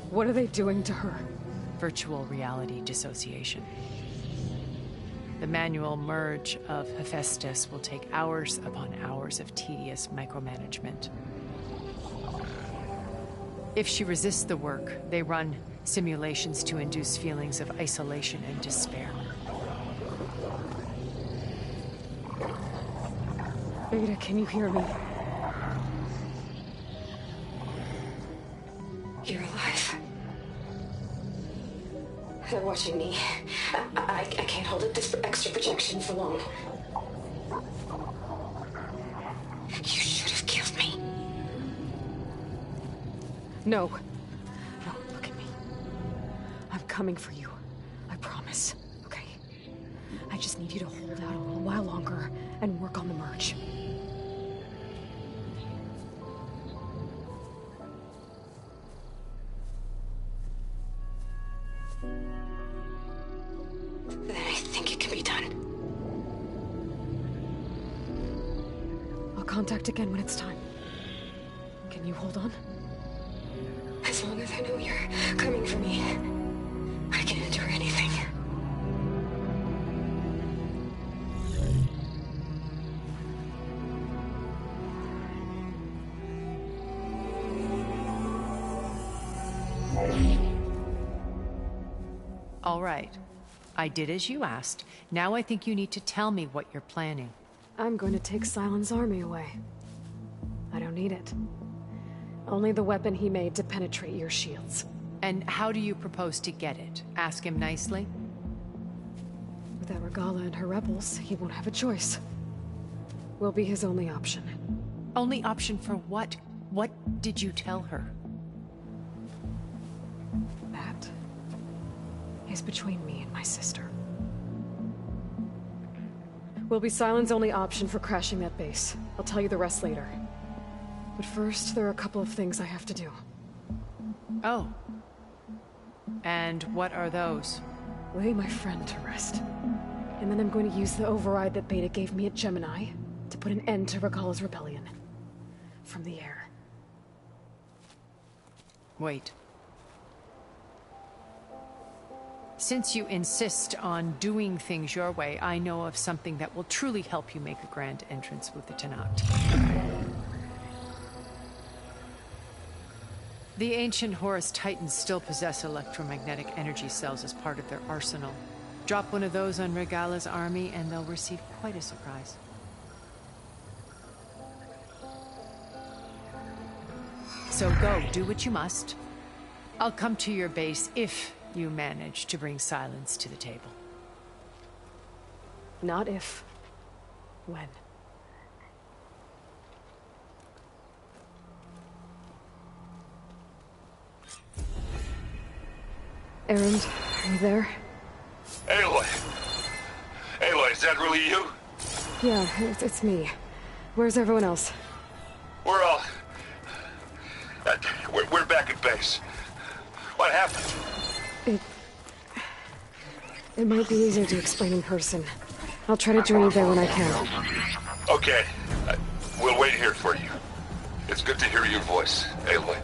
What are they doing to her? Virtual reality dissociation. The manual merge of Hephaestus will take hours upon hours of tedious micromanagement. If she resists the work, they run simulations to induce feelings of isolation and despair. Beta, can you hear me? You're alive. They're watching me. I can't hold up this extra projection for long. You should have killed me. No. No, look at me. I'm coming for you. I promise. Okay? I just need you to hold out a little while longer and work on the merge. done. I'll contact again when it's time. Can you hold on? As long as I know you're coming for me, I can endure anything. All right. I did as you asked. Now I think you need to tell me what you're planning. I'm going to take Sylens' army away. I don't need it. Only the weapon he made to penetrate your shields. And how do you propose to get it? Ask him nicely? Without Regalla and her rebels, he won't have a choice. We'll be his only option. Only option for what? What did you tell her? That is between me and my sister. Will be Sylens' only option for crashing that base. I'll tell you the rest later. But first, there are a couple of things I have to do. Oh. And what are those? Lay my friend to rest. And then I'm going to use the override that Beta gave me at Gemini to put an end to Regalla's rebellion. From the air. Wait. Since you insist on doing things your way, I know of something that will truly help you make a grand entrance with the Tenakth. The ancient Horus Titans still possess electromagnetic energy cells as part of their arsenal. Drop one of those on Regalla's army and they'll receive quite a surprise. So go, do what you must. I'll come to your base if you manage to bring Sylens to the table. Not if. When. Erend, are you there? Aloy! Aloy, is that really you? Yeah, it's me. Where's everyone else? We're all... we're back at base. What happened? It might be easier to explain in person. I'll try to join you there when I can. Okay. We'll wait here for you. It's good to hear your voice, Aloy.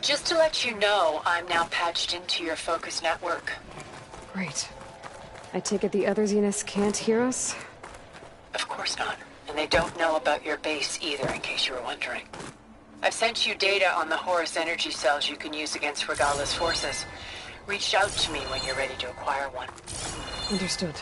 Just to let you know, I'm now patched into your focus network. Great. I take it the other Zeniths can't hear us? Of course not. And they don't know about your base either, in case you were wondering. I've sent you data on the Horus energy cells you can use against Regalla's forces. Reach out to me when you're ready to acquire one. Understood.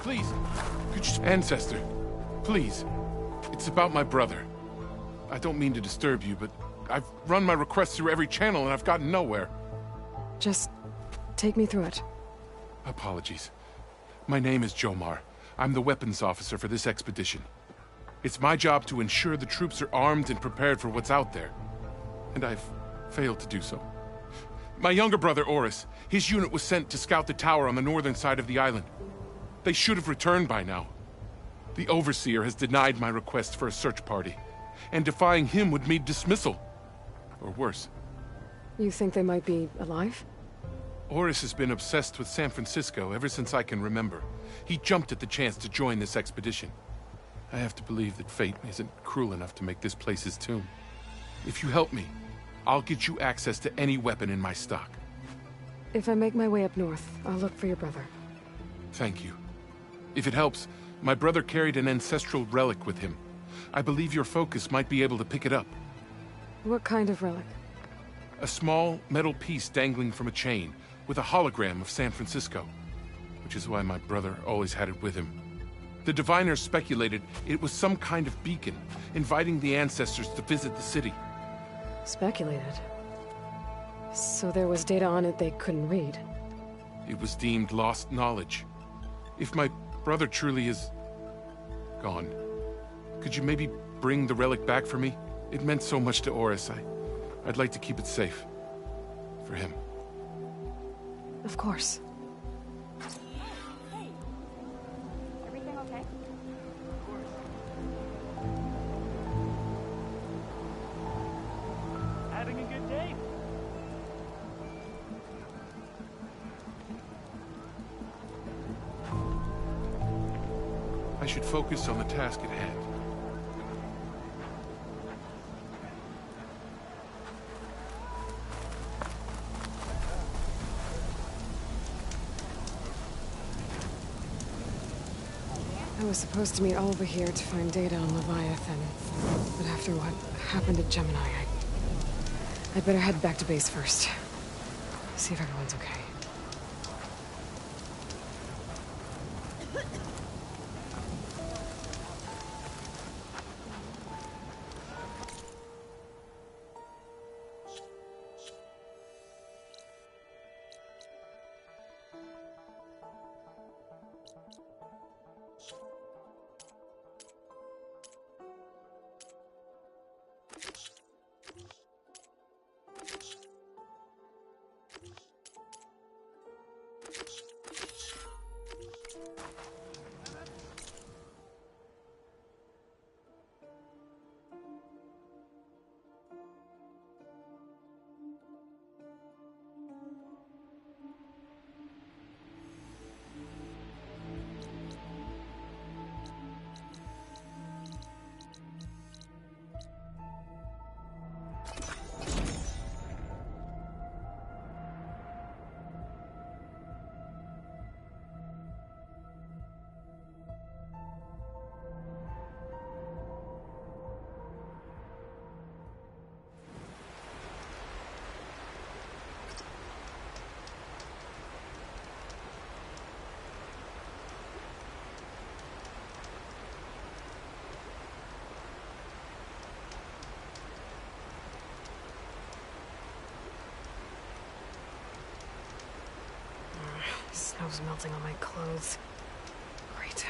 Please, could you... Ancestor, please. It's about my brother. I don't mean to disturb you, but I've run my requests through every channel and I've gotten nowhere. Just take me through it. Apologies. My name is Jomar. I'm the weapons officer for this expedition. It's my job to ensure the troops are armed and prepared for what's out there. And I've failed to do so. My younger brother, Oris, his unit was sent to scout the tower on the northern side of the island. They should have returned by now. The Overseer has denied my request for a search party, and defying him would mean dismissal. Or worse. You think they might be alive? Oris has been obsessed with San Francisco ever since I can remember. He jumped at the chance to join this expedition. I have to believe that fate isn't cruel enough to make this place his tomb. If you help me, I'll get you access to any weapon in my stock. If I make my way up north, I'll look for your brother. Thank you. If it helps, my brother carried an ancestral relic with him. I believe your focus might be able to pick it up. What kind of relic? A small metal piece dangling from a chain, with a hologram of San Francisco. Which is why my brother always had it with him. The diviners speculated it was some kind of beacon, inviting the ancestors to visit the city. Speculated? So there was data on it they couldn't read? It was deemed lost knowledge. If my brother truly is... gone, could you maybe bring the relic back for me? It meant so much to Oris. I'd like to keep it safe. For him. Of course. Everything okay? Having a good day? I should focus on the task at hand. I was supposed to meet Oliver here to find data on Leviathan, but after what happened at Gemini, I'd better head back to base first. See if everyone's okay. Snow's melting on my clothes. Great.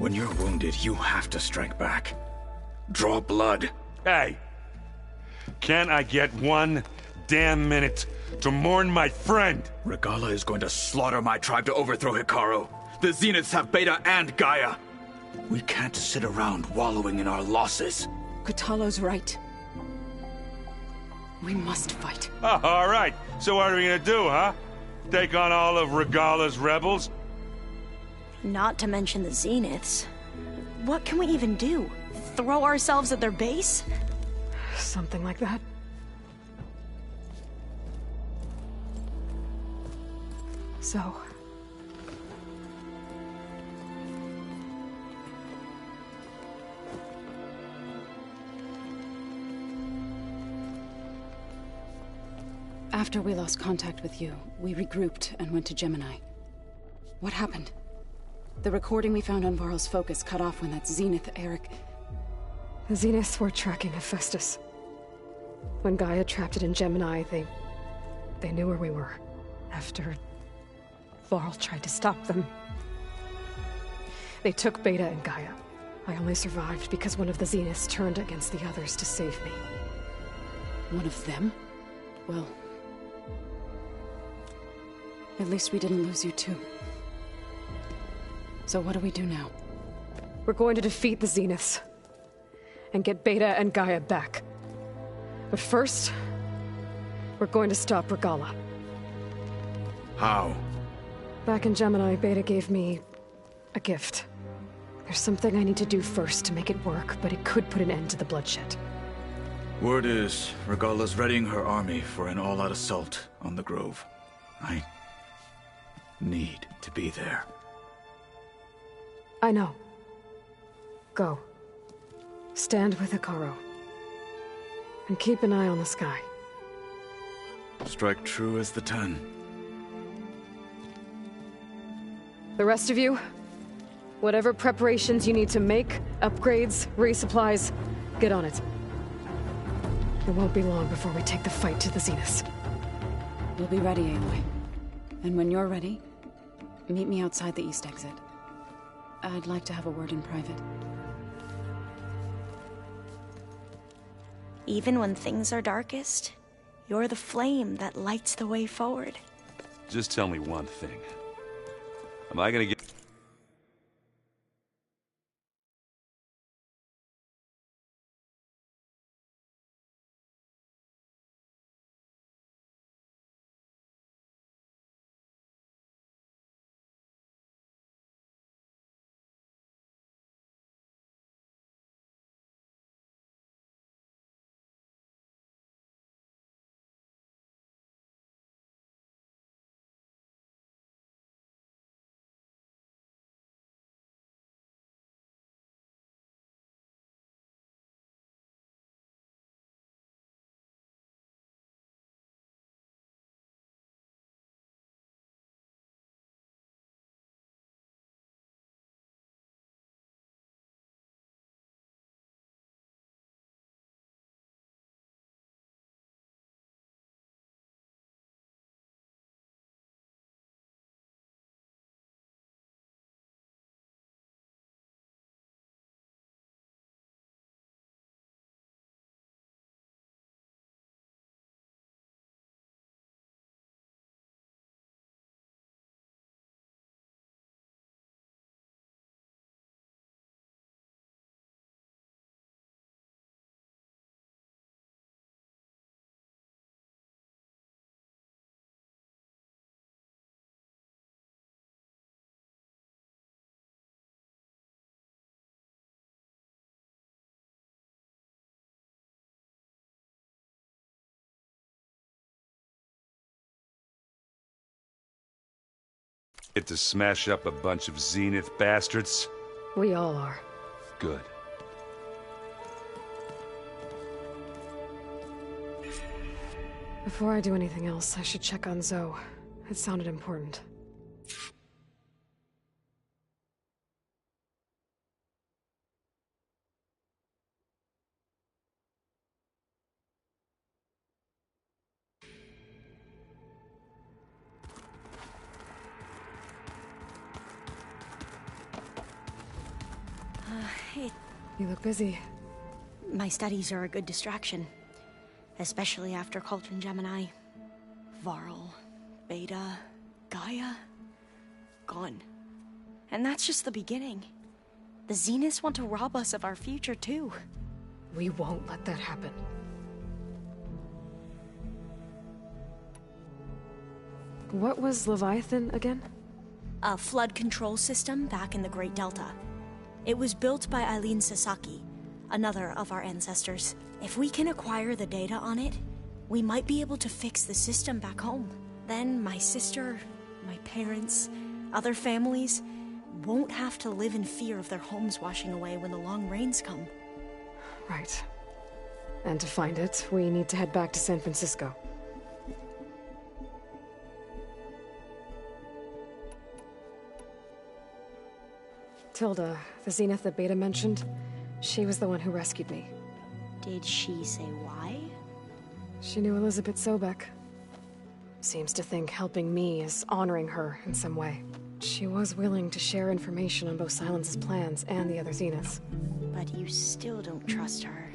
When you're wounded, you have to strike back. Draw blood. Hey! Can't I get one damn minute to mourn my friend? Regalla is going to slaughter my tribe to overthrow Hekarro. The Zeniths have Beta and Gaia. We can't sit around wallowing in our losses. Kotallo's right. We must fight. Oh, all right. So what are we gonna do, huh? Take on all of Regalla's rebels? Not to mention the Zeniths. What can we even do? Throw ourselves at their base? Something like that. So... After we lost contact with you, we regrouped and went to Gemini. What happened? The recording we found on Varl's focus cut off when that Zenith, Eric... The Zeniths were tracking Hephaestus. When Gaia trapped it in Gemini, they knew where we were. After... Varl tried to stop them. They took Beta and Gaia. I only survived because one of the Zeniths turned against the others to save me. One of them? Well... at least we didn't lose you too. So what do we do now? We're going to defeat the Zeniths. And get Beta and Gaia back. But first... we're going to stop Regalla. How? Back in Gemini, Beta gave me... a gift. There's something I need to do first to make it work, but it could put an end to the bloodshed. Word is, Regalla's readying her army for an all-out assault on the Grove. I... need to be there. I know. Go. Stand with Hekarro. And keep an eye on the sky. Strike true as the 10. The rest of you, whatever preparations you need to make, upgrades, resupplies, get on it. It won't be long before we take the fight to the Zeniths. We'll be ready, Aloy. And when you're ready, meet me outside the east exit. I'd like to have a word in private. Even when things are darkest, you're the flame that lights the way forward. Just tell me one thing. Am I gonna get... Get to smash up a bunch of Zenith bastards? We all are. Good. Before I do anything else, I should check on Zoe. It sounded important. You look busy. My studies are a good distraction. Especially after Cauldron Gemini. Varl, Beta, Gaia, gone. And that's just the beginning. The Zeniths want to rob us of our future, too. We won't let that happen. What was Leviathan again? A flood control system back in the Great Delta. It was built by Eileen Sasaki, another of our ancestors. If we can acquire the data on it, we might be able to fix the system back home. Then my sister, my parents, other families won't have to live in fear of their homes washing away when the long rains come. Right. And to find it, we need to head back to San Francisco. Tilda, the Zenith that Beta mentioned, she was the one who rescued me. Did she say why? She knew Elizabeth Sobek. Seems to think helping me is honoring her in some way. She was willing to share information on both Silence's plans and the other Zeniths. But you still don't trust her.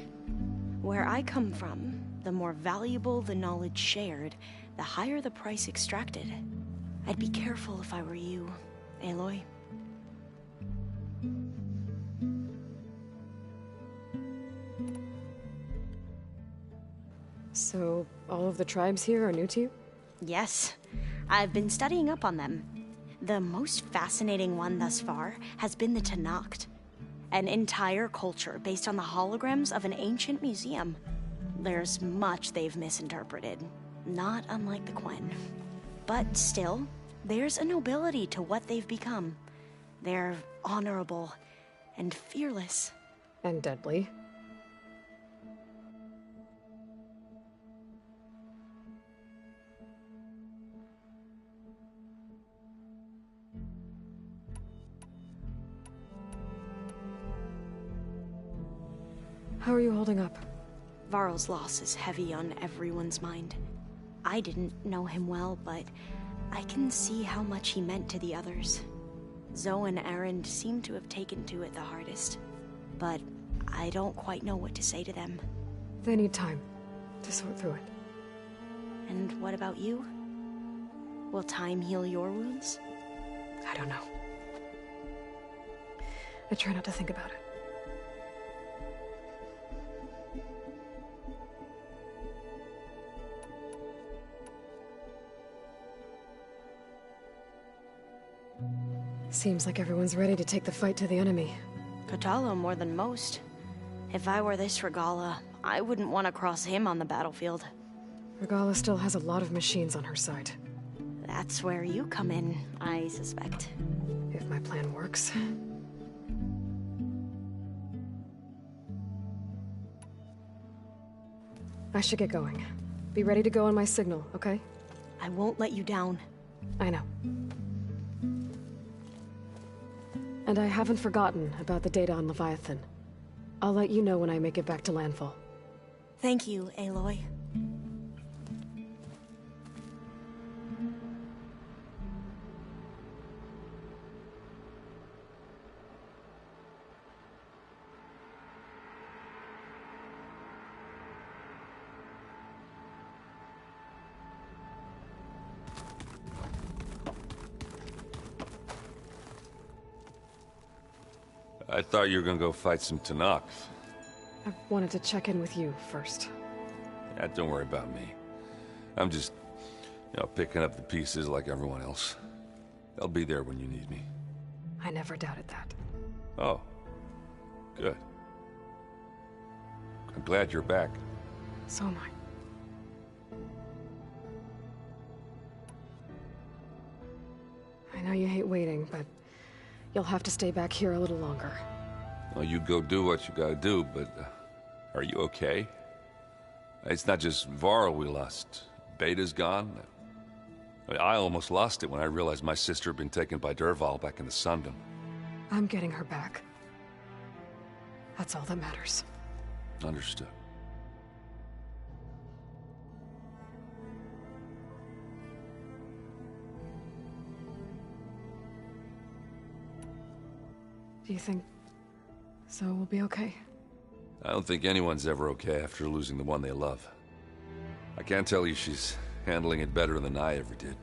Where I come from, the more valuable the knowledge shared, the higher the price extracted. I'd be careful if I were you, Aloy. So, all of the tribes here are new to you? Yes. I've been studying up on them. The most fascinating one thus far has been the Tenakth. An entire culture based on the holograms of an ancient museum. There's much they've misinterpreted, not unlike the Quen. But still, there's a nobility to what they've become. They're honorable and fearless. And deadly. How are you holding up? Varl's loss is heavy on everyone's mind. I didn't know him well, but I can see how much he meant to the others. Zoe and Erend seem to have taken to it the hardest, but I don't quite know what to say to them. They need time to sort through it. And what about you? Will time heal your wounds? I don't know. I try not to think about it. Seems like everyone's ready to take the fight to the enemy. Kotallo more than most. If I were this Regalla, I wouldn't want to cross him on the battlefield. Regalla still has a lot of machines on her side. That's where you come in, I suspect. If my plan works. I should get going. Be ready to go on my signal, okay? I won't let you down. I know. And I haven't forgotten about the data on Leviathan. I'll let you know when I make it back to landfall. Thank you, Aloy. I thought you were gonna go fight some Tenakth. I wanted to check in with you first. Yeah, don't worry about me. I'm just, picking up the pieces like everyone else. I'll be there when you need me. I never doubted that. Oh. Good. I'm glad you're back. So am I. I know you hate waiting, but you'll have to stay back here a little longer. Well, you go do what you gotta do, but are you okay? It's not just Varl we lost. Beta's gone. I almost lost it when I realized my sister had been taken by Dervahl back in the Sundom. I'm getting her back. That's all that matters. Understood. Do you think So we'll be okay. I don't think anyone's ever okay after losing the one they love. I can't tell you she's handling it better than I ever did.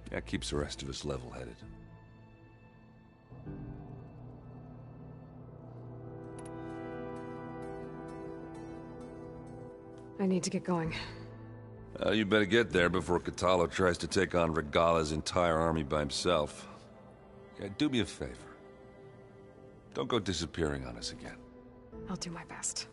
That keeps the rest of us level-headed. I need to get going. You better get there before Kotallo tries to take on Regala's entire army by himself. Yeah, do me a favor. Don't go disappearing on us again. I'll do my best.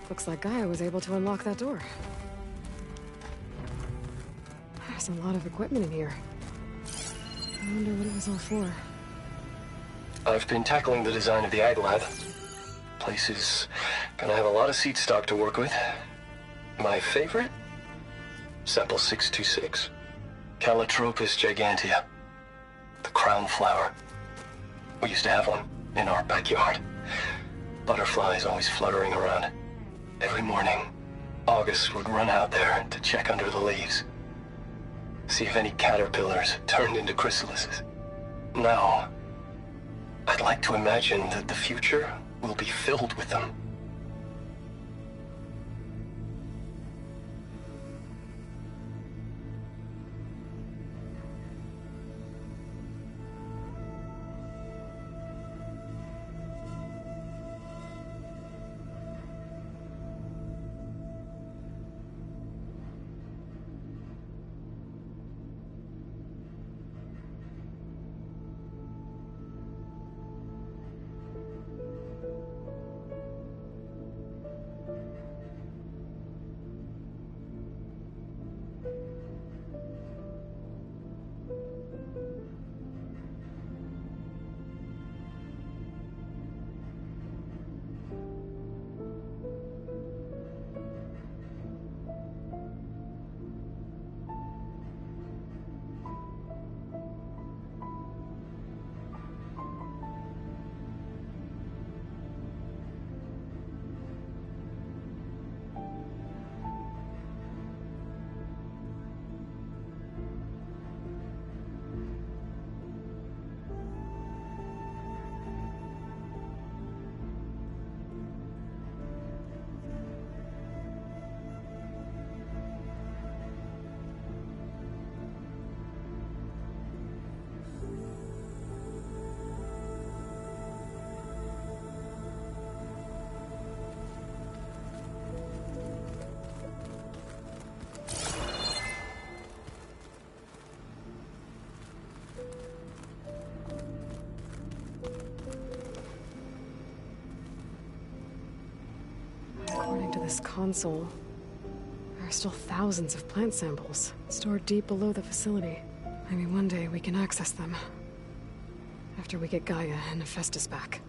Looks like Gaia was able to unlock that door. There's a lot of equipment in here. I wonder what it was all for. I've been tackling the design of the Ag Lab. Place is gonna have a lot of seed stock to work with. My favorite? Sample 626. Calotropis gigantea. The crown flower. We used to have one in our backyard. Butterflies always fluttering around. Every morning, August would run out there to check under the leaves. See if any caterpillars turned into chrysalises. Now, I'd like to imagine that the future will be filled with them. According to this console, there are still thousands of plant samples stored deep below the facility. Maybe one day we can access them. After we get Gaia and Hephaestus back.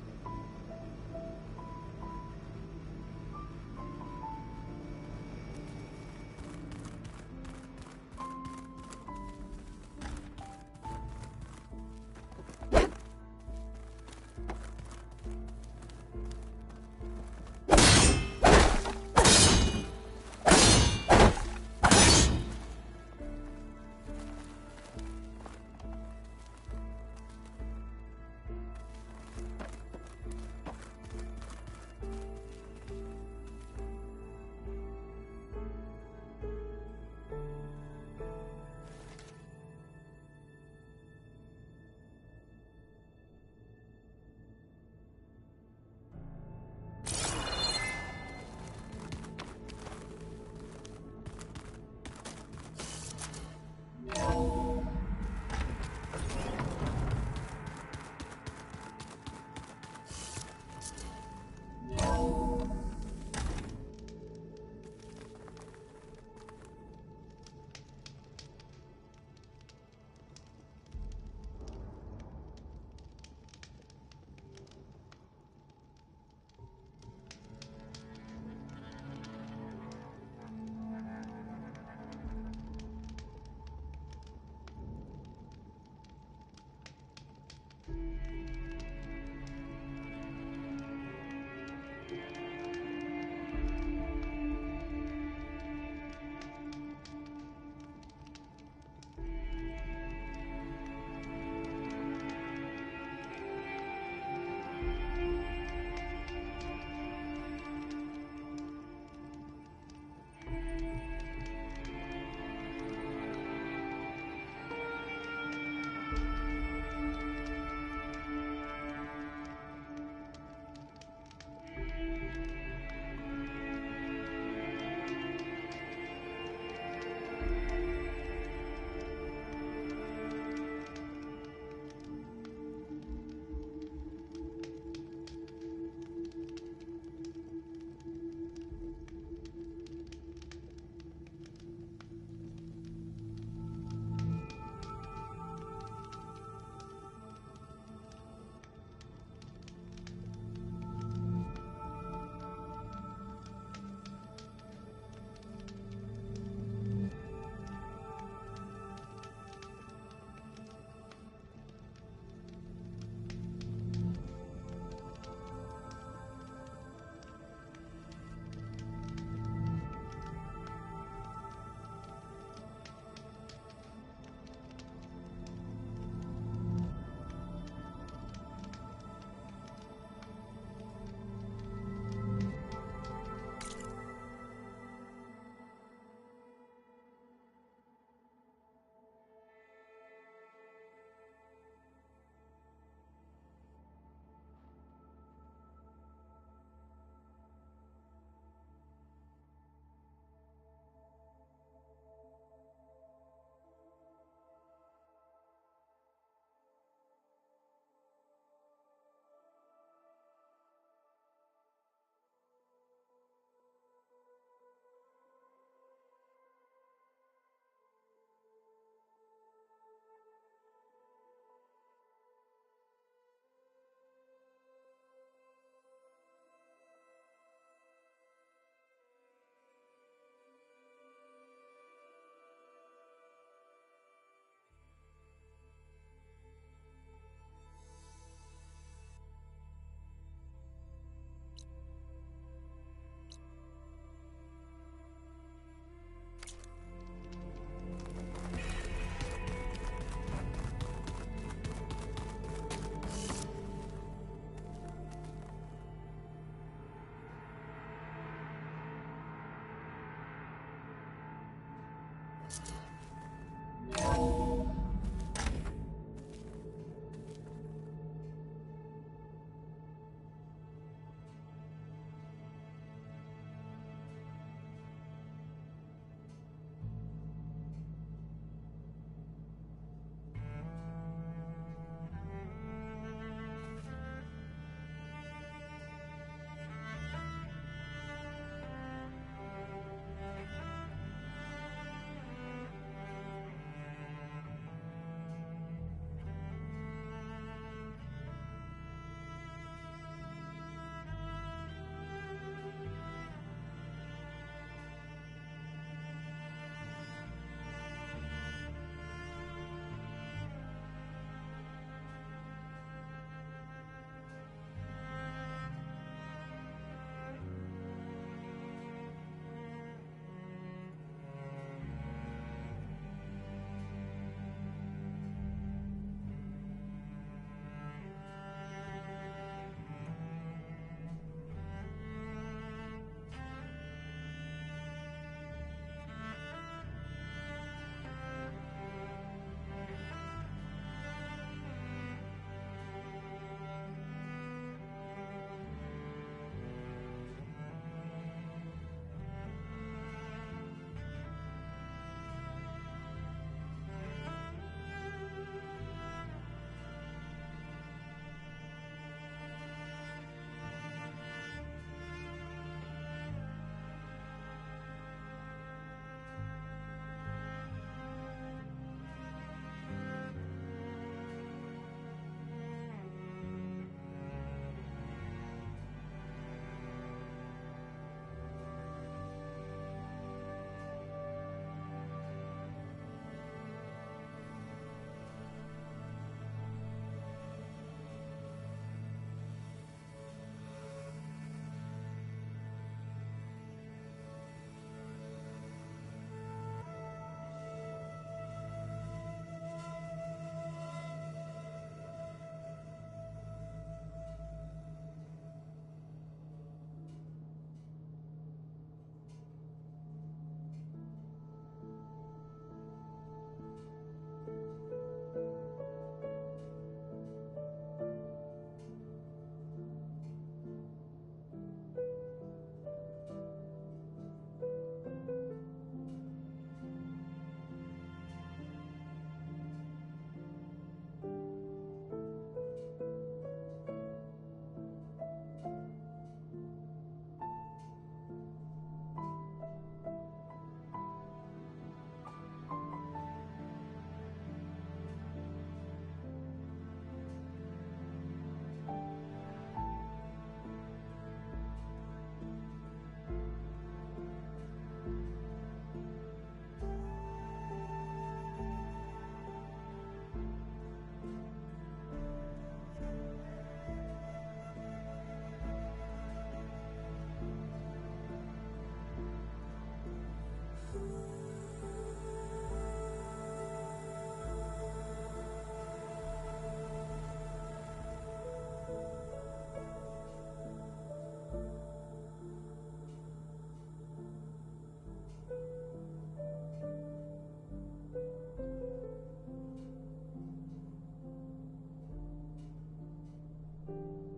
you